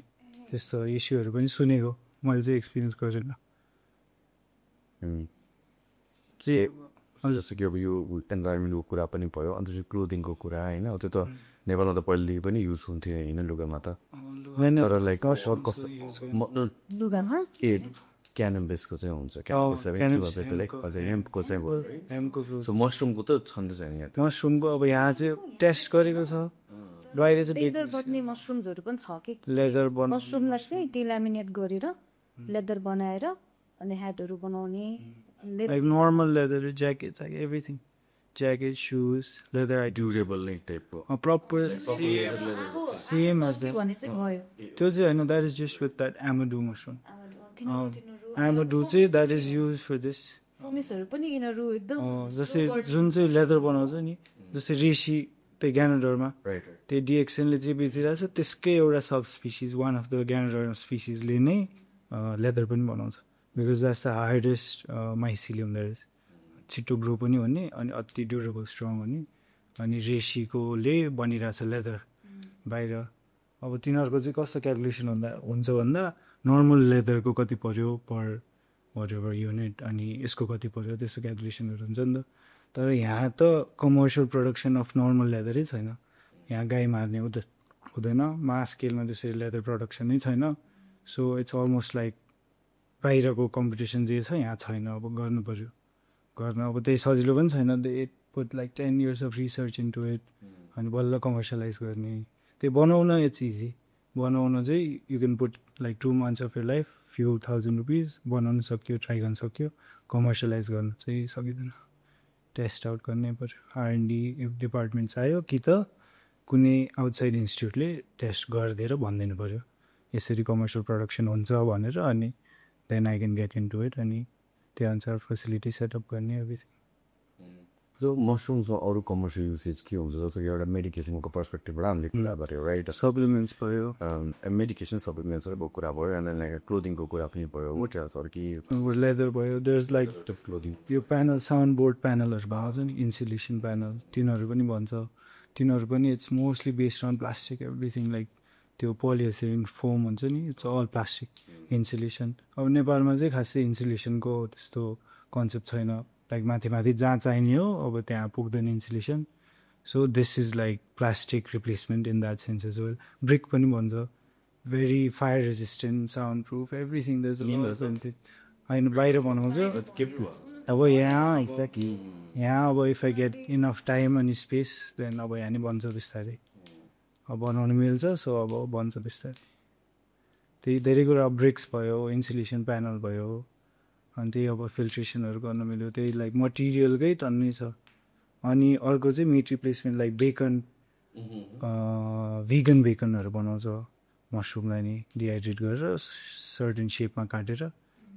त्यस्तो इस्युहरू पनि सुनेको मैले चाहिँ एक्सपिरियन्स गरेन जस्तो कि अब यो इन्भाइरोमेन्टको कुरा पनि भयो अन्त चाहिँ क्लोदिङको कुरा होइन त्यो त नेपालमा त पहिलेदेखि पनि युज हुन्थ्यो होइन लुगामा त तर लाइक कस्तो ए क्यानबिसको चाहिँ हुन्छ हेम्पको चाहिँ सो मसरुमको त छँदैछ यहाँ मसरुमको अब यहाँ चाहिँ टेस्ट गरेको छ बाहिर चाहिँ लेदर बन्ने मसरुम्सहरू पनि छ कि लेदर मसरुमलाई चाहिँ डिल्यामिनेट गरेर लेदर बनाएर अनि ह्याटहरू बनाउने like normal leather jackets, like everything, jackets, shoes, leather. Durable type. A proper same as that. I know that is just with that amadou mushroom. Amadou that is used for this. प्रमिसहरू पनि यिनीहरू एकदम जस्तै जुन चाहिँ leather बनाउँछ नि जस्तै रेसी त्यही ग्यानोडरमा त्यही डिएक्सनले चाहिँ बेचिरहेको छ त्यसकै एउटा sub species one of the ग्यानोडर स्पिसिजले नै लेदर पनि बनाउँछ because that's the hardest mycelium there is छिटो ग्रो पनि हुने अनि अति ड्युरेबल स्ट्रङ हुने अनि रेसीकोले बनिरहेछ लेदर बाहिर अब तिनीहरूको चाहिँ कस्तो क्यालकुलेसन हुन्छ भन्दा नर्मल लेदरको कति पर्यो पर whatever युनिट अनि यसको कति पर्यो त्यस्तो क्यालकुलेसनहरू हुन्छ नि त तर यहाँ त कमर्सियल प्रोडक्सन अफ नर्मल लेदरै छैन यहाँ गाई मार्ने हुँदैन मास स्केलमा त्यसरी लेदर प्रडक्सन नै छैन सो इट्स अलमोस्ट लाइक बाहिरको कम्पिटिसन जे छ यहाँ छैन अब गर्नु पऱ्यो गर्न अब त्यही सजिलो पनि छैन they put like 10 years of research into it अनि बल्ल कमर्सियलाइज गर्ने त्यो बनाउन इट्स इजी बनाउन चाहिँ you can put like 2 months of your life few thousand rupees बनाउन सक्यो ट्राई गर्न सक्यो कमर्सियलाइज गर्न चाहिँ सकिँदैन टेस्ट आउट गर्नै पऱ्यो R&D डिपार्टमेन्ट चाहियो कि त कुनै आउटसाइड इन्स्टिट्युटले टेस्ट गरिदिएर भनिदिनु पऱ्यो यसरी कमर्सियल प्रडक्सन हुन्छ भनेर अनि then I can get into it अनि त्यही अनुसार फेसिलिटी सेटअप गर्ने एभ्रिथिङ सो मसरुम्समा अरू कमर्सियल युसेज के हुन्छ जस्तो कि एउटा मेडिकेसनको पर्सपेक्टिभबाट हामीले कुरा गऱ्यो राइट सप्लिमेन्ट्स भयो मेडिकेसन सप्लिमेन्ट्सहरूको कुरा भयो एन्ड देन लाइक क्लोदिङको कुरा पनि भयो वाट एल्स अरू कि लेदर भयो देयर इज लाइक क्लोदिङ यो प्यानल साउन्ड बोर्ड प्यानलहरू भएको छ नि इन्सुलेसन प्यानल तिनीहरू पनि भन्छ तिनीहरू पनि it's mostly based on plastic everything like त्यो पोलिएथिलिन फोम हुन्छ नि इट्स अल प्लास्टिक इन्सुलेसन अब नेपालमा चाहिँ खासै इन्सुलेसनको त्यस्तो कन्सेप्ट छैन लाइक माथि माथि जहाँ चाहिने हो अब त्यहाँ पुग्दैन insulation so this is like plastic replacement in that sense as well brick पनि भन्छ very fire resistant sound proof everything there is होइन बाहिर बनाउँछ अब यहाँ एक्ज्याक्टली यहाँ अब if I get enough time अनि स्पेस देन अब यहाँ नि बन्छ बिस्तारै अब बनाउनु मिल्छ सो अब बन्छ बिस्तारै त्यही धेरै कुरा ब्रिक्स भयो इन्सुलेसन प्यानल भयो अनि त्यही अब फिल्ट्रेसनहरू गर्न मिल्यो त्यही लाइक मटेरियलकै टन्नै छ अनि अर्को चाहिँ meat replacement like bacon vegan बेकनहरू बनाउँछ मसरुमलाई नि डिहाइड्रेट गरेर सर्टेन सेपमा काटेर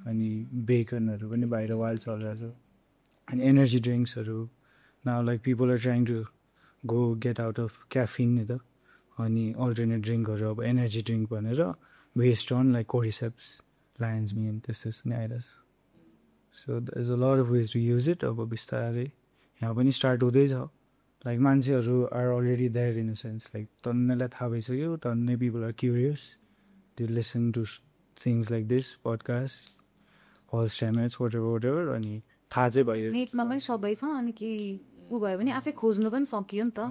अनि बेकनहरू पनि बाहिर वाइल्ड चलिरहेको छ अनि एनर्जी ड्रिङ्क्सहरू now like people are trying to go get out of caffeine नि त अनि अल्टरनेट ड्रिङ्कहरू अब एनर्जी ड्रिङ्क भनेर based on like cordyceps lion's mane त्यस्तो नै आइरहेछ so there is a lot of ways to use it अब बिस्तारै यहाँ पनि स्टार्ट हुँदैछ लाइक मान्छेहरू are already there in a sense like टन्नैलाई थाहा भइसक्यो टन्नै people are curious they listen to things like this podcast hall स्ट्यामेट्स whatever अनि थाहा चाहिँ भयो नेटमा पनि सबै छ अनि केही ऊ भयो भने आफै खोज्नु पनि सकियो नि त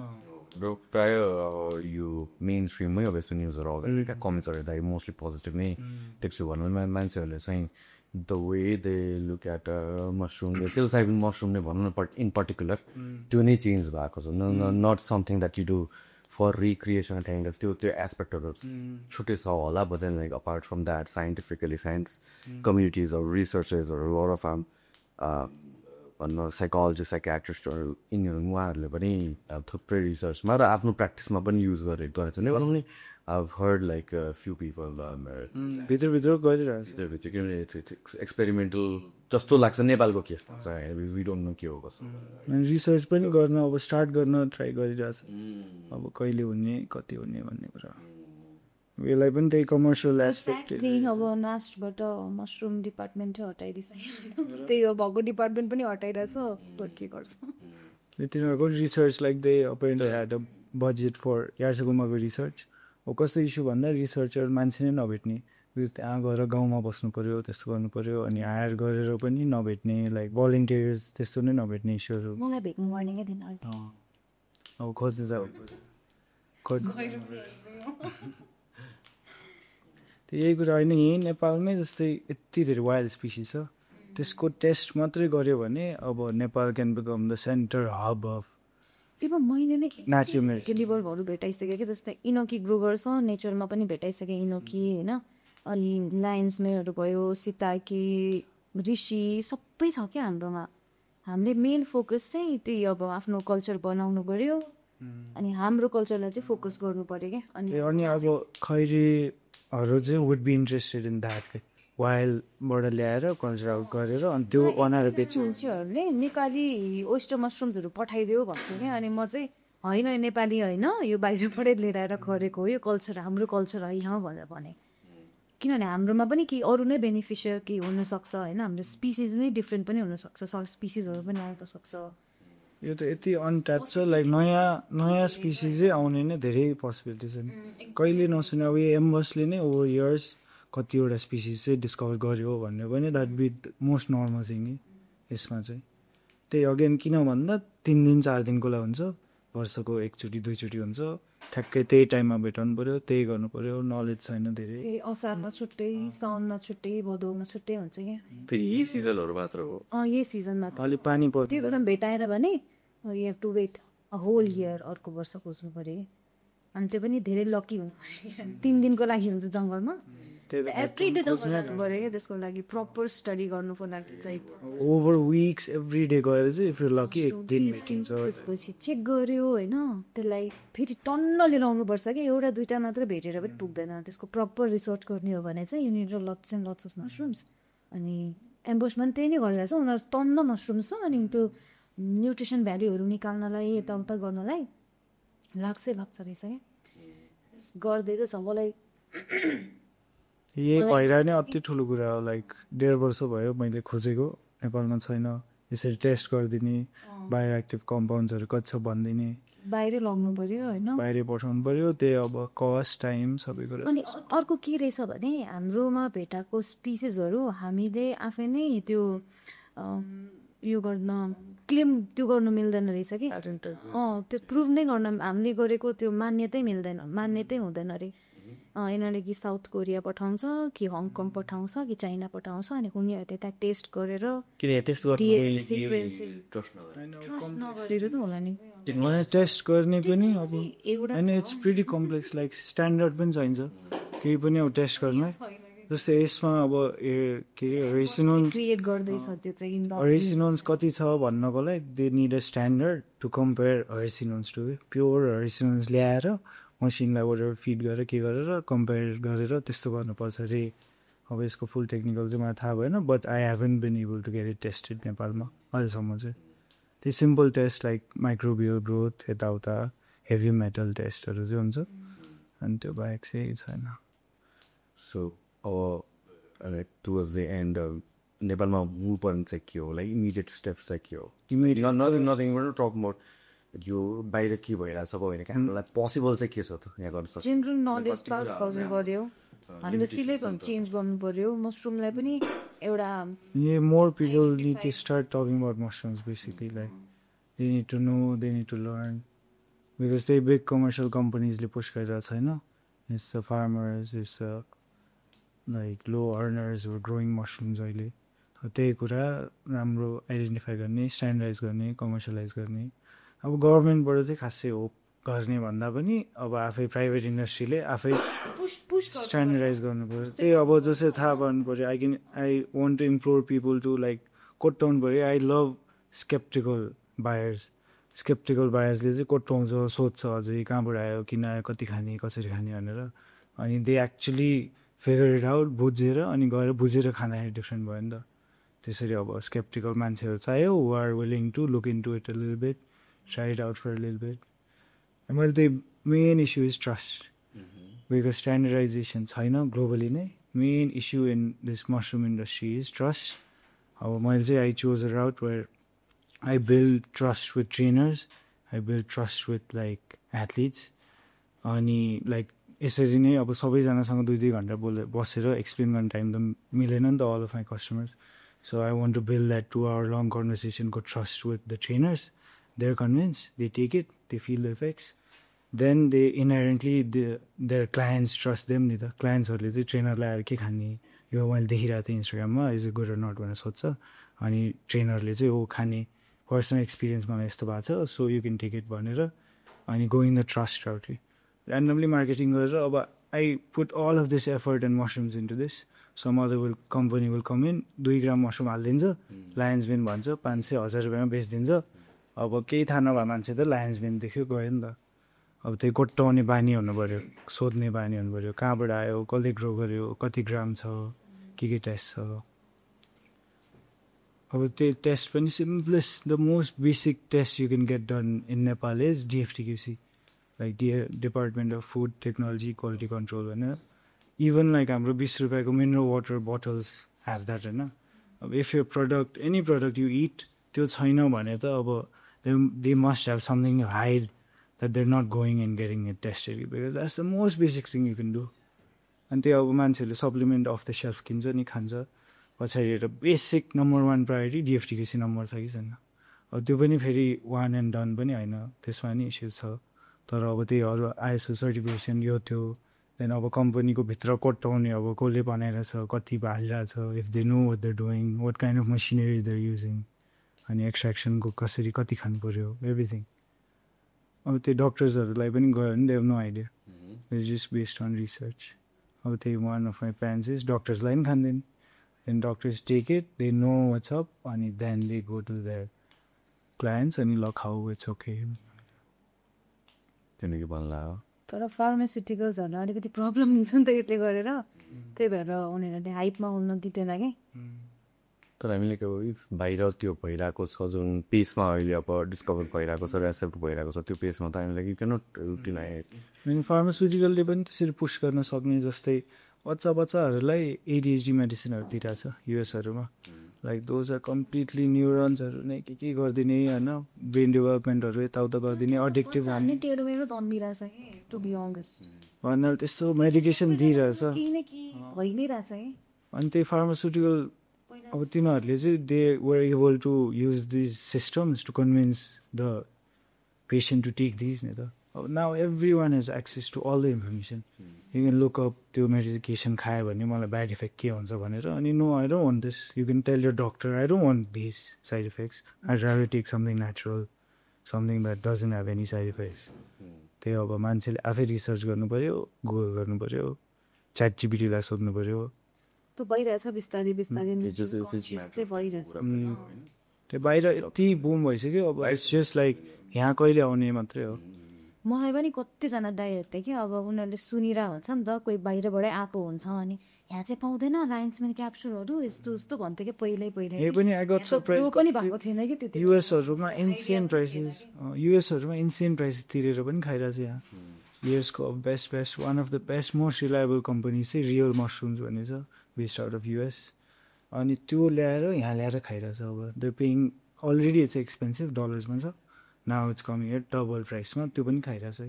र प्रायः यो मेन स्ट्रिममै अब यस्तो न्युजहरू आउँदा कमेन्ट्सहरू हेर्दा मोस्टली पोजिटिभ नै देख्छु भनौँ मान्छेहरूले चाहिँ the way they look at mushroom psilocybin mushroom नै भनौँ न इन पर्टिकुलर त्यो नै चेन्ज भएको छ not something that you do for recreation kind of त्यो एस्पेक्टहरू छुट्टै छ होला but then like apart from that scientifically science कम्युनिटिजहरू रिसर्चर्सहरू अर अफ भनौँ साइकोलोजिस्ट साइकियाट्रिस्टहरू यिनीहरू उहाँहरूले पनि थुप्रै रिसर्चमा र आफ्नो प्र्याक्टिसमा पनि युज गरेको छ नै भनौँ नि I heard like few people भित्रभित्र गरिरहेको भित्रभित्र किनभने एक्सपेरिमेन्टल जस्तो लाग्छ नेपालको केस लाग्छ वी डोन्ट नो के हो कसो रिसर्च पनि गर्न अब स्टार्ट गर्न ट्राई गरिरहेछ अब कहिले हुने कति हुने भन्ने कुरा यसलाई पनि त्यही कमर्सियल एस्पेक्ट अब नास्टबाट मसरुम डिपार्टमेन्टै हटाइदिइसक्यो त्यही हो भएको डिपार्टमेन्ट पनि हटाइरहेछ के गर्छ तिनीहरूको research like they apparently had a budget for यार्सगुम्बाको रिसर्च हो कस्तो इस्यु भन्दा रिसर्चर मान्छे नै नभेट्ने त्यहाँ गएर गाउँमा बस्नु पऱ्यो त्यस्तो गर्नु पऱ्यो अनि हायर गरेर पनि नभेट्ने लाइक भलिन्टियर्स त्यस्तो नै नभेट्ने इस्युहरू मलाई भेट्नु मर्निङै दिन अब खोज्नु जाऊ त्यही यही कुरा होइन यहीँ नेपालमै जस्तै यति धेरै वाइल्ड स्पिसिस छ त्यसको टेस्ट मात्रै गऱ्यो भने अब Nepal can become the centre hub of even मैले नै नेचुरल केलिबरहरू भेटाइसकेँ कि जस्तै इनोकी ग्रो गर्छ नेचरमा पनि भेटाइसकेँ इनोकी होइन अनि लायन्समेहरू भयो सिताकी ऋषि सबै छ क्या हाम्रोमा हामीले मेन फोकस चाहिँ त्यही अब आफ्नो कल्चर बनाउनु पऱ्यो अनि हाम्रो कल्चरलाई चाहिँ फोकस गर्नु पऱ्यो क्या अनि अब खैरीहरू चाहिँ would be interested in that वाइल्डबाट ल्याएर कल्चरल गरेर अनि त्यो बनाएर बेच्यो। मान्छेहरूले नेपाली ओइस्टर मसरुम्सहरू पठाइदियो भन्थ्यो क्या, अनि म चाहिँ होइन नेपाली होइन, यो बाहिरबाटै लिएर आएर गरेको हो, यो कल्चर हाम्रो कल्चर है यहाँ भनेर भने। किनभने हाम्रोमा पनि केही अरू नै बेनिफिसियल केही हुनसक्छ होइन, हाम्रो स्पिसिज नै डिफ्रेन्ट पनि हुनसक्छ, स्पिसिजहरू पनि आउन सक्छ। यो त यति अनट्याप छ, लाइक नयाँ स्पिसिजै आउने नै धेरै पोसिबिलिटी छ नि। कहिले नसुने अब यो एम्बसले नै ओभर इयर्स कतिवटा स्पिसिज चाहिँ डिस्कभर गर्यो भन्ने पनि that be most normal thing नि यसमा चाहिँ। त्यही अगेन किन भन्दा 3 दिन 4 दिनको लागि हुन्छ, वर्षको 1 चोटि 2 चोटि हुन्छ, ठ्याक्कै त्यही टाइममा भेटाउनु पऱ्यो, त्यही गर्नु पऱ्यो, नलेज छैन धेरै। असारमा छुट्टै, साउनमा छुट्टै, भदौमा छुट्टै हुन्छ क्या। फेरि यही सिजनहरू मात्र हो, यही सिजनमा अलि पानी पर्छ त्यो बेला भेटाएर भने you have to wait a whole year, अर्को वर्ष खोज्नु पऱ्यो। अनि त्यो पनि धेरै लकी हुनु पऱ्यो, 3 दिनको लागि हुन्छ जङ्गलमा, एभ्री डे जङ्गल जानु पऱ्यो क्या त्यसको लागि, प्रपर स्टडी गर्नुको लागि चाहिँ। ओभर विक्स एभ्री डे गएर चाहिँ इफ यु लकी 1 दिन भेटिन्छ। त्यसपछि चेक गर्यो होइन, त्यसलाई फेरि टन्न लिएर आउनुपर्छ कि, एउटा 2टा मात्र भेटेर पनि पुग्दैन। त्यसको प्रपर रिसर्च गर्ने हो भने चाहिँ युनिट र lots and lots of mushrooms. अनि एम्बोसमा पनि त्यही नै गरिरहेछ, उनीहरू टन्न मसरुम्स छ, अनि त्यो न्युट्रिसन भ्याल्युहरू निकाल्नलाई यताउता गर्नलाई लाग्छ रहेछ क्या, गर्दै त छ। मलाई यही भइरह नै अति ठुलो कुरा हो, लाइक 1.5 वर्ष भयो मैले खोजेको, नेपालमा छैन। यसरी टेस्ट गरिदिने, बायो एक्टिभ कम्पाउन्ड्सहरू कति छ भनिदिने, बाहिरै लग्नु पऱ्यो होइन, बाहिरै पठाउनु पऱ्यो, त्यही अब कस्ट टाइम सबै कुरा। अनि अर्को के रहेछ भने हाम्रोमा भेटाएको स्पिसिसहरू हामीले आफै नै त्यो यो गर्न क्लेम त्यो गर्नु मिल्दैन रहेछ कि, त्यो प्रुभ नै गर्न हामीले गरेको त्यो मान्यतै हुँदैन अरे। यिनीहरूले कि साउथ कोरिया पठाउँछ कि हङकङ पठाउँछ कि चाइना पठाउँछ, अनि उनीहरूले त्यहाँ टेस्ट गरेर नगरेर त होला नि टेस्ट गर्ने पनि अब होइन, it's pretty complex, like standard पनि चाहिन्छ केही पनि अब टेस्ट गर्न। जस्तै यसमा अब के अरे हेरिसिनोन्स कति छ भन्नको लागि they need a standard to compare hericenones to pure hericenones ल्याएर मसिनलाई वरेर फिड गरेर के गरेर कम्पेयर गरेर त्यस्तो गर्नुपर्छ अरे। अब यसको फुल टेक्निकल चाहिँ मलाई थाहा भएन, but I haven't been able to get it tested नेपालमा अहिलेसम्म चाहिँ। त्यो simple test like microbial growth यताउता हेभी मेटल टेस्टहरू चाहिँ हुन्छ, अनि त्यो बाहेक चाहिँ छैन। सो अब टुवर्ड्स द एन्ड नेपालमा मुभ पर्ने चाहिँ के हो, लाइक इमिडिएट स्टेप्स चाहिँ के हो? नथिङ टक अबाउट यो बाहिर के भइरहेछ होइन, हामीलाई पोसिबल चाहिँ के छ त यहाँ गर्न सक्छ? जेनरल नलेज पास गर्नु पऱ्यो, हामीले सिलेबस चेन्ज गर्नु पऱ्यो, मसरुमलाई पनि एउटा more people need to start talking about mushrooms basically, like they need to know, they need to learn, because त्यही बिग कमर्सियल कम्पनीजले पुस गरिरहेको छैन। It's the farmers, it's the like low earners who are growing mushrooms अहिले। त्यही कुरा राम्रो identify गर्ने, standardise गर्ने, कमर्सियलाइज गर्ने। अब गभर्मेन्टबाट चाहिँ खासै होप गर्ने भन्दा पनि अब आफै प्राइभेट इन्डस्ट्रीले आफै स्ट्यान्डर्डाइज गर्नु पऱ्यो। त्यही अब जस्तै थाहा पाउनु पऱ्यो, I want to implore people to like कोट्याउनु पऱ्यो। आई लभ स्केप्टिकल बायर्सले चाहिँ कोट्याउँछ, सोध्छ अझै कहाँबाट आयो, किन आयो, कति खाने, कसरी खाने भनेर, अनि they actually figure it out, बुझेर अनि गएर बुझेर खाँदाखेरि डिफ्रेन्ट भयो नि त। त्यसरी अब स्केप्टिकल मान्छेहरू चाहियो who are willing to look in to it a little bit, try it out for a little bit. And well, the main issue is trust. Because standardization China globally main issue in this mushroom industry is trust. I chose a route where I build trust with trainers, I build trust with like athletes. अनि like यसरी नै अब सबैजनासँग 2-2 घन्टा बसेर explain गर्ने time त मिलेन नि त all of my customers. So I want to build that 2-hour long conversation, go trust with the trainers. They're convinced, they take it, they feel the effects. Then they inherently, their clients trust them. The clients are like, trainer लाई के खाने, यो मैले देखिरहेको थिएँ इन्स्टाग्राममा, is it good or not भनेर सोध्छ, अनि ट्रेनरले चाहिँ हो खाने पर्सनल एक्सपिरियन्स मलाई यस्तो भएको छ, so you can take it भनेर, अनि going the trust route randomly marketing गरेर। अब I put all of this effort and mushrooms into this, some other company will come in, 2 gram mushroom हालिदिन्छ, lion's बिन भन्छ, 500-1000 रुपियाँमा बेचिदिन्छ। अब केही थाहा नभए मान्छे त लायन्स बिन देख्यो गयो नि त। अब त्यही कोट्याउने बानी हुनु पऱ्यो, सोध्ने बानी हुनु पऱ्यो, कहाँबाट आयो, कसले ग्रो गर्यो, कति ग्राम छ, के टेस्ट छ अब त्यो टेस्ट पनि simplest the most basic test you can get done in Nepal is DFTQC like Department of Food Technology Quality Control होइन even like हाम्रो 20 रुपियाँको mineral water bottles have that होइन अब if your product any product you eat त्यो छैन भने त अब they must have something to hide that they're not going and getting it tested because that's the most basic thing you can do अनि त्यो अब मान्छेहरूले सप्लिमेन्ट अफ द सेल्फ किन्छ नि खान्छ पछाडि एउटा बेसिक नम्बर 1 प्रायोरिटी डिएफटीकेसी नम्बर छ कि छैन अब त्यो पनि फेरि वान एन्ड डन पनि होइन त्यसमा नि इस्यु छ तर अब त्यही अरू आइएसओ सर्टिफिकेसन यो थियो देन अब कम्पनीको भित्र कोट्याउने अब कसले बनाइरहेछ कति हालिरहेछ if they know what they're doing what kind of machinery they're using अनि एक्सट्र्याक्सनको कसरी कति खानु पऱ्यो एभ्रिथिङ अब त्यो डक्टर्सहरूलाई पनि गयो भने they have no idea it's just based on research अब त्यही one of my plans is डक्टर्सलाई पनि खाँदैन then doctors take it they know what's up अनि then they go to their clients अनि ल खाऊ इट्स ओके तिमीले के भन्ला हो तर फार्मास्युटिकल्सहरूलाई अलिकति प्रब्लम हुन्छ नि त यसले गरेर त्यही भएर उनीहरूले हाइपमा उल्न दिँदैन कि तर हामीले के इफ बाहिर त्यो भइरहेको छ जुन पेसमा अहिले अब डिस्कभर भइरहेको छ रेसेप्ट भइरहेको छ त्यो पेसमा त हामीलाई क्यानट रुटिनाइट अनि फार्मास्युटिकलले पनि त्यसरी पुस गर्न सक्ने जस्तै बच्चाहरूलाई एडिएचडी मेडिसिनहरू दिइरहेछ युएसहरूमा लाइक दोज आर कम्प्लिटली न्युरोन्सहरू नै के गरिदिने होइन ब्रेन डेभलपमेन्टहरू यताउता गरिदिने एडिक्टिभ भन्नाले त्यस्तो मेडिकेसन दिइरहेछ अनि त्यही फार्मास्युटिकल अब तिनीहरूले चाहिँ they were able to use this systems to convince the patient to take this नि त अब now everyone has access to all the information you can look up त्यो मेडिकेसन खायो भने मलाई ब्याड इफेक्ट के हुन्छ भनेर अनि no I don't want this you can tell your doctor I don't want this side effects I rather take something natural something that doesn't have any side effects त्यही अब मान्छेले आफै रिसर्च गर्नु पऱ्यो गुगल गर्नु पऱ्यो च्याट जिपिटीलाई सोध्नु पऱ्यो त्यो भइरहेछ बिस्तारै त्यो बाहिर यति बुम भइसक्यो अब इट्स जस्ट लाइक यहाँ कहिले आउने मात्रै हो मलाई पनि कतिजना डाइरेक्ट कि अब उनीहरूले सुनिरहेको हुन्छ नि त कोही बाहिरबाटै आएको हुन्छ अनि यहाँ चाहिँ पाउँदैन लाइन्समेन क्याप्सुलहरू यस्तो यस्तो भन्थ्यो कि पहिल्यै पनि भएको थिएन कि त्यो युएसहरूमा इन्सेन प्राइसेस युएसहरूमा इन्सेन प्राइसेस तिरेर पनि खाइरहेछ यहाँ युएसको best one of the best most reliable company चाहिँ रियल मसरुम्स भन्ने छ बेस्ड आउट अफ युएस अनि त्यो ल्याएर यहाँ ल्याएर खाइरहेछ अब the paying already it's expensive डलर्समा छ now it's coming at double प्राइसमा त्यो पनि खाइरहेछ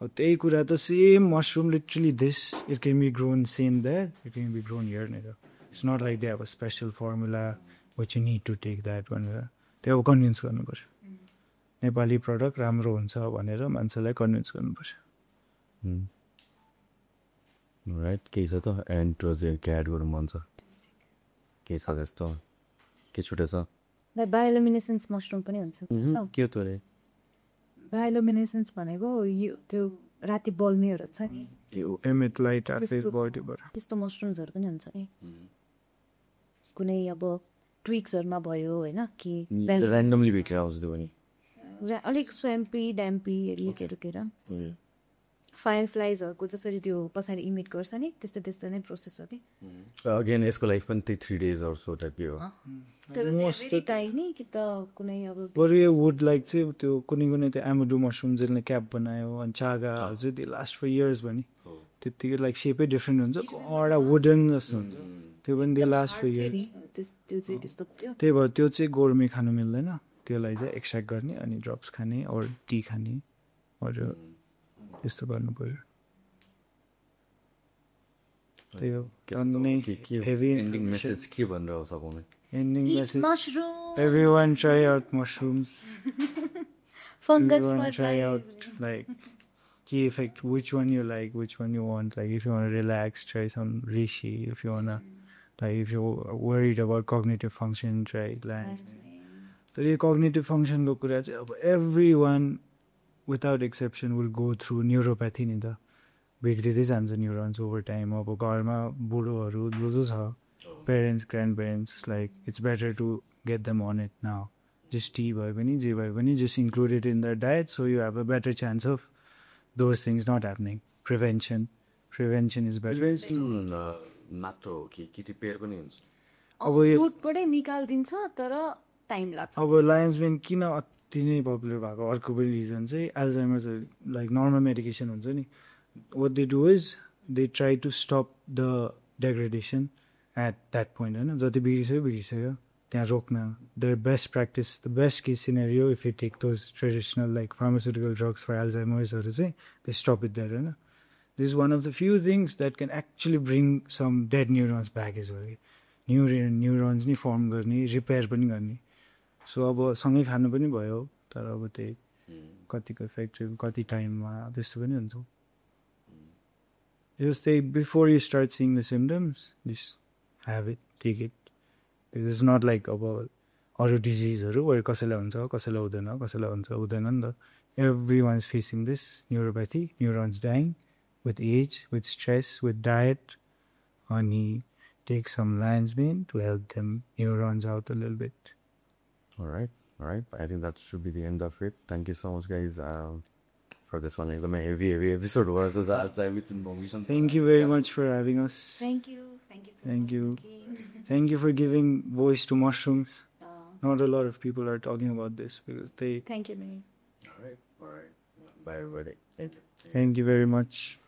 अब त्यही कुरा त same mushroom literally this it can be grown same that it can be grown here नि त it's not like they have a special formula which you need to take that भनेर त्यो अब कन्भिन्स गर्नु पर्छ नेपाली प्रडक्ट राम्रो हुन्छ भनेर मान्छेलाई कन्भिन्स गर्नु पर्छ राइट केही छ त एन्ड टुवर्ड्स के एड गर्नु मन छ केही छ जस्तो के छुटेछ बायोलुमिनेसेन्स मसरुम पनि हुन्छ के हो त्यो बायोलुमिनेसेन्स भनेको यो त्यो राति बल्नेहरू छ नि त्यस्तो मसरुम्सहरू पनि हुन्छ नि कुनै अब ट्विक्सहरूमा भयो होइन कि ऱ्यान्डमली भेटेर आउँछ त्यो पनि अलिक स्वम्पी ड्याम्पी केर फायरफ्लाइजहरूको जसरी त्यो पछाडि इमिट गर्छ नि त्यस्तो नै प्रोसेस हो कि अगेन यसको लाइफ पनि त्यही 3 days or so टाइप हो बरु यो वुड लाइक चाहिँ त्यो कुनै त्यो एमोडो मसरुम जसले क्याप बनायो अनि चागाहरू चाहिँ त्यो लास्ट फर इयर्स भने त्यत्तिकै लाइक सेपै डिफ्रेन्ट हुन्छ एउटा वुडन जस्तो हुन्छ त्यो पनि त्यो लास्ट फर इयर त्यही भएर त्यो चाहिँ गोर्मे खानु मिल्दैन त्यसलाई चाहिँ एक्सट्र्याक्ट गर्ने अनि ड्रप्स खाने अर टी खाने अरू यस्तो गर्नु पऱ्यो त्यही हो हेभी एन्डिङ मेसेज के भनेर सघाउने ending message everyone try out mushrooms everyone try out like key effect which one you like which one you want like if you want to relax try some reishi if you want to like if you're worried about cognitive function try like the cognitive function ko kura chai ab everyone without exception will go through neuropathy ni ta बिग्रिँदै जान्छ neurons over time अब घरमा बुढोहरू जो जो छ parents grandparents like it's better to get them on it now just tea भए पनि जे भए पनि just included in the diet so you have a better chance of those things not happening prevention is better मात्र हो कि repair पनि हुन्छ? अब यो रुटबाटै निकालिदिन्छ तर टाइम लाग्छ। अब लायन्स मेन किन अति नै पपुलर भएको अर्को पनि रिजन चाहिँ एल्जाइमर्स लाइक नर्मल मेडिकेसन हुन्छ नि, what they do is they try to stop the degradation at that point होइन, जति बिग्रिसक्यो त्यहाँ रोक्न the best practice the best case scenario if you take those traditional like pharmaceutical drugs for एल्जाइमर्सहरू चाहिँ they stop it there होइन। This is one of the few things that can actually bring some dead neurons back as well, neurons नि form गर्ने repair पनि गर्ने। So अब सँगै खानु पनि भयो तर अब त्यही कतिको इफेक्टिभ कति टाइममा त्यस्तो पनि हुन्छ। जस्तै before you start seeing the symptoms just have it take it, it's not like अब अरू डिजिजहरू वर कसैलाई हुन्छ कसैलाई हुँदैन नि त। Everyone is facing this neuropathy, neurons dying with age with stress with diet, अनि take some lion's mane to help them neurons out a little bit. All right. I think that should be the end of it. Thank you so much, guys, for this one. एकदमै heavy episode was with information. Thank you very much for having us. Thank you. Thank you for giving voice to mushrooms. Not a lot of people are talking about this because they. Thank you, Mary. All right. Bye, everybody. Thank you very much.